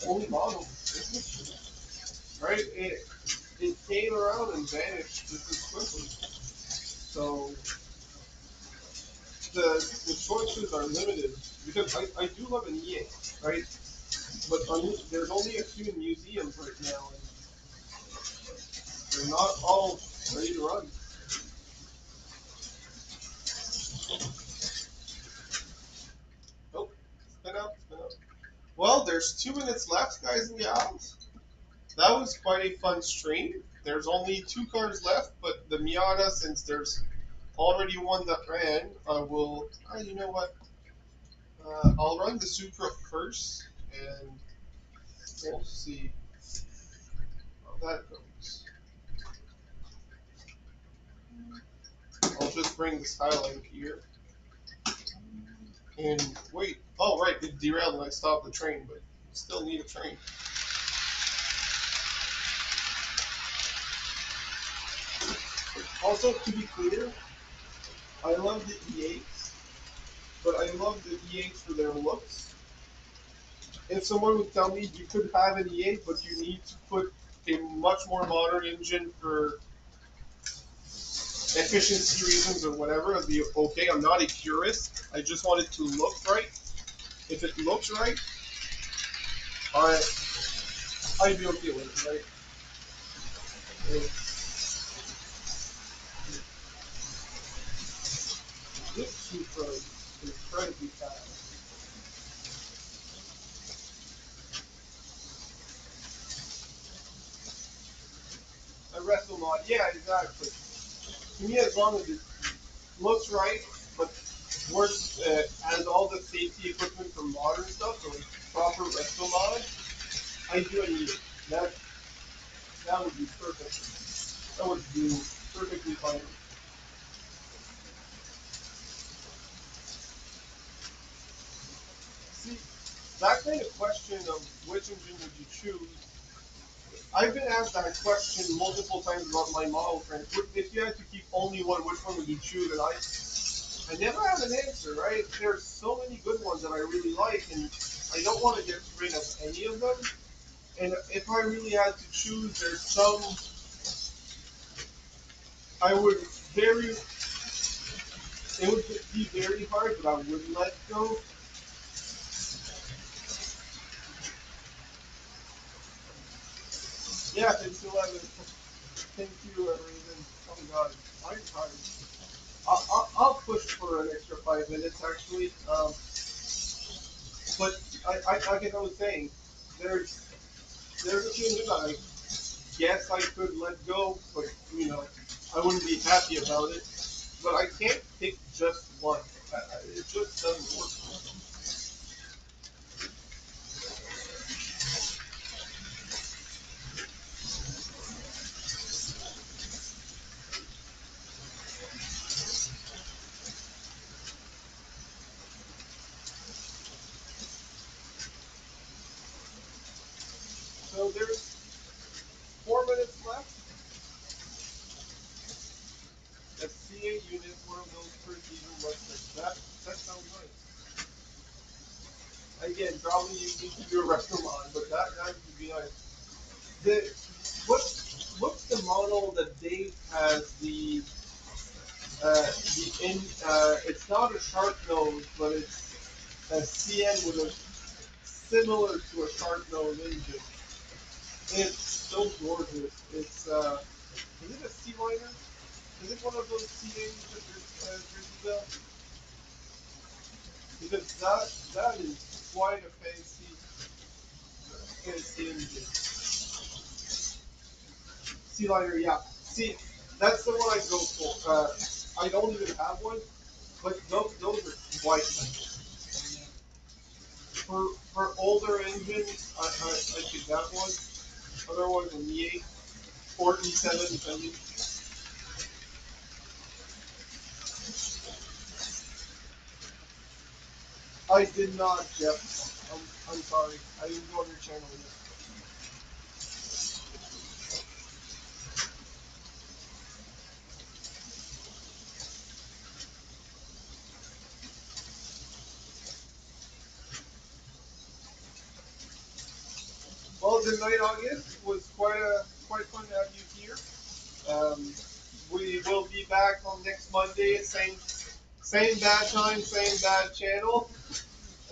Only models, right? It came around and vanished just as quickly. So the choices are limited because I do love an EA, right? But there's only a few museums right now, and they're not all ready to run. Nope, spin up, spin up. Well, there's 2 minutes left, guys and gals. That was quite a fun stream. There's only two cars left, but the Miata, since there's already one that ran, I will. You know what? I'll run the Supra first, and we'll see how that goes. I'll just bring the Skyline here. And wait. Oh, right. It derailed when I stopped the train, but still need a train. Also, to be clear, I love the E8s, but I love the E8s for their looks. If someone would tell me you could have an E8, but you need to put a much more modern engine for efficiency reasons or whatever, I'd be okay. I'm not a purist. I just want it to look right. If it looks right, I'd be okay with it, right? This Supra is incredibly fast. A wrestle mod, yeah, exactly. To me, as long as it's looks right, but works has all the safety equipment from modern stuff, so like proper resto mod. I do need it. That would be perfect. That would do perfectly fine. See, that kind of question of which engine would you choose, I've been asked that question multiple times about my model train. If you had to keep only one, which one would you choose? And I never have an answer, right? There's so many good ones that I really like, and I don't want to get rid of any of them. And if I really had to choose, there's some I would very, it would be very hard, but I wouldn't let go. Yeah, it's 11. Thank you, Raven. Oh my god, I'm tired. I'll push for an extra 5 minutes actually. But like I was saying, there's there's a few that I guess I could let go, but you know, I wouldn't be happy about it. But I can't pick just one. It just doesn't work. So there's 4 minutes left. A CA unit, one of those per season websites. That sounds nice. Again, probably you need to do a restaurant, but that would be nice. The what's the model that Dave has the in it's not a shark nose, but it's a CN with a similar to a shark nose engine. It's so gorgeous. It's is it a sea liner? Is it one of those CAs that Jersey does? Because that is quite a fancy engine. Sea liner, yeah. See, that's the one I go for. I don't even have one, but those are quite nice. For older engines, I pick that one. Otherwise, an E8 or E7, depending. I did not, Jeff. I'm sorry. I didn't go on your channel yet. Well, good night, August. It was quite fun to have you here. Um, we will be back on next Monday, same bad time, same bad channel,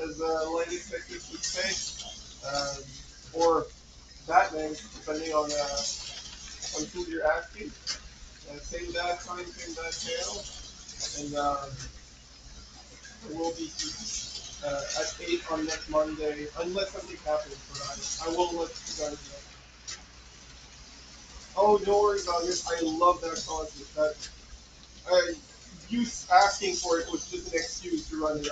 as Lady Texas would say, um, or Batman, depending on who you're asking. Same bad time, same bad channel, and we'll be at 8 on next Monday, unless something happens. But I will let you guys know. Oh, no worries, August. I love that concert. You asking for it was just an excuse to run it.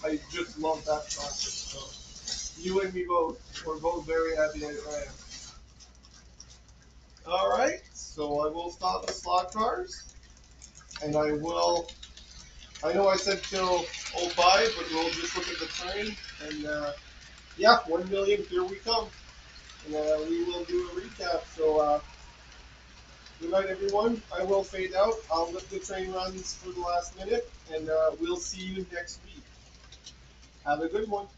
I just love that concert. So you and me both. We're both very happy that I am. All right. So I will stop the slot cars, and I will. I know I said till 05, but we'll just look at the train, and yeah, 1 million. Here we come, and we will do a recap. So good night, everyone. I will fade out. I'll let the train runs for the last minute, and we'll see you next week. Have a good one.